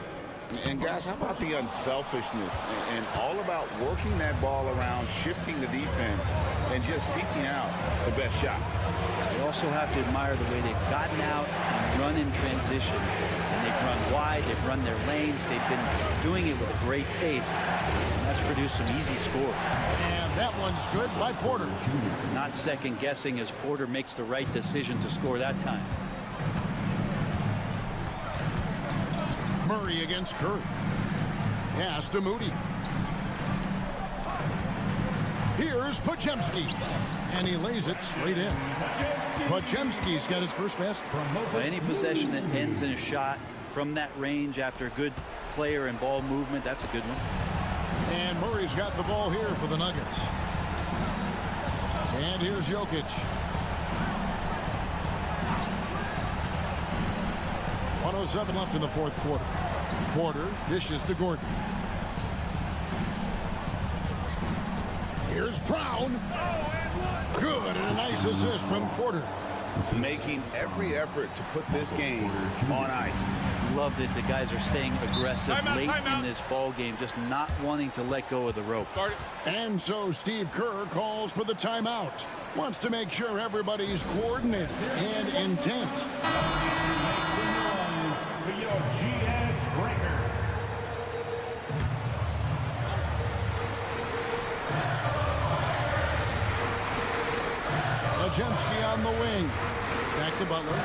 And guys, how about the unselfishness and all about working that ball around, shifting the defense, and just seeking out the best shot. You also have to admire the way they've gotten out and run in transition. And they've run wide, they've run their lanes, they've been doing it with a great pace. And that's produced some easy scores. And that one's good by Porter. Not second guessing as Porter makes the right decision to score that time. Murray against Curry. Pass to Moody. Here's Podziemski. And he lays it straight in. Podziemski's got his first basket. But any possession that ends in a shot from that range after a good player and ball movement, that's a good one. And Murray's got the ball here for the Nuggets. And here's Jokic. 1:07 left in the fourth quarter. Porter dishes to Gordon. Here's Brown. Good, and a nice assist from Porter. Making every effort to put this game on ice. Love that the guys are staying aggressive late in this ball game, just not wanting to let go of the rope. And so Steve Kerr calls for the timeout. Wants to make sure everybody's coordinated and intent. Lajemski on the wing. Back to Butler.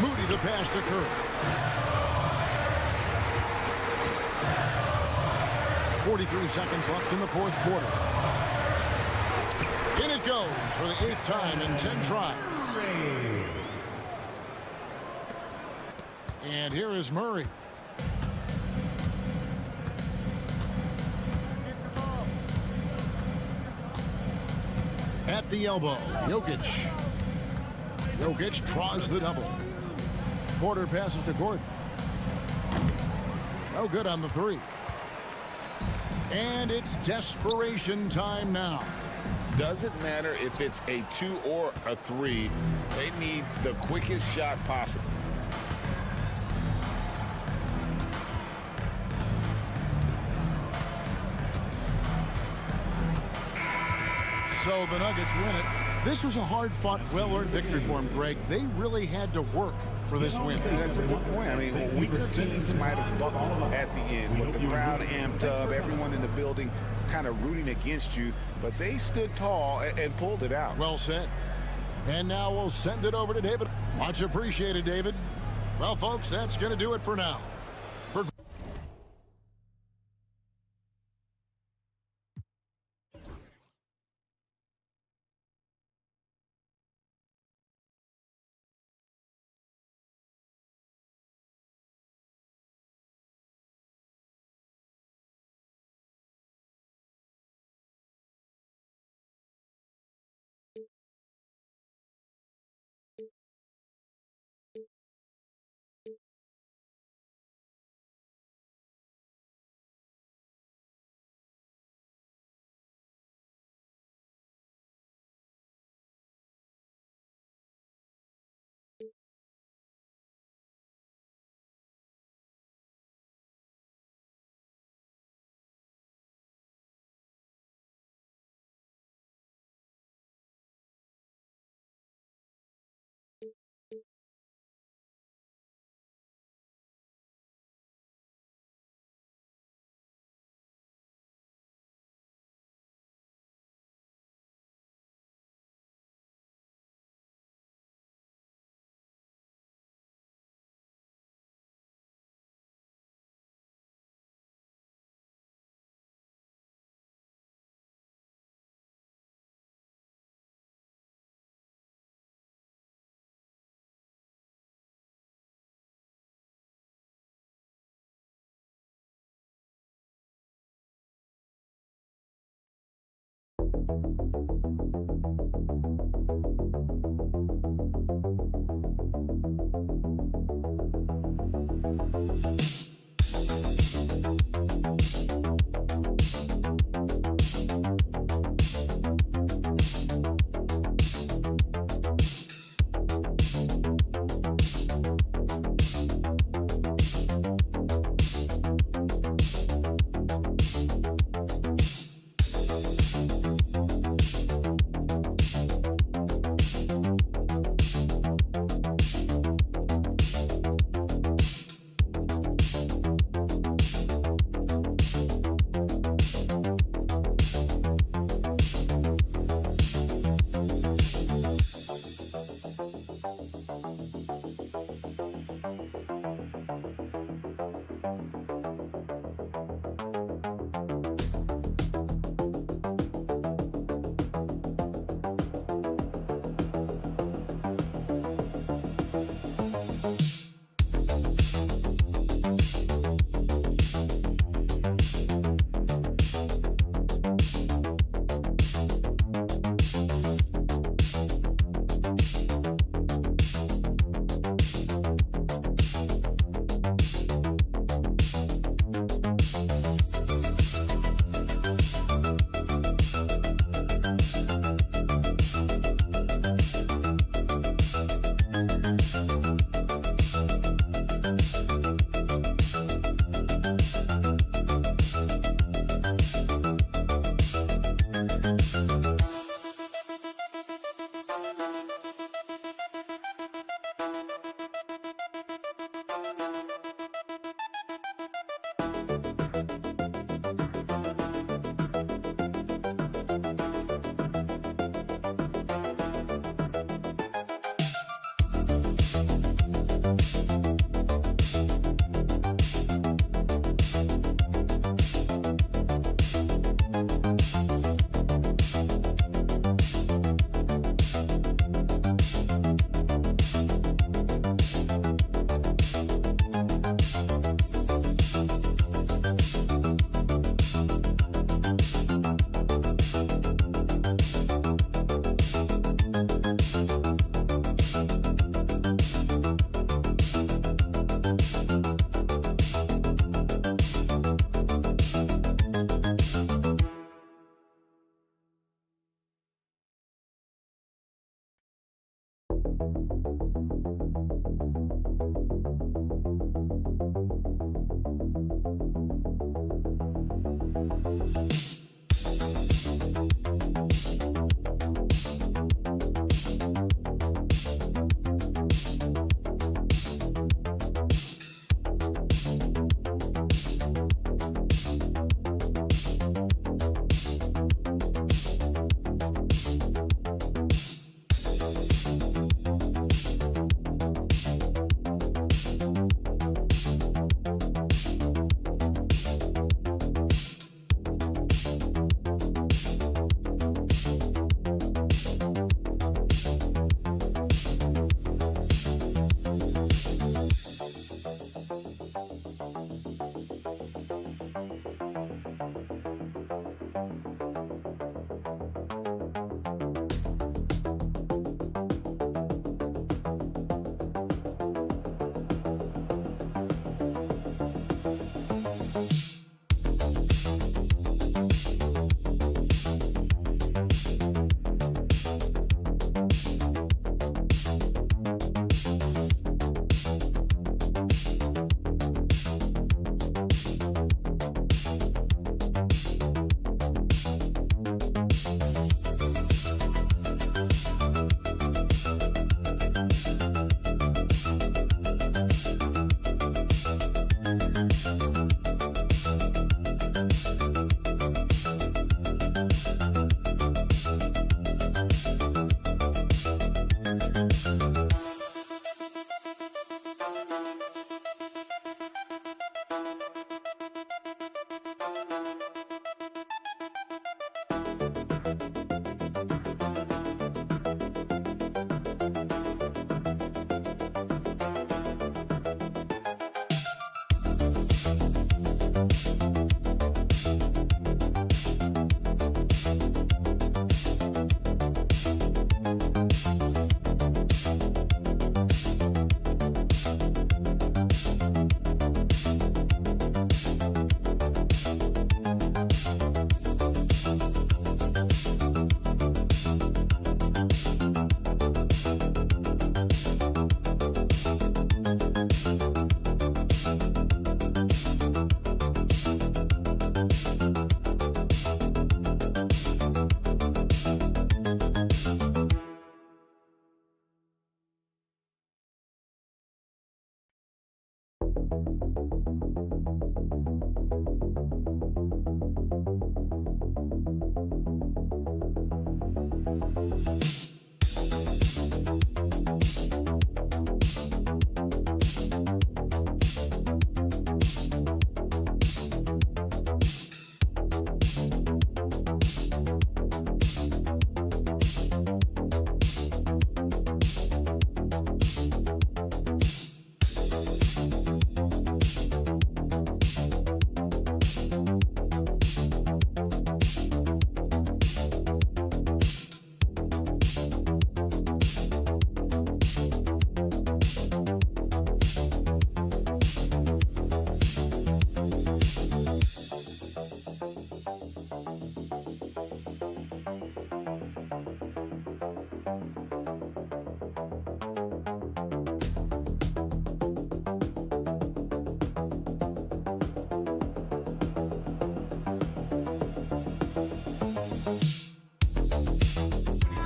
Moody the pass to Kerr. 43 seconds left in the fourth quarter. In it goes for the 8th time in 10 tries. And here is Murray. At the elbow, Jokic. Jokic draws the double. Porter passes to Gordon. No good on the three. And it's desperation time now. Doesn't matter if it's a 2 or a 3. They need the quickest shot possible. So the Nuggets win it. This was a hard-fought, well-earned victory for them, Greg. They really had to work for this win. That's a good point. I mean, weaker teams might have buckled at the end, with the crowd amped up, everyone in the building kind of rooting against you, but they stood tall and pulled it out. Well said. And now we'll send it over to David. Much appreciated, David. Well, folks, that's going to do it for now.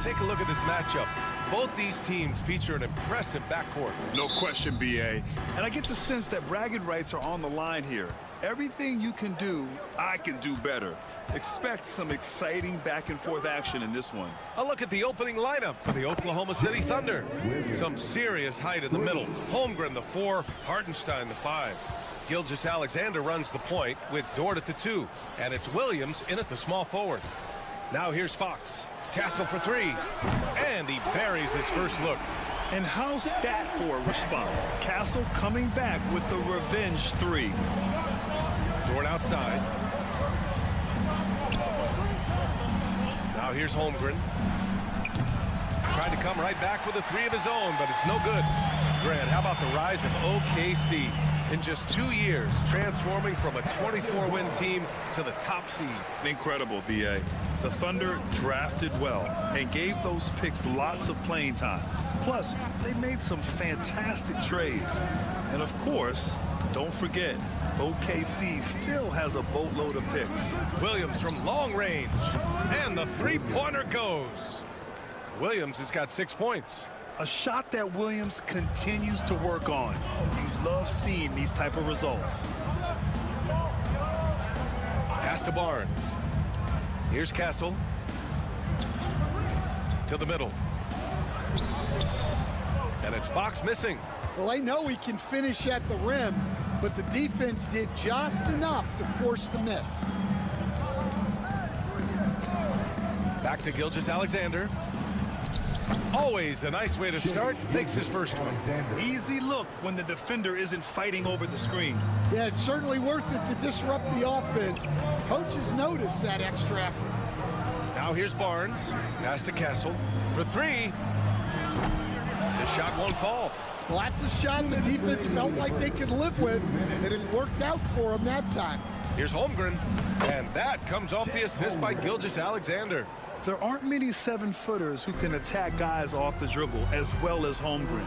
Take a look at this matchup. Both these teams feature an impressive backcourt. No question, B.A. And I get the sense that bragging rights are on the line here. Everything you can do, I can do better. Expect some exciting back-and-forth action in this one. A look at the opening lineup for the Oklahoma City Thunder. Some serious height in the middle. Holmgren, the 4, Hartenstein, the 5. Gilgeous-Alexander runs the point with Dort at the 2. And it's Williams in at the small forward. Now here's Fox. Castle for 3. And he buries his first look. And how's that for a response? Castle coming back with the revenge 3. Dort outside. Now here's Holmgren. Trying to come right back with a 3 of his own, but it's no good. Grant, how about the rise of OKC? in just 2 years, transforming from a 24-win team to the top seed. Incredible, B.A. The Thunder drafted well and gave those picks lots of playing time. Plus, they made some fantastic trades. And of course, don't forget, OKC still has a boatload of picks. Williams from long range, and the three-pointer goes. Williams has got 6 points. A shot that Williams continues to work on. You love seeing these type of results. Pass to Barnes. Here's Castle. To the middle. And it's Fox missing. Well, I know he can finish at the rim, but the defense did just enough to force the miss. Back to Gilgeous-Alexander. Always a nice way to start. Makes his first one. Easy look when the defender isn't fighting over the screen. Yeah, it's certainly worth it to disrupt the offense. Coaches notice that extra effort. Now here's Barnes. Pass to Castle for three. The shot won't fall. Well, that's a shot the defense felt like they could live with, and it worked out for them that time. Here's Holmgren, and that comes off the assist by Gilgeous-Alexander. There aren't many 7-footers who can attack guys off the dribble as well as Holmgren.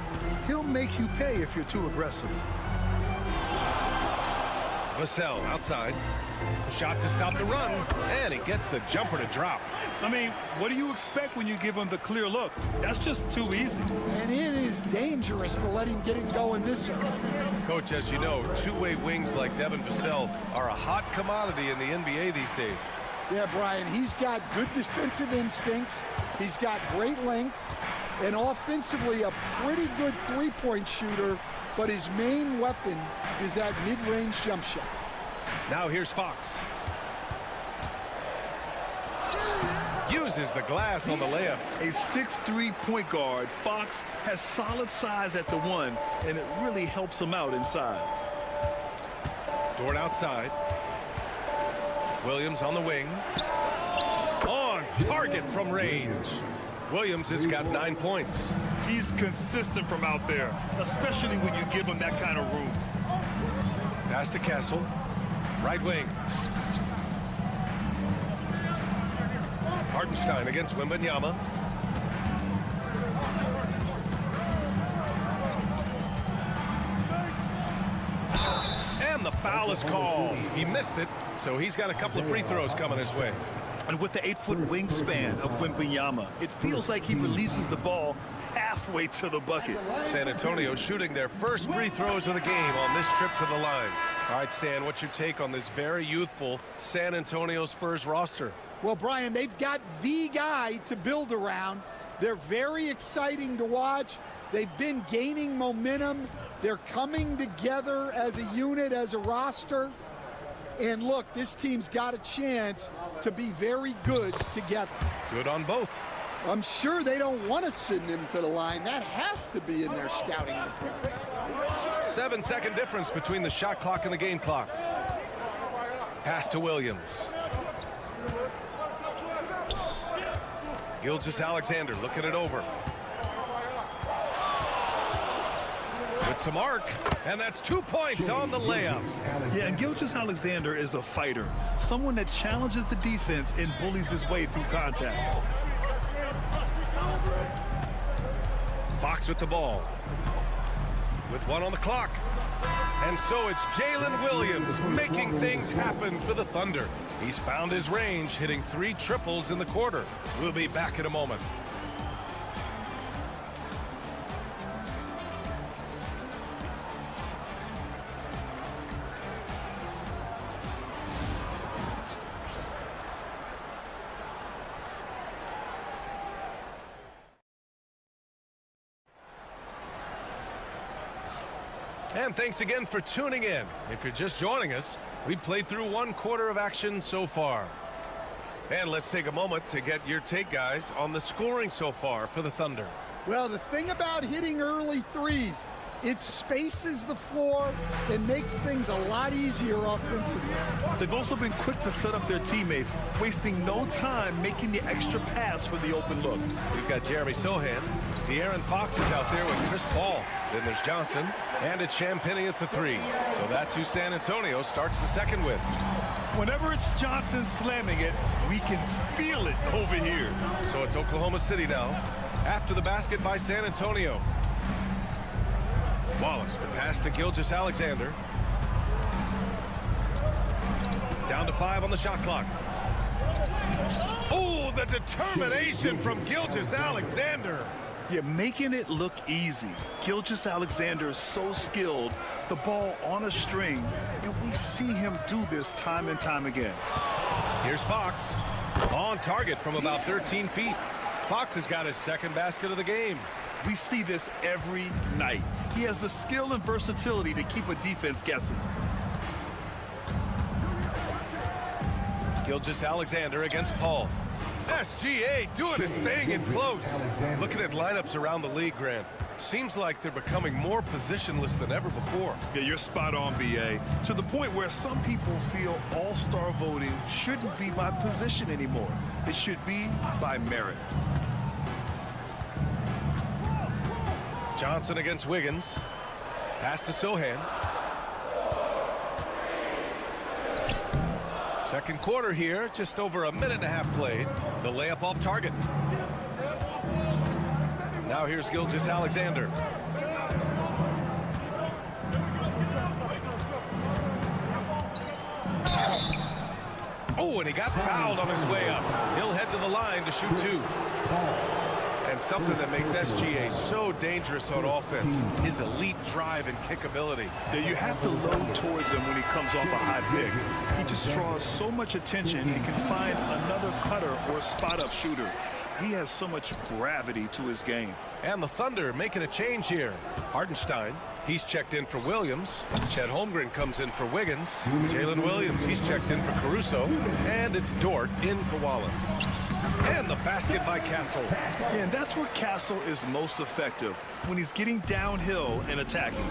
He'll make you pay if you're too aggressive. Vassell outside. A shot to stop the run, and he gets the jumper to drop. I mean, what do you expect when you give him the clear look? That's just too easy. And it is dangerous to let him get it going this early. Coach, as you know, two-way wings like Devin Vassell are a hot commodity in the NBA these days. Yeah, Brian, he's got good defensive instincts. He's got great length, and offensively a pretty good three-point shooter, but his main weapon is that mid-range jump shot. Now here's Fox. Uses the glass on the layup. A 6'3" point guard, Fox has solid size at the one, and it really helps him out inside. Dort outside. Williams on the wing. On target from range. Williams has got 9 points. He's consistent from out there, especially when you give him that kind of room. Pass to Castle. Right wing. Hartenstein against Wembanyama. And the foul is called. He missed it, so he's got a couple of free throws coming his way. And with the 8-foot wingspan of Wembanyama, it feels like he releases the ball halfway to the bucket. San Antonio shooting their first free throws of the game on this trip to the line. All right, Stan, what's your take on this very youthful San Antonio Spurs roster? Well, Brian, they've got the guy to build around. They're very exciting to watch. They've been gaining momentum. They're coming together as a unit, as a roster. And look, this team's got a chance to be very good together. Good on both. I'm sure they don't want to send him to the line. That has to be in their scouting report. 7-second difference between the shot clock and the game clock. Pass to Williams. Gilgeous-Alexander looking it over. With some arc, and that's 2 points on the layup. Yeah, and Gilgeous-Alexander is a fighter, someone that challenges the defense and bullies his way through contact. Fox with the ball. With 1 on the clock. And so it's Jalen Williams making things happen for the Thunder. He's found his range, hitting 3 triples in the quarter. We'll be back in a moment. And thanks again for tuning in. If you're just joining us, we played through 1 quarter of action so far. And let's take a moment to get your take, guys, on the scoring so far for the Thunder. Well, the thing about hitting early threes, it spaces the floor and makes things a lot easier offensively. They've also been quick to set up their teammates, wasting no time making the extra pass for the open look. We've got Jeremy Sohan De'Aaron Fox is out there with Chris Paul. Then there's Johnson, and it's Champagnie at the 3. So that's who San Antonio starts the second with. Whenever it's Johnson slamming it, we can feel it over here. So it's Oklahoma City now, after the basket by San Antonio. Wallace, the pass to Gilgeous-Alexander. Down to 5 on the shot clock. Oh, the determination from Gilgeous-Alexander. Yeah, making it look easy. Gilgeous-Alexander is so skilled, the ball on a string, and we see him do this time and time again. Here's Fox, on target from about 13 feet. Fox has got his second basket of the game. We see this every night. He has the skill and versatility to keep a defense guessing. Gilgeous-Alexander against Paul. SGA doing his thing in close. Looking at lineups around the league, Grant. Seems like they're becoming more positionless than ever before. Yeah, you're spot on, BA. To the point where some people feel all-star voting shouldn't be by position anymore. It should be by merit. Johnson against Wiggins. Pass to Sohan. Second quarter here, just over a minute and a half played. The layup off target. Now here's Gilgeous-Alexander. Oh, and he got fouled on his way up. He'll head to the line to shoot 2. And something that makes SGA so dangerous on offense, his elite drive and kickability. Yeah, you have to load towards him when he comes off a high pick. He just draws so much attention and can find another cutter or spot-up shooter. He has so much gravity to his game. And the Thunder making a change here. Hartenstein, he's checked in for Williams. Chet Holmgren comes in for Wiggins. Jalen Williams, he's checked in for Caruso. And it's Dort in for Wallace. And the basket by Castle. Yeah, and that's where Castle is most effective, when he's getting downhill and attacking.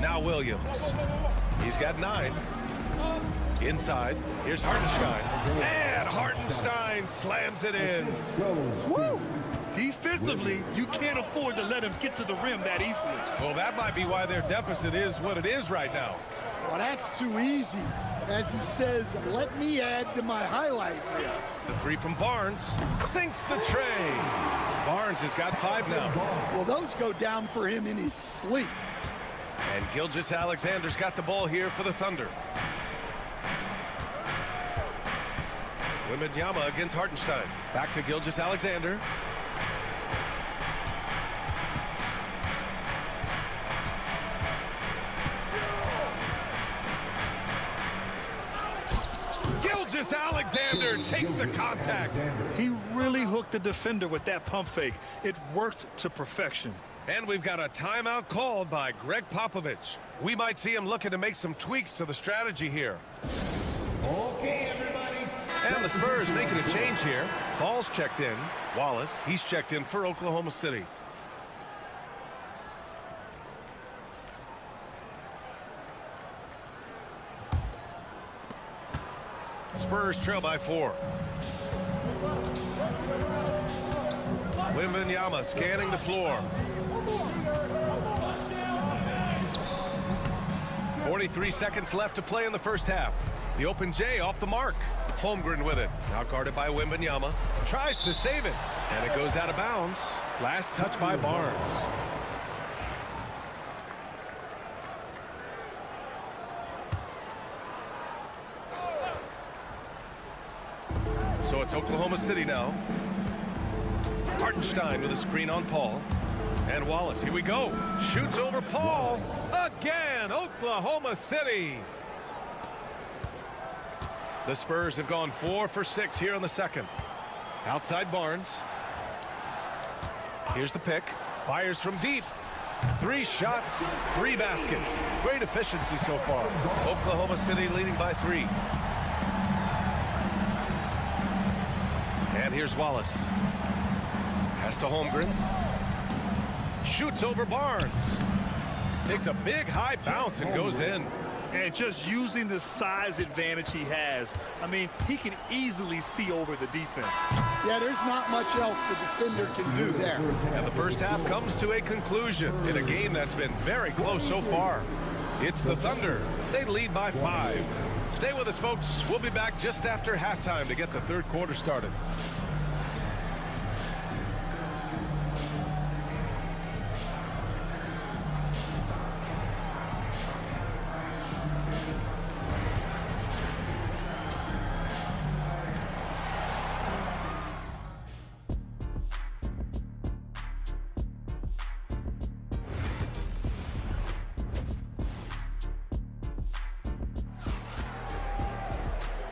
Now Williams. He's got 9. Inside, here's Hartenstein. And Hartenstein slams it in. Woo! Defensively, you can't afford to let him get to the rim that easily. Well, that might be why their deficit is what it is right now. Well, that's too easy. As he says, let me add to my highlight reel. The 3 from Barnes sinks the tray. Barnes has got 5 now. Well, those go down for him in his sleep. And Gilgeous-Alexander's got the ball here for the Thunder. Wembanyama against Hartenstein. Back to Gilgeous-Alexander. Gilgeous-Alexander takes the contact. He really hooked the defender with that pump fake. It worked to perfection. And we've got a timeout called by Greg Popovich. We might see him looking to make some tweaks to the strategy here. Okay, everybody. And the Spurs making a change here. Ball's checked in. Wallace, he's checked in for Oklahoma City. Spurs trail by 4. Wembanyama scanning the floor. 43 seconds left to play in the first half. The open J off the mark. Holmgren with it. Now guarded by Wembanyama. Tries to save it. And it goes out of bounds. Last touch by Barnes. So it's Oklahoma City now. Hartenstein with a screen on Paul. And Wallace, here we go. Shoots over Paul. Again, Oklahoma City. The Spurs have gone 4 for 6 here in the second. Outside Barnes. Here's the pick. Fires from deep. 3 shots, 3 baskets. Great efficiency so far. Oklahoma City leading by 3. And here's Wallace. Pass to Holmgren. Shoots over Barnes. Takes a big high bounce and goes in. And just using the size advantage he has, I mean, he can easily see over the defense. Yeah, there's not much else the defender can do there. And the first half comes to a conclusion in a game that's been very close so far. It's the Thunder. They lead by 5. Stay with us, folks. We'll be back just after halftime to get the third quarter started.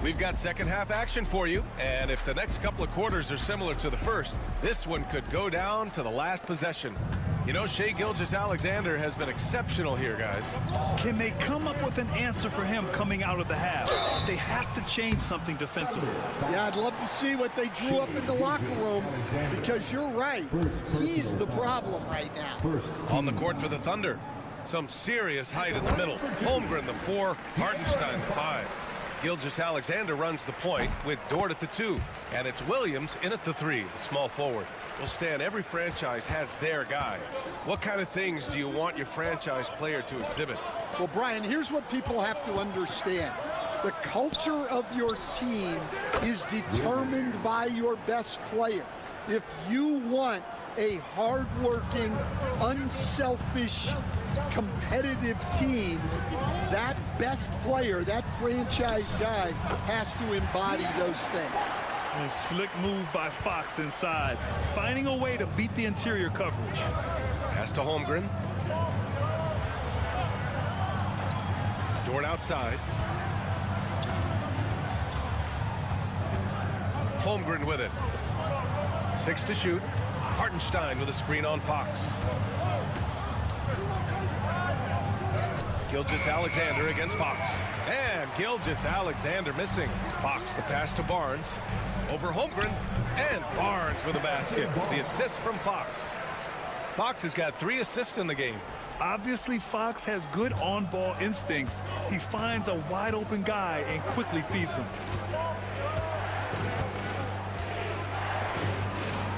We've got second half action for you, and if the next couple of quarters are similar to the first, this one could go down to the last possession. You know, Shai Gilgeous-Alexander has been exceptional here, guys. Can they come up with an answer for him coming out of the half? They have to change something defensively. Yeah, I'd love to see what they drew up in the locker room, because you're right. He's the problem right now. On the court for the Thunder, some serious height in the middle. Holmgren, the 4, Hartenstein, the 5. Gilgeous-Alexander runs the point with Dort at the 2, and it's Williams in at the 3, the small forward. Well, Stan, every franchise has their guy. What kind of things do you want your franchise player to exhibit? Well, Brian, here's what people have to understand. The culture of your team is determined by your best player. If you want a hard-working, unselfish, competitive team, that best player, that franchise guy, has to embody those things. A slick move by Fox inside, finding a way to beat the interior coverage. Pass to Holmgren. Dort outside. Holmgren with it. 6 to shoot. Hartenstein with a screen on Fox. Gilgeous-Alexander against Fox. And Gilgeous-Alexander missing. Fox the pass to Barnes. Over Holmgren. And Barnes with a basket. The assist from Fox. Fox has got 3 assists in the game. Obviously, Fox has good on-ball instincts. He finds a wide-open guy and quickly feeds him.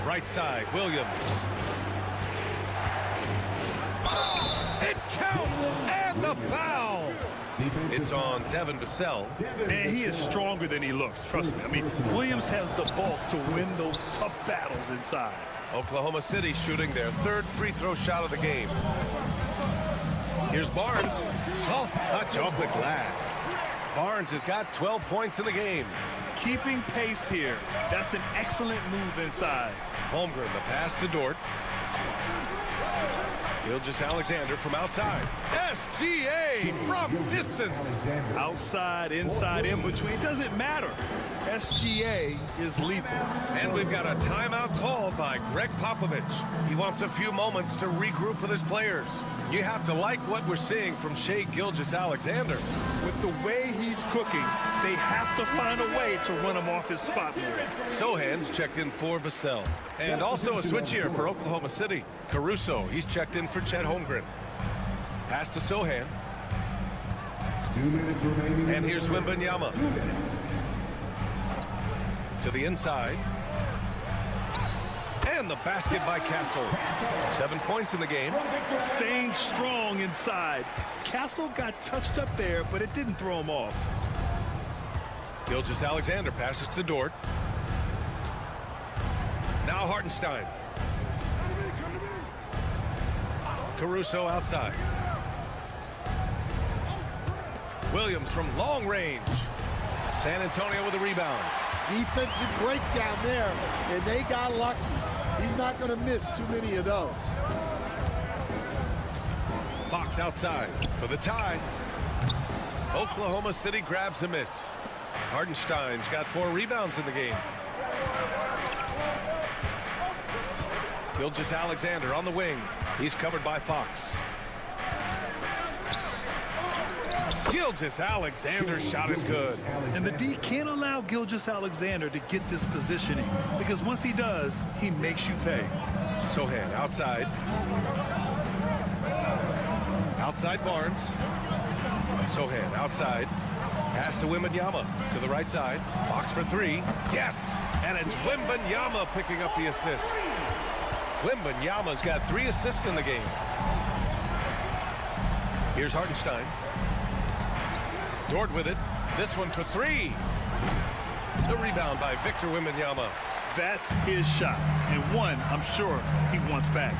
Right side, Williams. It counts, and the foul. It's on Devin Vassell. And he is stronger than he looks, trust me. I mean, Williams has the bulk to win those tough battles inside. Oklahoma City shooting their 3rd free throw shot of the game. Here's Barnes. Soft touch off the glass. Barnes has got 12 points in the game. Keeping pace here. That's an excellent move inside. Holmgren, the pass to Dort. Gilgeous-Alexander from outside. SGA from distance. Outside, inside, in between, doesn't matter. SGA is lethal. And we've got a timeout called by Greg Popovich. He wants a few moments to regroup with his players. You have to like what we're seeing from Shai Gilgeous-Alexander. With the way he's cooking, they have to find a way to run him off his spot more. Sohan's checked in for Vassell. And also a switch here for Oklahoma City. Caruso, he's checked in for Chet Holmgren. Pass to Sohan. 2 minutes remaining. And here's Wembanyama. To the inside. And the basket by Castle. 7 points in the game. Staying strong inside. Castle got touched up there, but it didn't throw him off. Gilgeous-Alexander passes to Dort. Now Hartenstein. Caruso outside. Williams from long range. San Antonio with a rebound. Defensive breakdown there, and they got lucky. He's not going to miss too many of those. Fox outside for the tie. Oklahoma City grabs a miss. Hartenstein's got 4 rebounds in the game. Gilgeous-Alexander on the wing. He's covered by Fox. Gilgeous-Alexander's shot is good. And the D can't allow Gilgeous-Alexander to get this positioning, because once he does, he makes you pay. Sohan outside. Outside Barnes. Sohan outside. Pass to Wembanyama to the right side. Fox for three. Yes! And it's Wembanyama picking up the assist. Wembanyama's got 3 assists in the game. Here's Hartenstein. Dort with it. This one for 3. The rebound by Victor Wembanyama. That's his shot, and one I'm sure he wants back.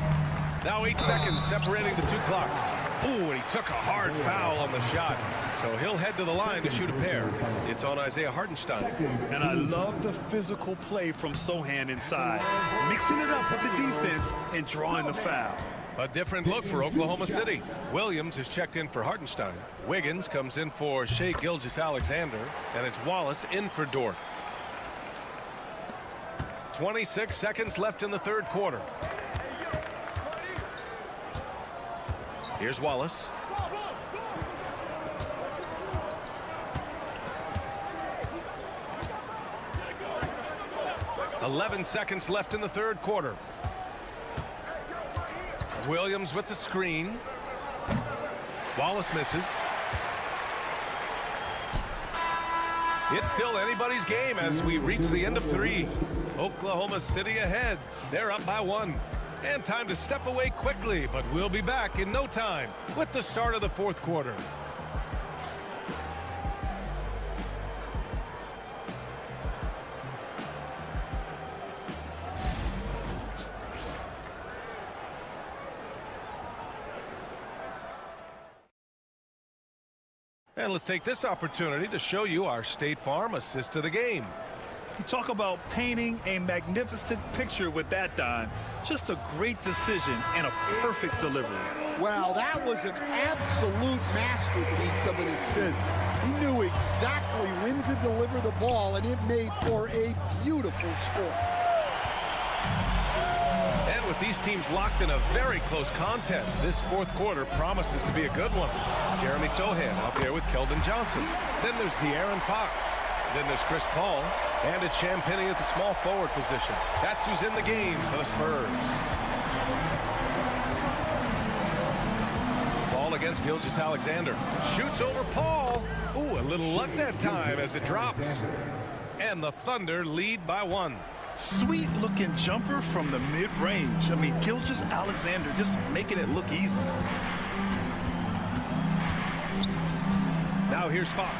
Now 8 seconds separating the 2 clocks. Ooh, and he took a hard foul on the shot. So he'll head to the line to shoot a pair. It's on Isaiah Hartenstein. And I love the physical play from Sohan inside, mixing it up with the defense and drawing the foul. A different look for Oklahoma City. Williams is checked in for Hartenstein. Wiggins comes in for Shai Gilgeous-Alexander, and it's Wallace in for Dort. 26 seconds left in the 3rd quarter. Here's Wallace. .11 seconds left in the 3rd quarter. Williams with the screen. Wallace misses. It's still anybody's game as we reach the end of 3. Oklahoma City ahead. They're up by 1. And time to step away quickly, but we'll be back in no time with the start of the 4th quarter. And let's take this opportunity to show you our State Farm assist to the game. You talk about painting a magnificent picture with that, Don. Just a great decision and a perfect delivery. Well, that was an absolute masterpiece of an assist. He knew exactly when to deliver the ball, and it made for a beautiful score. And with these teams locked in a very close contest, this 4th quarter promises to be a good one. Jeremy Sohan out there with Keldon Johnson. Then there's De'Aaron Fox. Then there's Chris Paul. And it's Champagnie at the small forward position. That's who's in the game for the Spurs. Ball against Gilgeous-Alexander. Shoots over Paul. Ooh, a little luck that time as it drops. And the Thunder lead by 1. Sweet looking jumper from the mid-range. I mean, Gilgeous-Alexander just making it look easy. Now here's Fox.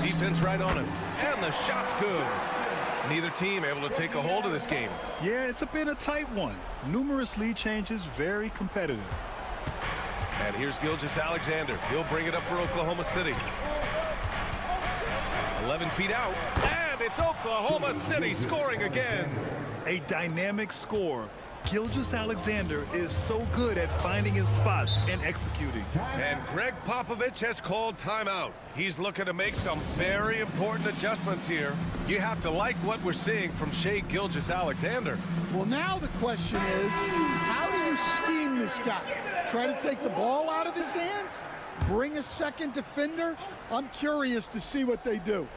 Defense right on him. And the shot's good. Neither team able to take a hold of this game. Yeah, it's been a tight one. Numerous lead changes, very competitive. And here's Gilgeous-Alexander. He'll bring it up for Oklahoma City. 11 feet out. And it's Oklahoma City scoring again. A dynamic score. Gilgeous-Alexander is so good at finding his spots and executing. And Greg Popovich has called timeout. He's looking to make some very important adjustments here. You have to like what we're seeing from Shai Gilgeous-Alexander. Well, now the question is, how do you scheme this guy? Try to take the ball out of his hands? Bring a second defender? I'm curious to see what they do.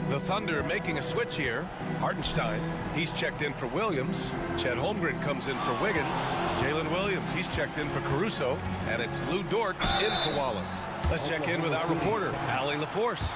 The Thunder making a switch here. Hartenstein, he's checked in for Williams. Chet Holmgren comes in for Wiggins. Jalen Williams, he's checked in for Caruso. And it's Lou Dort in for Wallace. Let's check in with our reporter, Allie LaForce.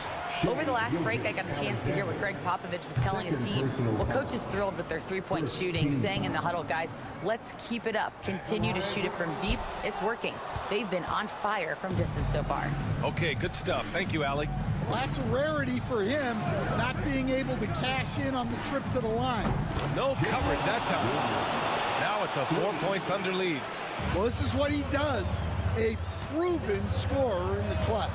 Over the last break, I got a chance to hear what Greg Popovich was telling his team. Well, coach is thrilled with their three-point shooting, saying in the huddle, guys, let's keep it up. Continue to shoot it from deep. It's working. They've been on fire from distance so far. Okay, good stuff. Thank you, Allie. Well, that's a rarity for him, not being able to cash in on the trip to the line. No coverage that time. Now it's a 4-point Thunder lead. Well, this is what he does. A proven scorer in the clutch.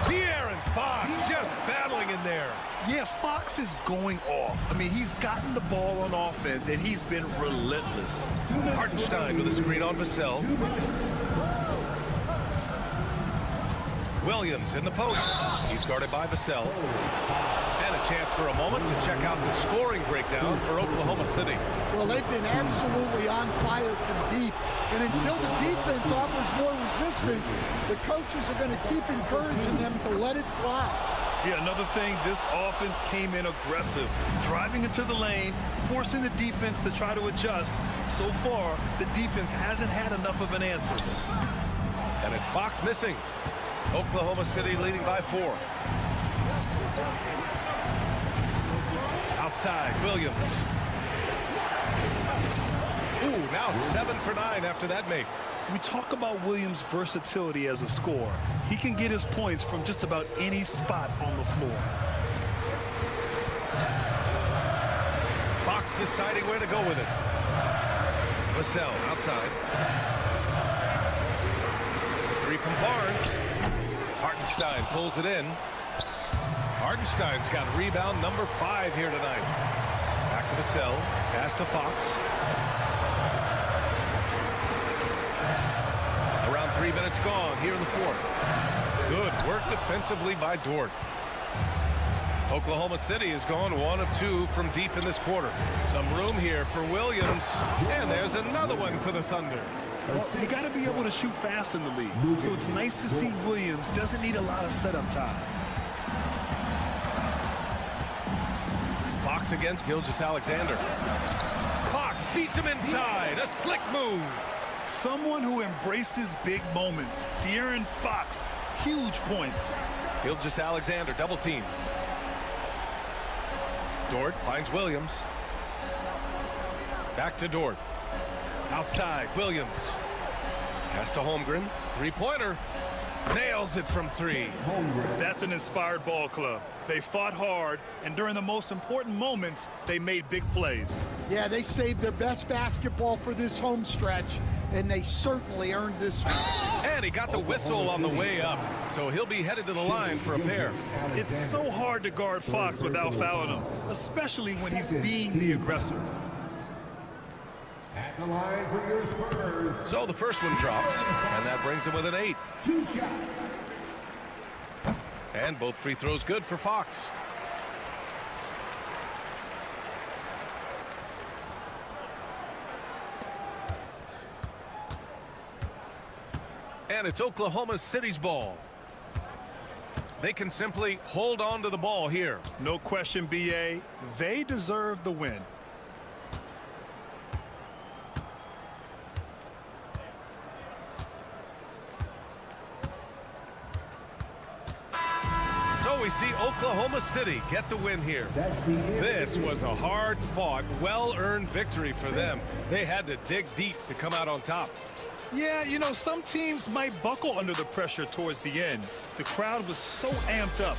De'Aaron Fox just battling in there. Yeah, Fox is going off. I mean, he's gotten the ball on offense, and he's been relentless. Hartenstein with a screen on Vassell. Williams in the post. He's guarded by Vassell. And a chance for a moment to check out the scoring breakdown for Oklahoma City. Well, they've been absolutely on fire from deep. And until the defense offers more resistance, the coaches are going to keep encouraging them to let it fly. Yeah, another thing, this offense came in aggressive, driving into the lane, forcing the defense to try to adjust. So far, the defense hasn't had enough of an answer. And it's Fox missing. Oklahoma City leading by 4. Outside, Williams. Ooh, now 7 for 9 after that make. We talk about Williams' versatility as a scorer. He can get his points from just about any spot on the floor. Fox deciding where to go with it. Vassell outside. 3 from Barnes. Hartenstein pulls it in. Hartenstein's got rebound number 5 here tonight. Back to Vassell. Pass to Fox. Around 3 minutes gone here in the 4th. Good work defensively by Dort. Oklahoma City has gone 1 of 2 from deep in this quarter. Some room here for Williams. And there's another one for the Thunder. Well, you got to be able to shoot fast in the league. So it's nice to see Williams doesn't need a lot of setup time. Fox against Gilgeous-Alexander. Fox beats him inside. A slick move. Someone who embraces big moments. De'Aaron Fox, huge points. Gilgeous-Alexander double team. Dort finds Williams. Back to Dort. Outside, Williams. Pass to Holmgren. 3-pointer. Nails it from 3. That's an inspired ball club. They fought hard, and during the most important moments, they made big plays. Yeah, they saved their best basketball for this home stretch, and they certainly earned this one. And he got the whistle on the way up, so he'll be headed to the line for a pair. It's so hard to guard Fox without fouling him, especially when he's being the aggressor. At the line for your Spurs. So the first one drops, and that brings him with an 8. 2 shots. And both free throws good for Fox. And it's Oklahoma City's ball. They can simply hold on to the ball here. No question, BA. They deserve the win. So we see Oklahoma City get the win here. This was a hard-fought, well-earned victory for them. They had to dig deep to come out on top. Yeah, you know, some teams might buckle under the pressure towards the end. The crowd was so amped up.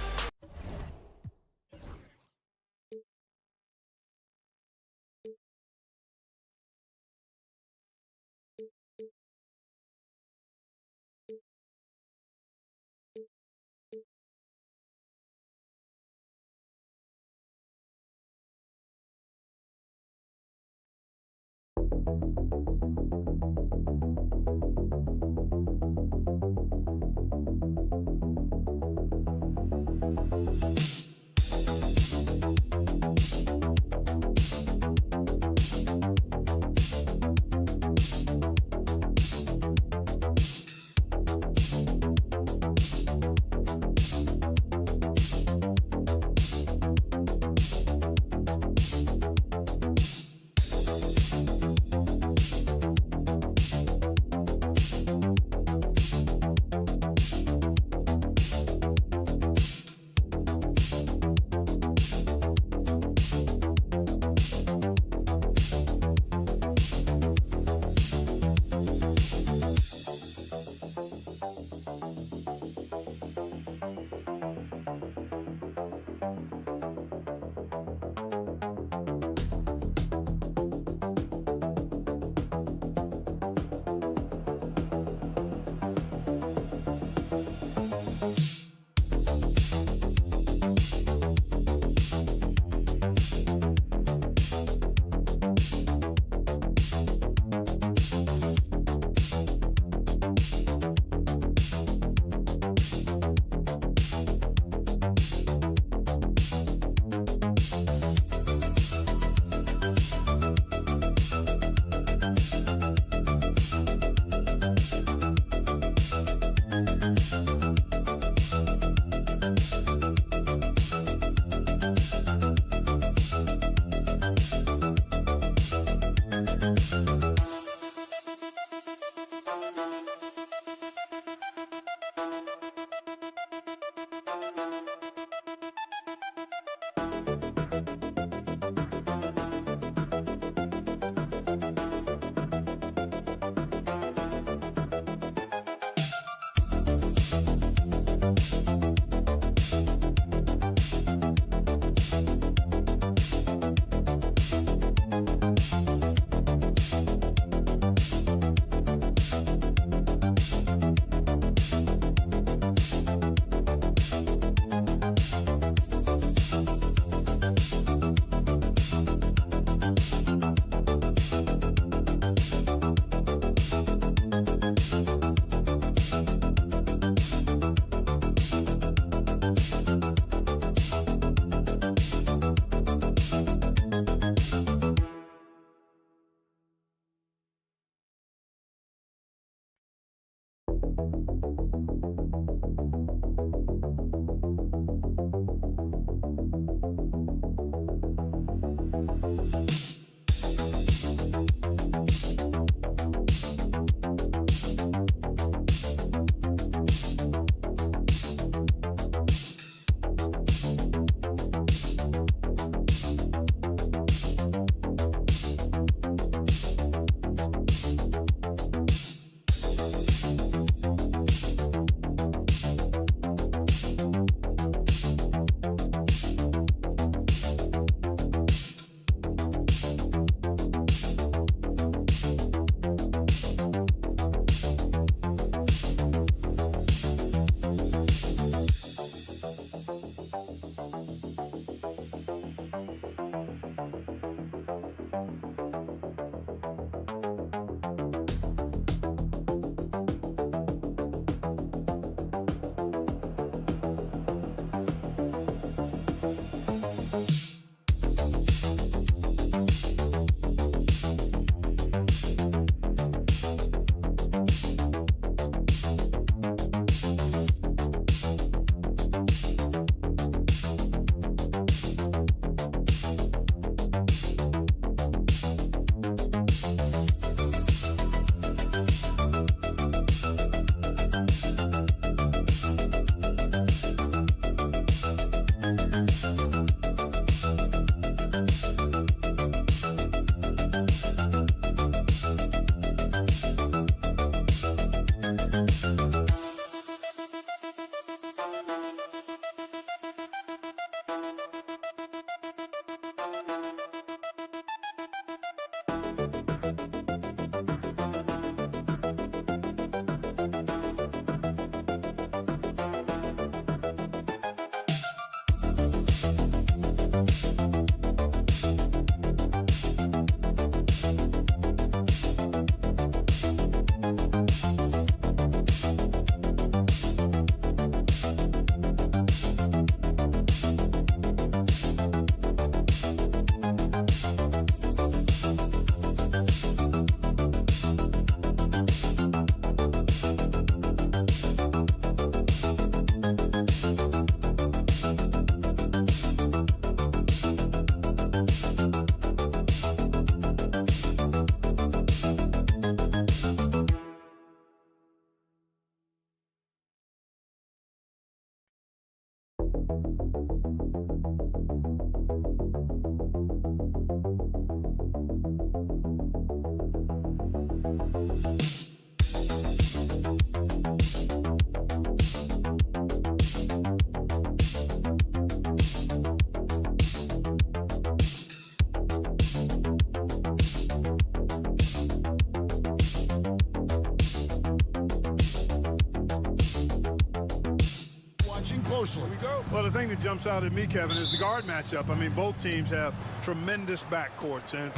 closely. Here we go. Well, the thing that jumps out at me, Kevin, is the guard matchup. I mean, both teams have tremendous backcourts, and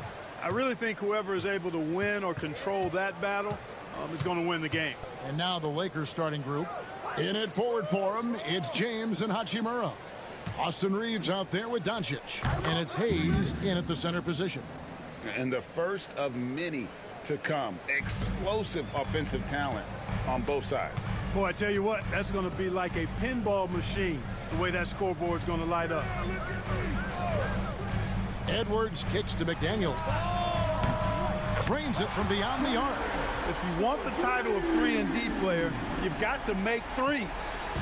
I really think whoever is able to win or control that battle is going to win the game. And now the Lakers starting group. In it forward for him, it's James and Hachimura. Austin Reeves out there with Doncic. And it's Hayes in at the center position. And the first of many to come. Explosive offensive talent on both sides. Boy, I tell you what, that's going to be like a pinball machine, the way that scoreboard's going to light up. Edwards kicks to McDaniel. Trains it from beyond the arc. If you want the title of 3-and-D player, you've got to make threes.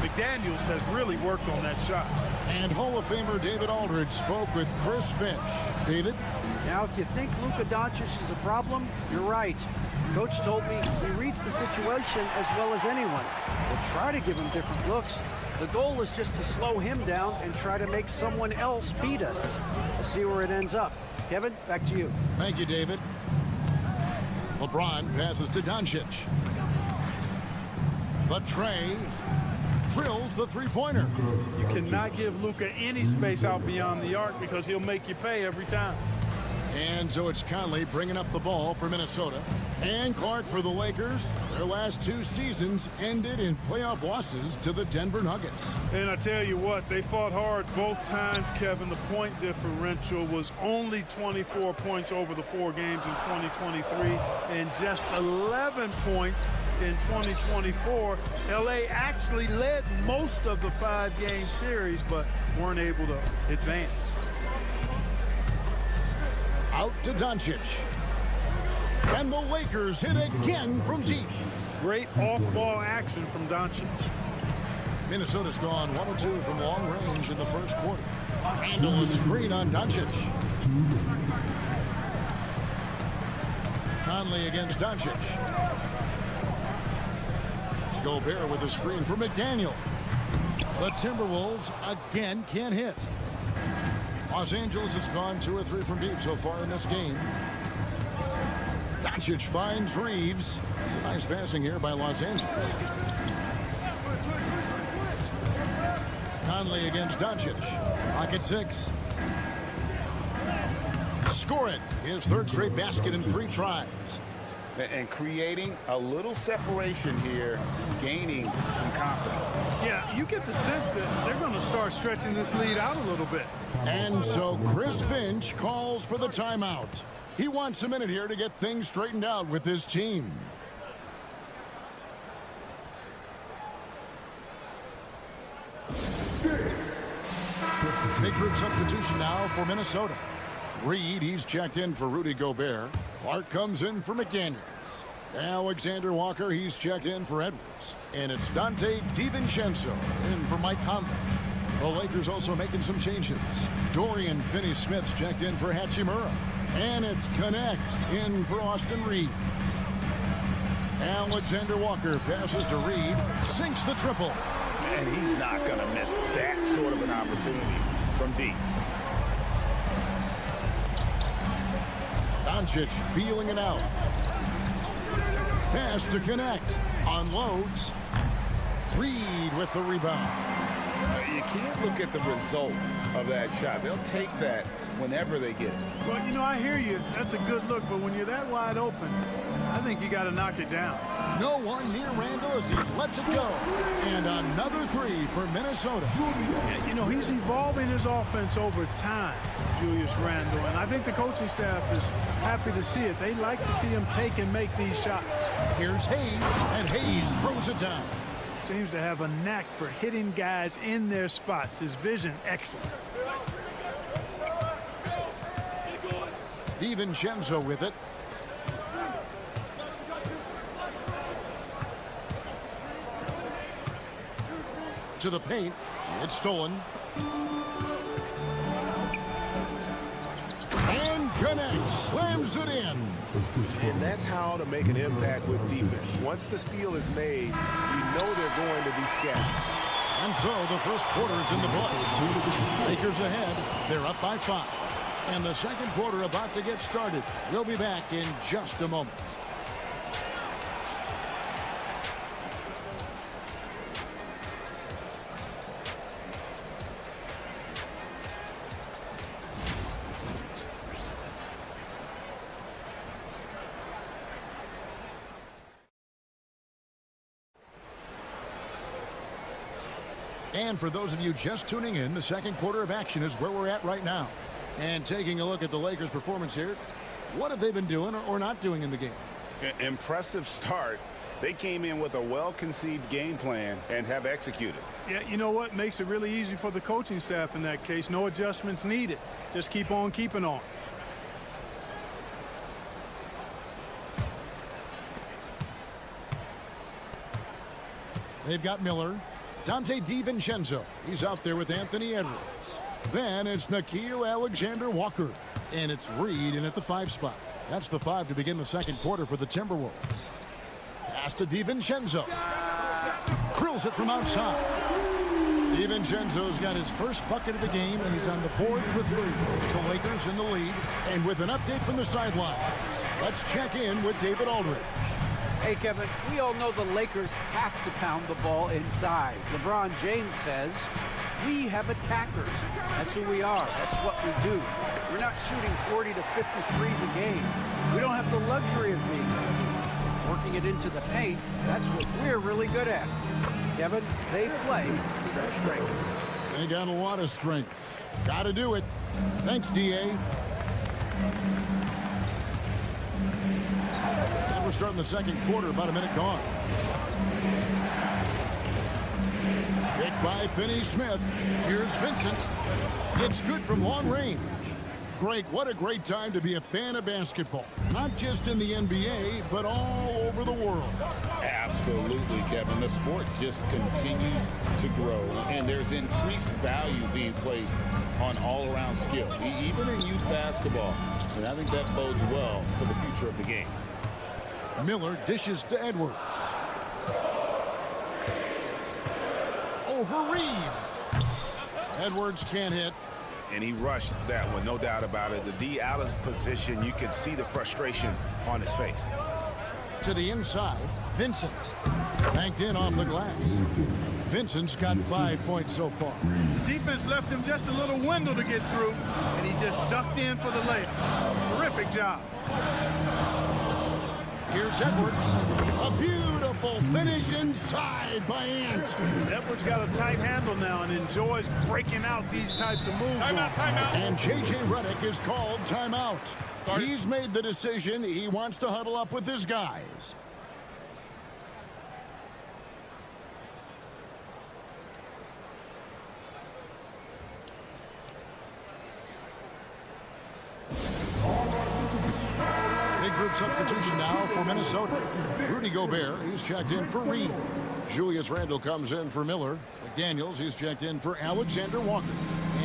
McDaniels has really worked on that shot. And Hall of Famer David Aldridge spoke with Chris Finch. David? Now, if you think Luka Doncic is a problem, you're right. Coach told me he reads the situation as well as anyone. We'll try to give him different looks. The goal is just to slow him down and try to make someone else beat us. We'll see where it ends up. Kevin, back to you. Thank you, David. LeBron passes to Doncic. The tray drills the three-pointer. You cannot give Luka any space out beyond the arc because he'll make you pay every time. And so it's Conley bringing up the ball for Minnesota. And Clark for the Lakers. Their last 2 seasons ended in playoff losses to the Denver Nuggets. And I tell you what, they fought hard both times, Kevin. The point differential was only 24 points over the 4 games in 2023 and just 11 points in 2024. LA actually led most of the 5-game series, but weren't able to advance. Out to Doncic. And the Lakers hit again from deep. Great off-ball action from Doncic. Minnesota's gone 1 or 2 from long range in the first quarter. Handle a screen on Doncic. Conley against Doncic. Gobert with a screen for McDaniel. The Timberwolves again can't hit. Los Angeles has gone 2 or 3 from deep so far in this game. Doncic finds Reeves. Nice passing here by Los Angeles. Conley against Doncic. Pocket 6. Score it. His 3rd straight basket in 3 tries. And creating a little separation here, gaining some confidence. Yeah, you get the sense that they're going to start stretching this lead out a little bit. And so Chris Finch calls for the timeout. He wants a minute here to get things straightened out with his team. Big group substitution now for Minnesota. Reed, he's checked in for Rudy Gobert. Clark comes in for McDaniels. Alexander Walker, he's checked in for Edwards. And it's Dante DiVincenzo in for Mike Conley. The Lakers also making some changes. Dorian Finney-Smith's checked in for Hachimura. And it's Connect in for Austin Reeves. Alexander Walker passes to Reed, sinks the triple. And he's not going to miss that sort of an opportunity from deep. Doncic feeling it out. Pass to Connect. Unloads. Reed with the rebound. You can't look at the result of that shot. They'll take that whenever they get it. Well, you know, I hear you. That's a good look, but when you're that wide open, I think you got to knock it down. No one near Randall as he lets it go. And another 3 for Minnesota. You know, he's evolving his offense over time, Julius Randle, and I think the coaching staff is happy to see it. They like to see him take and make these shots. Here's Hayes, and Hayes throws it down. Seems to have a knack for hitting guys in their spots. His vision, excellent. DiVincenzo with it. To the paint. It's stolen. And Connect slams it in. And that's how to make an impact with defense. Once the steal is made, you know they're going to be scattered. And so the first quarter is in the books. Lakers ahead. They're up by 5. And the second quarter about to get started. We'll be back in just a moment. And for those of you just tuning in, the second quarter of action is where we're at right now. And taking a look at the Lakers' performance here, what have they been doing or not doing in the game? Impressive start. They came in with a well-conceived game plan and have executed. Yeah, you know what? Makes it really easy for the coaching staff in that case. No adjustments needed. Just keep on keeping on. They've got Miller. Dante DiVincenzo. He's out there with Anthony Edwards. Then it's Nickeil Alexander-Walker. And it's Reed in at the 5 spot. That's the 5 to begin the second quarter for the Timberwolves. Pass to DiVincenzo. Drills it from outside. DiVincenzo's got his first bucket of the game, and he's on the board for 3. The Lakers in the lead, and with an update from the sideline. Let's check in with David Aldridge. Hey, Kevin, we all know the Lakers have to pound the ball inside. LeBron James says, we have attackers. That's who we are. That's what we do. We're not shooting 40 to 50 threes a game. We don't have the luxury of being a team. Working it into the paint, that's what we're really good at. Kevin, they play to their strengths. They got a lot of strength. Got to do it. Thanks, D.A. And we're starting the second quarter, about a minute gone. Picked by Finney-Smith. Here's Vincent. It's good from long range. Greg, what a great time to be a fan of basketball. Not just in the NBA, but all over the world. Absolutely, Kevin. The sport just continues to grow, and there's increased value being placed on all-around skill, even in youth basketball. And I think that bodes well for the future of the game. Miller dishes to Edwards. Over Reeves. Edwards can't hit. And he rushed that one, no doubt about it. The D out of position, you can see the frustration on his face. To the inside, Vincent. Banked in off the glass. Vincent's got 5 points so far. Defense left him just a little window to get through, and he just ducked in for the layup. Terrific job. Here's Edwards. A beautiful finish inside by Ant. Edwards got a tight handle now and enjoys breaking out these types of moves. Timeout. And J.J. Redick is called timeout. He's made the decision. He wants to huddle up with his guys. Big group substitution now for Minnesota. Rudy Gobert, he's checked in for Reed. Julius Randle comes in for Miller. McDaniels, he's checked in for Alexander Walker.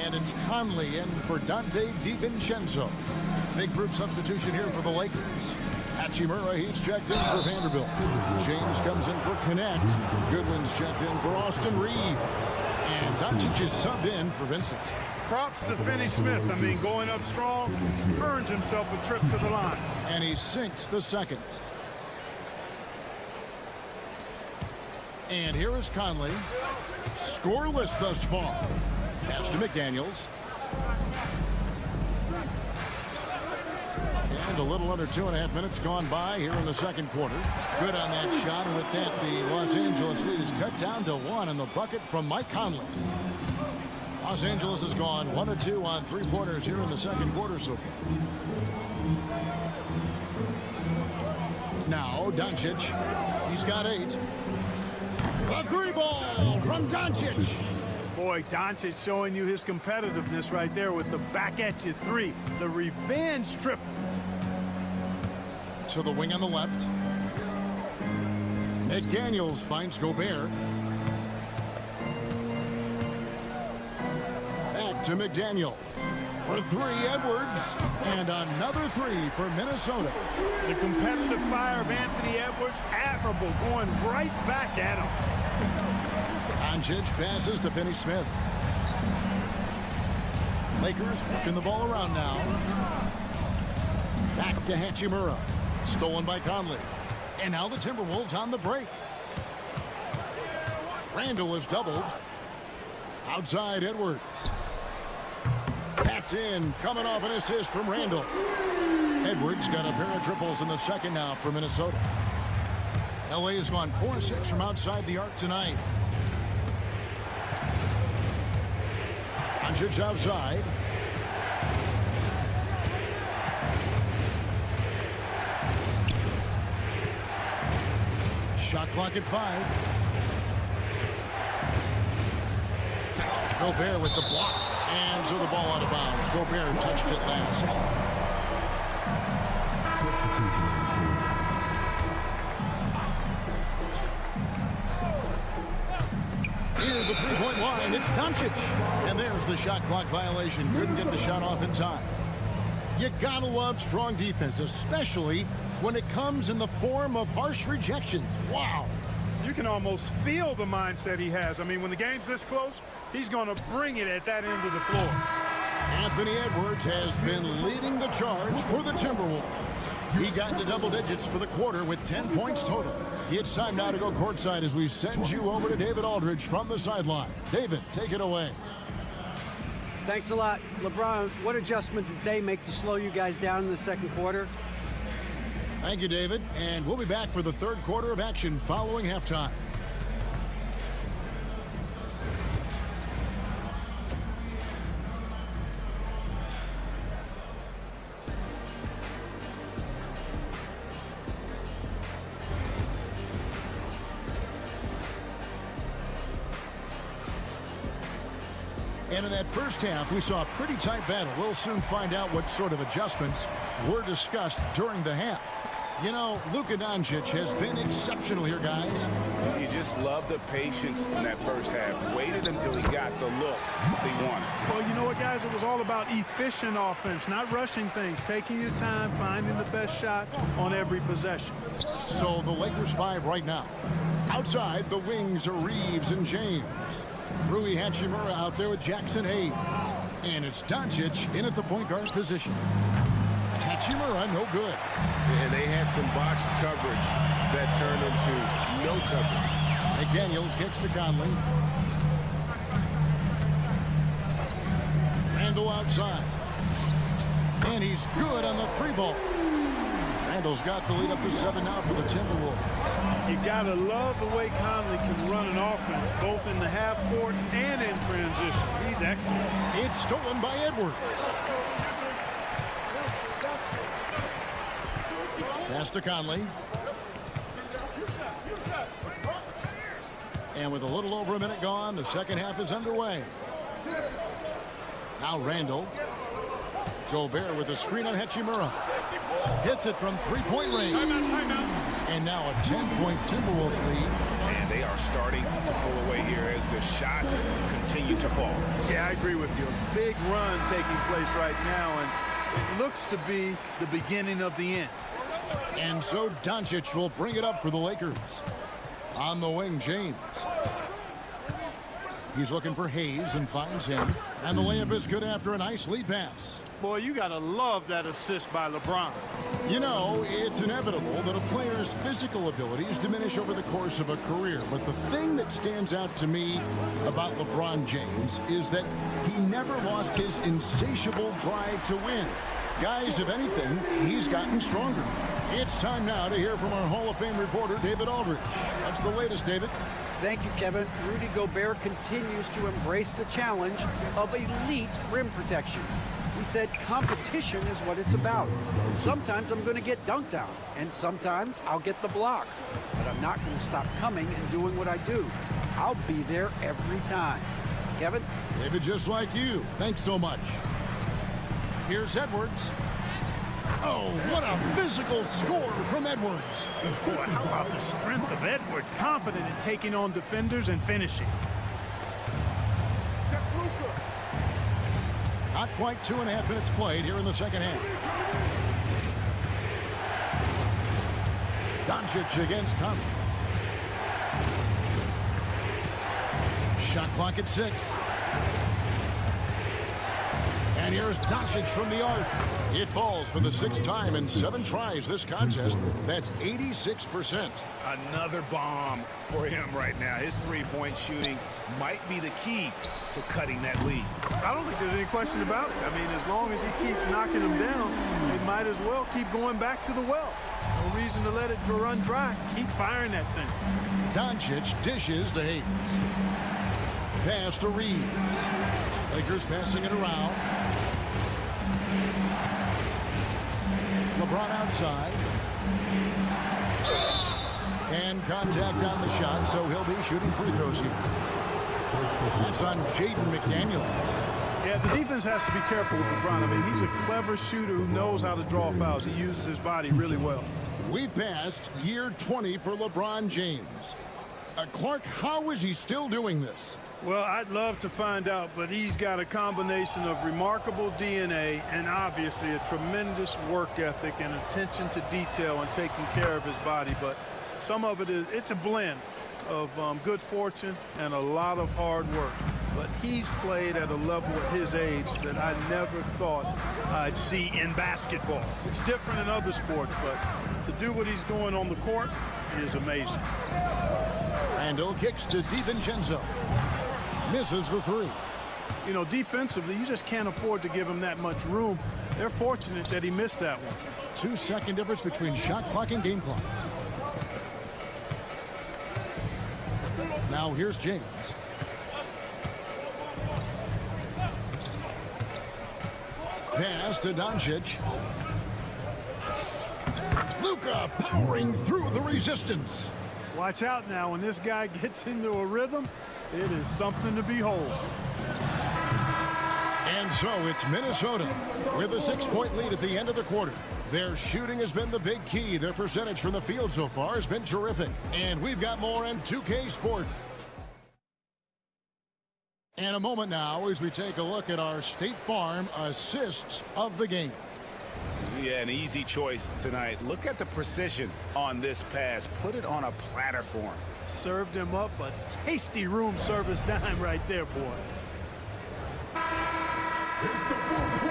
And it's Conley in for Dante DiVincenzo. Big group substitution here for the Lakers. Hachimura, he's checked in for Vanderbilt. James comes in for Connect. Goodwin's checked in for Austin Reed. And Doncic is subbed in for Vincent. Props to Finney-Smith. I mean, going up strong, earns himself a trip to the line. And he sinks the second. And here is Conley. Scoreless thus far. Pass to McDaniels. And a little under 2.5 minutes gone by here in the second quarter. Good on that shot. And with that, the Los Angeles lead is cut down to 1 on the bucket from Mike Conley. Los Angeles has gone 1 of 2 on 3-pointers here in the second quarter so far. Now, Doncic. He's got 8. A 3-ball from Doncic. Boy, Doncic showing you his competitiveness right there with the back-at-you 3. The revenge triple. To the wing on the left. McDaniels finds Gobert. Back to McDaniel. For 3, Edwards. And another 3 for Minnesota. The competitive fire of Anthony Edwards, admirable, going right back at him. Doncic passes to Finney-Smith. Lakers working the ball around now. Back to Hachimura. Stolen by Conley. And now the Timberwolves on the break. Randle is doubled. Outside Edwards. That's in. Coming off an assist from Randle. Edwards got a pair of triples in the second now for Minnesota. LA has gone 4-6 from outside the arc tonight. Doncic outside. Shot clock at 5. Gobert with the block. And so the ball out of bounds. Gobert touched it last. near the three-point line. It's Doncic. And there's the shot clock violation. Couldn't get the shot off in time. You gotta love strong defense, especially when it comes in the form of harsh rejections. Wow. You can almost feel the mindset he has. I mean, when the game's this close, he's going to bring it at that end of the floor. Anthony Edwards has been leading the charge for the Timberwolves. He got into double digits for the quarter with 10 points total. It's time now to go courtside as we send you over to David Aldridge from the sideline. David, take it away. Thanks a lot. LeBron, what adjustments did they make to slow you guys down in the second quarter? Thank you, David. And we'll be back for the third quarter of action following halftime. And in that first half, we saw a pretty tight battle. We'll soon find out what sort of adjustments were discussed during the half. You know, Luka Doncic has been exceptional here, guys. You just love the patience in that first half. Waited until he got the look he wanted. Well, you know what, guys? It was all about efficient offense, not rushing things, taking your time, finding the best shot on every possession. So the Lakers 5 right now. Outside, the wings are Reeves and James. Rui Hachimura out there with Jackson Hayes. And it's Doncic in at the point guard position. Hachimura, no good. And they had some botched coverage that turned into no coverage. McDaniels kicks to Conley. Randall outside. And he's good on the three ball. Randall's got the lead up to 7 now for the Timberwolves. You got to love the way Conley can run an offense, both in the half court and in transition. He's excellent. It's stolen by Edwards. Pass to Conley. And with a little over a minute gone, the second half is underway. Now Randall. Gobert with a screen on Hachimura. Hits it from three-point range. And now a 10-point Timberwolves lead. And they are starting to pull away here as the shots continue to fall. Yeah, I agree with you. A big run taking place right now, and it looks to be the beginning of the end. And so Doncic will bring it up for the Lakers. On the wing, James. He's looking for Hayes and finds him. And the layup is good after a nice lead pass. Boy, you got to love that assist by LeBron. You know, it's inevitable that a player's physical abilities diminish over the course of a career. But the thing that stands out to me about LeBron James is that he never lost his insatiable drive to win. Guys, if anything, he's gotten stronger. It's time now to hear from our Hall of Fame reporter, David Aldridge. That's the latest, David. Thank you, Kevin. Rudy Gobert continues to embrace the challenge of elite rim protection. He said competition is what it's about. Sometimes I'm going to get dunked on, and sometimes I'll get the block. But I'm not going to stop coming and doing what I do. I'll be there every time. Kevin? David, just like you. Thanks so much. Here's Edwards. Oh, what a physical score from Edwards. Boy, how about the strength of Edwards? Confident in taking on defenders and finishing. Not quite 2.5 minutes played here in the second half. Doncic against Conley. Shot clock at 6. And here's Doncic from the arc. It falls for the 6th time in 7 tries this contest. That's 86%. Another bomb for him right now. His three-point shooting might be the key to cutting that lead. I don't think there's any question about it. I mean, as long as he keeps knocking them down, they might as well keep going back to the well. No reason to let it run dry. Keep firing that thing. Doncic dishes to Hayes. Pass to Reeves. Lakers passing it around. LeBron outside. And contact on the shot, so he'll be shooting free throws here. That's on Jaden McDaniels. Yeah, the defense has to be careful with LeBron. I mean, he's a clever shooter who knows how to draw fouls. He uses his body really well. We've passed year 20 for LeBron James. Clark, how is he still doing this? Well, I'd love to find out, but he's got a combination of remarkable DNA and obviously a tremendous work ethic and attention to detail and taking care of his body. But some of it's a blend of good fortune and a lot of hard work. But he's played at a level at his age that I never thought I'd see in basketball. It's different in other sports, but to do what he's doing on the court is amazing. Randall kicks to DiVincenzo. Misses the three. You know, defensively, you just can't afford to give him that much room. They're fortunate that he missed that one. 2-second difference between shot clock and game clock. Now here's James. Pass to Doncic. Luka powering through the resistance. Watch out now. When this guy gets into a rhythm, it is something to behold. And so it's Minnesota with a 6-point lead at the end of the quarter. Their shooting has been the big key. Their percentage from the field so far has been terrific. And we've got more on 2K Sport. And a moment now as we take a look at our State Farm assists of the game. Yeah, an easy choice tonight. Look at the precision on this pass. Put it on a platter for him. Served him up a tasty room service dime right there, boy.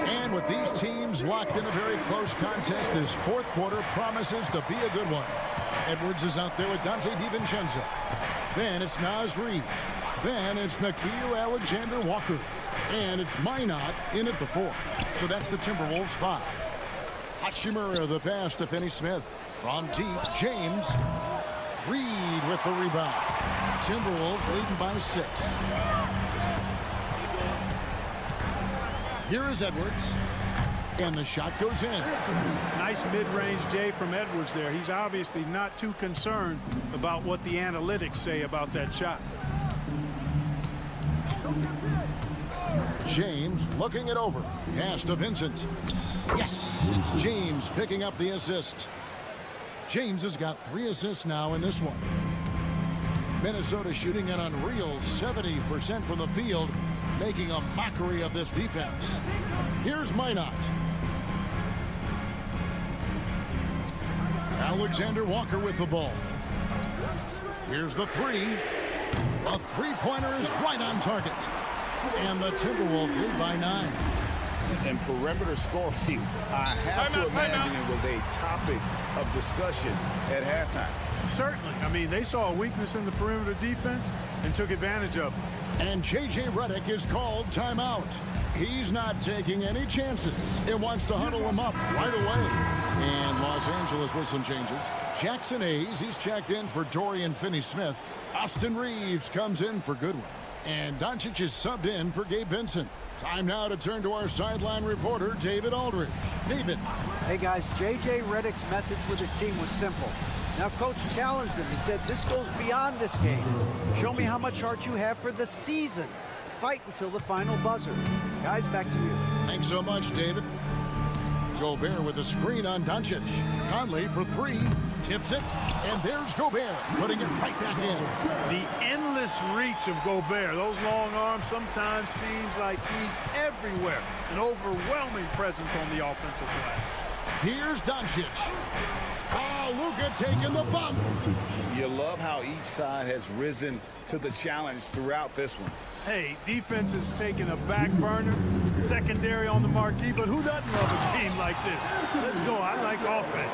And with these teams locked in a very close contest, this fourth quarter promises to be a good one. Edwards is out there with Dante DiVincenzo. Then it's Naz Reid. Then it's Nickeil Alexander-Walker. And it's Minot in at the 4. So that's the Timberwolves 5. Hachimura the pass to Finney-Smith. From deep, James. Reid with the rebound. Timberwolves leading by 6. Here is Edwards. And the shot goes in. Nice mid-range J from Edwards there. He's obviously not too concerned about what the analytics say about that shot. James looking it over. Pass to Vincent. Yes, it's James picking up the assist. James has got 3 assists now in this one. Minnesota shooting an unreal 70% from the field, making a mockery of this defense. Here's Minot. Alexander-Walker with the ball. Here's the 3. A three-pointer is right on target. And the Timberwolves lead by 9. And perimeter scoring, I have to imagine it was a topic of discussion at halftime. Certainly. I mean, they saw a weakness in the perimeter defense and took advantage of it. And J.J. Redick is called timeout. He's not taking any chances. It wants to huddle him up right away. And Los Angeles with some changes. Jackson Hayes, he's checked in for Dorian Finney-Smith. Austin Reeves comes in for Goodwin. And Doncic is subbed in for Gabe Vincent. Time now to turn to our sideline reporter, David Aldridge. David. Hey, guys, J.J. Redick's message with his team was simple. Now, Coach challenged him. He said, this goes beyond this game. Show me how much heart you have for the season. Fight until the final buzzer. Guys, back to you. Thanks so much, David. Gobert with a screen on Doncic. Conley for 3. Tips it. And there's Gobert putting it right back in. The endless reach of Gobert. Those long arms sometimes seems like he's everywhere. An overwhelming presence on the offensive glass. Here's Doncic. Oh, Luka taking the bump. You love how each side has risen to the challenge throughout this one. Hey, defense is taking a back burner, secondary on the marquee, but who doesn't love a game like this? Let's go. I like offense.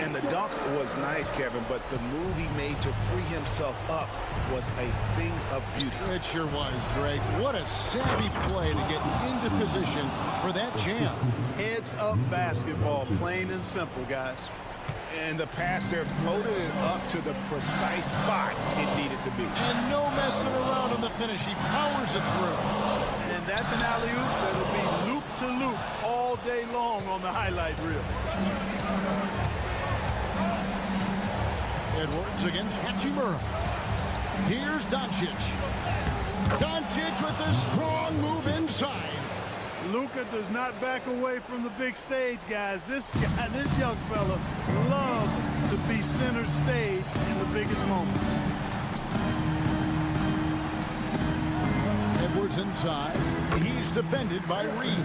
And the dunk was nice, Kevin, but the move he made to free himself up was a thing of beauty. It sure was, Greg. What a savvy play to get into position for that jam. Heads up basketball, plain and simple, guys. And the pass there floated it up to the precise spot it needed to be. And no messing around on the finish. He powers it through. And that's an alley-oop that'll be loop-to-loop all day long on the highlight reel. Edwards against Hachimura. Here's Doncic. Doncic with a strong move inside. Luka does not back away from the big stage, guys. This young fella loves to be center stage in the biggest moments. Comes inside. He's defended by Reed.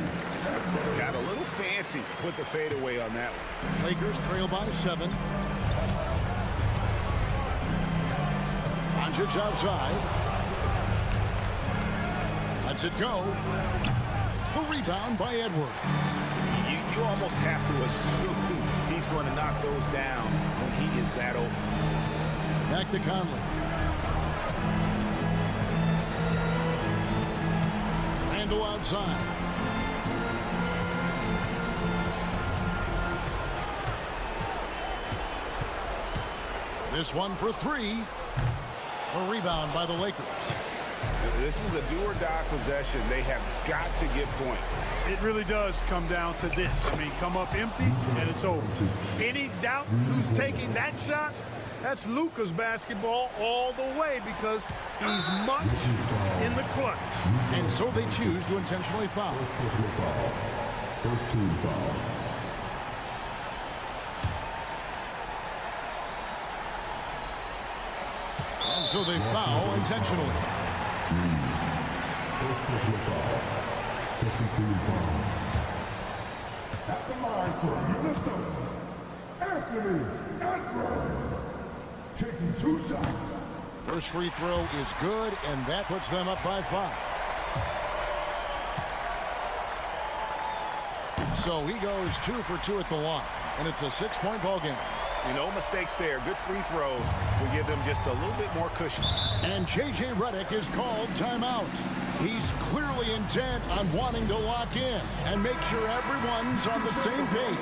Got a little fancy. Put the fadeaway on that one. Lakers trail by 7. Doncic outside. Lets it go. The rebound by Edwards. You almost have to assume he's going to knock those down when he is that open. Back to Conley. Randle outside. This one for 3. A rebound by the Lakers. This is a do-or-die possession. They have got to get points. It really does come down to this. I mean, come up empty, and it's over. Any doubt who's taking that shot? That's Luka's basketball all the way because he's much in the clutch. And so they choose to intentionally foul. First team foul. And so they foul intentionally. First personal foul. Second team foul. At the line for Minnesota, Anthony Edwards. Taking 2 shots. First free throw is good, and that puts them up by 5. So he goes 2 for 2 at the line, and it's a 6-point ball game. No mistakes there. Good free throws will give them just a little bit more cushion. And J.J. Redick is called timeout. He's clearly intent on wanting to lock in and make sure everyone's on the same page.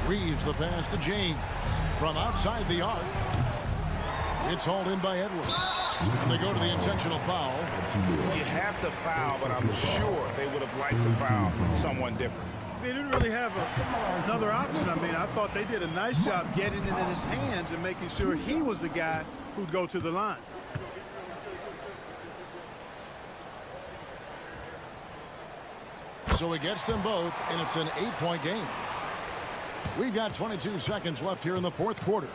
Reeves the pass to James from outside the arc. It's hauled in by Edwards. And they go to the intentional foul. You have to foul, but I'm sure they would have liked to foul someone different. They didn't really have another option. I mean, I thought they did a nice job getting it in his hands and making sure he was the guy who'd go to the line. So he gets them both, and it's an 8-point game. We've got 22 seconds left here in the fourth quarter.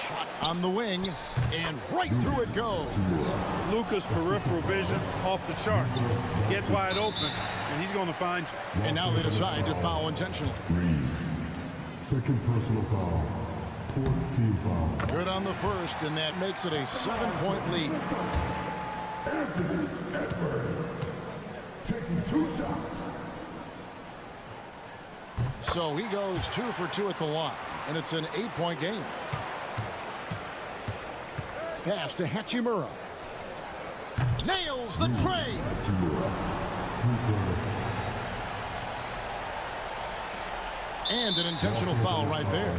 Shot on the wing, and right through it goes. Luka's peripheral vision off the chart. Get wide open, and he's going to find you. And now they decide to foul intentionally. Reeves. Second personal foul. Fourth team foul. Good on the first, and that makes it a 7-point lead. Anthony Edwards. Taking 2 shots. So he goes 2 for 2 at the line, and it's an 8-point game. Pass to Hachimura. Nails the tray. And an intentional foul right there.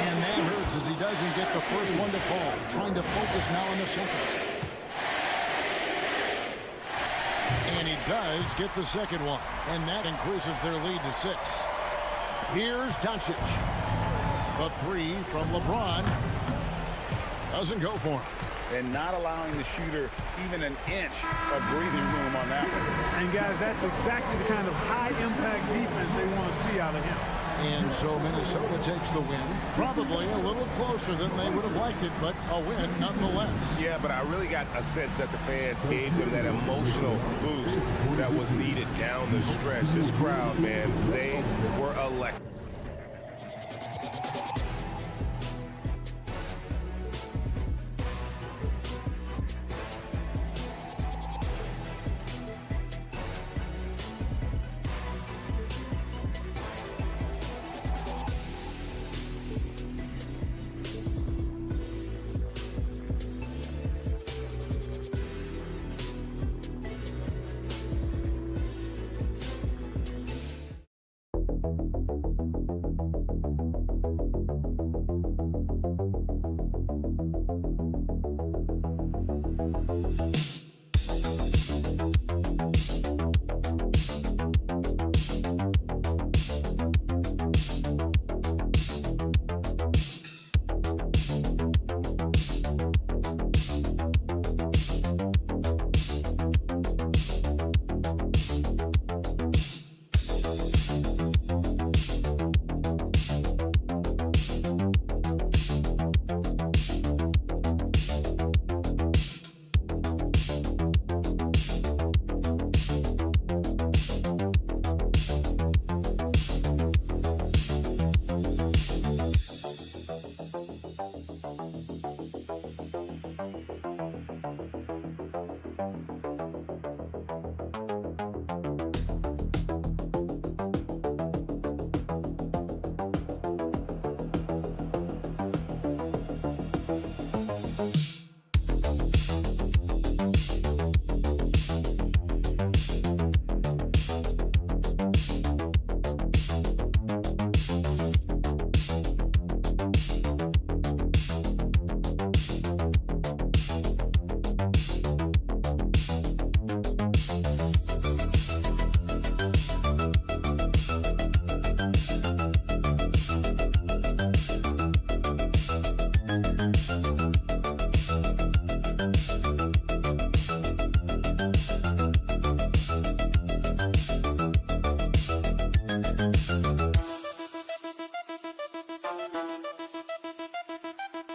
And that hurts as he doesn't get the first one to fall. Trying to focus now in the second. And he does get the second one. And that increases their lead to 6. Here's Doncic. The 3 from LeBron. Doesn't go for him. And not allowing the shooter even an inch of breathing room on that one. And guys, that's exactly the kind of high-impact defense they want to see out of him. And so Minnesota takes the win. Probably a little closer than they would have liked it, but a win nonetheless. Yeah, but I really got a sense that the fans gave them that emotional boost that was needed down the stretch. This crowd, man, they were electric.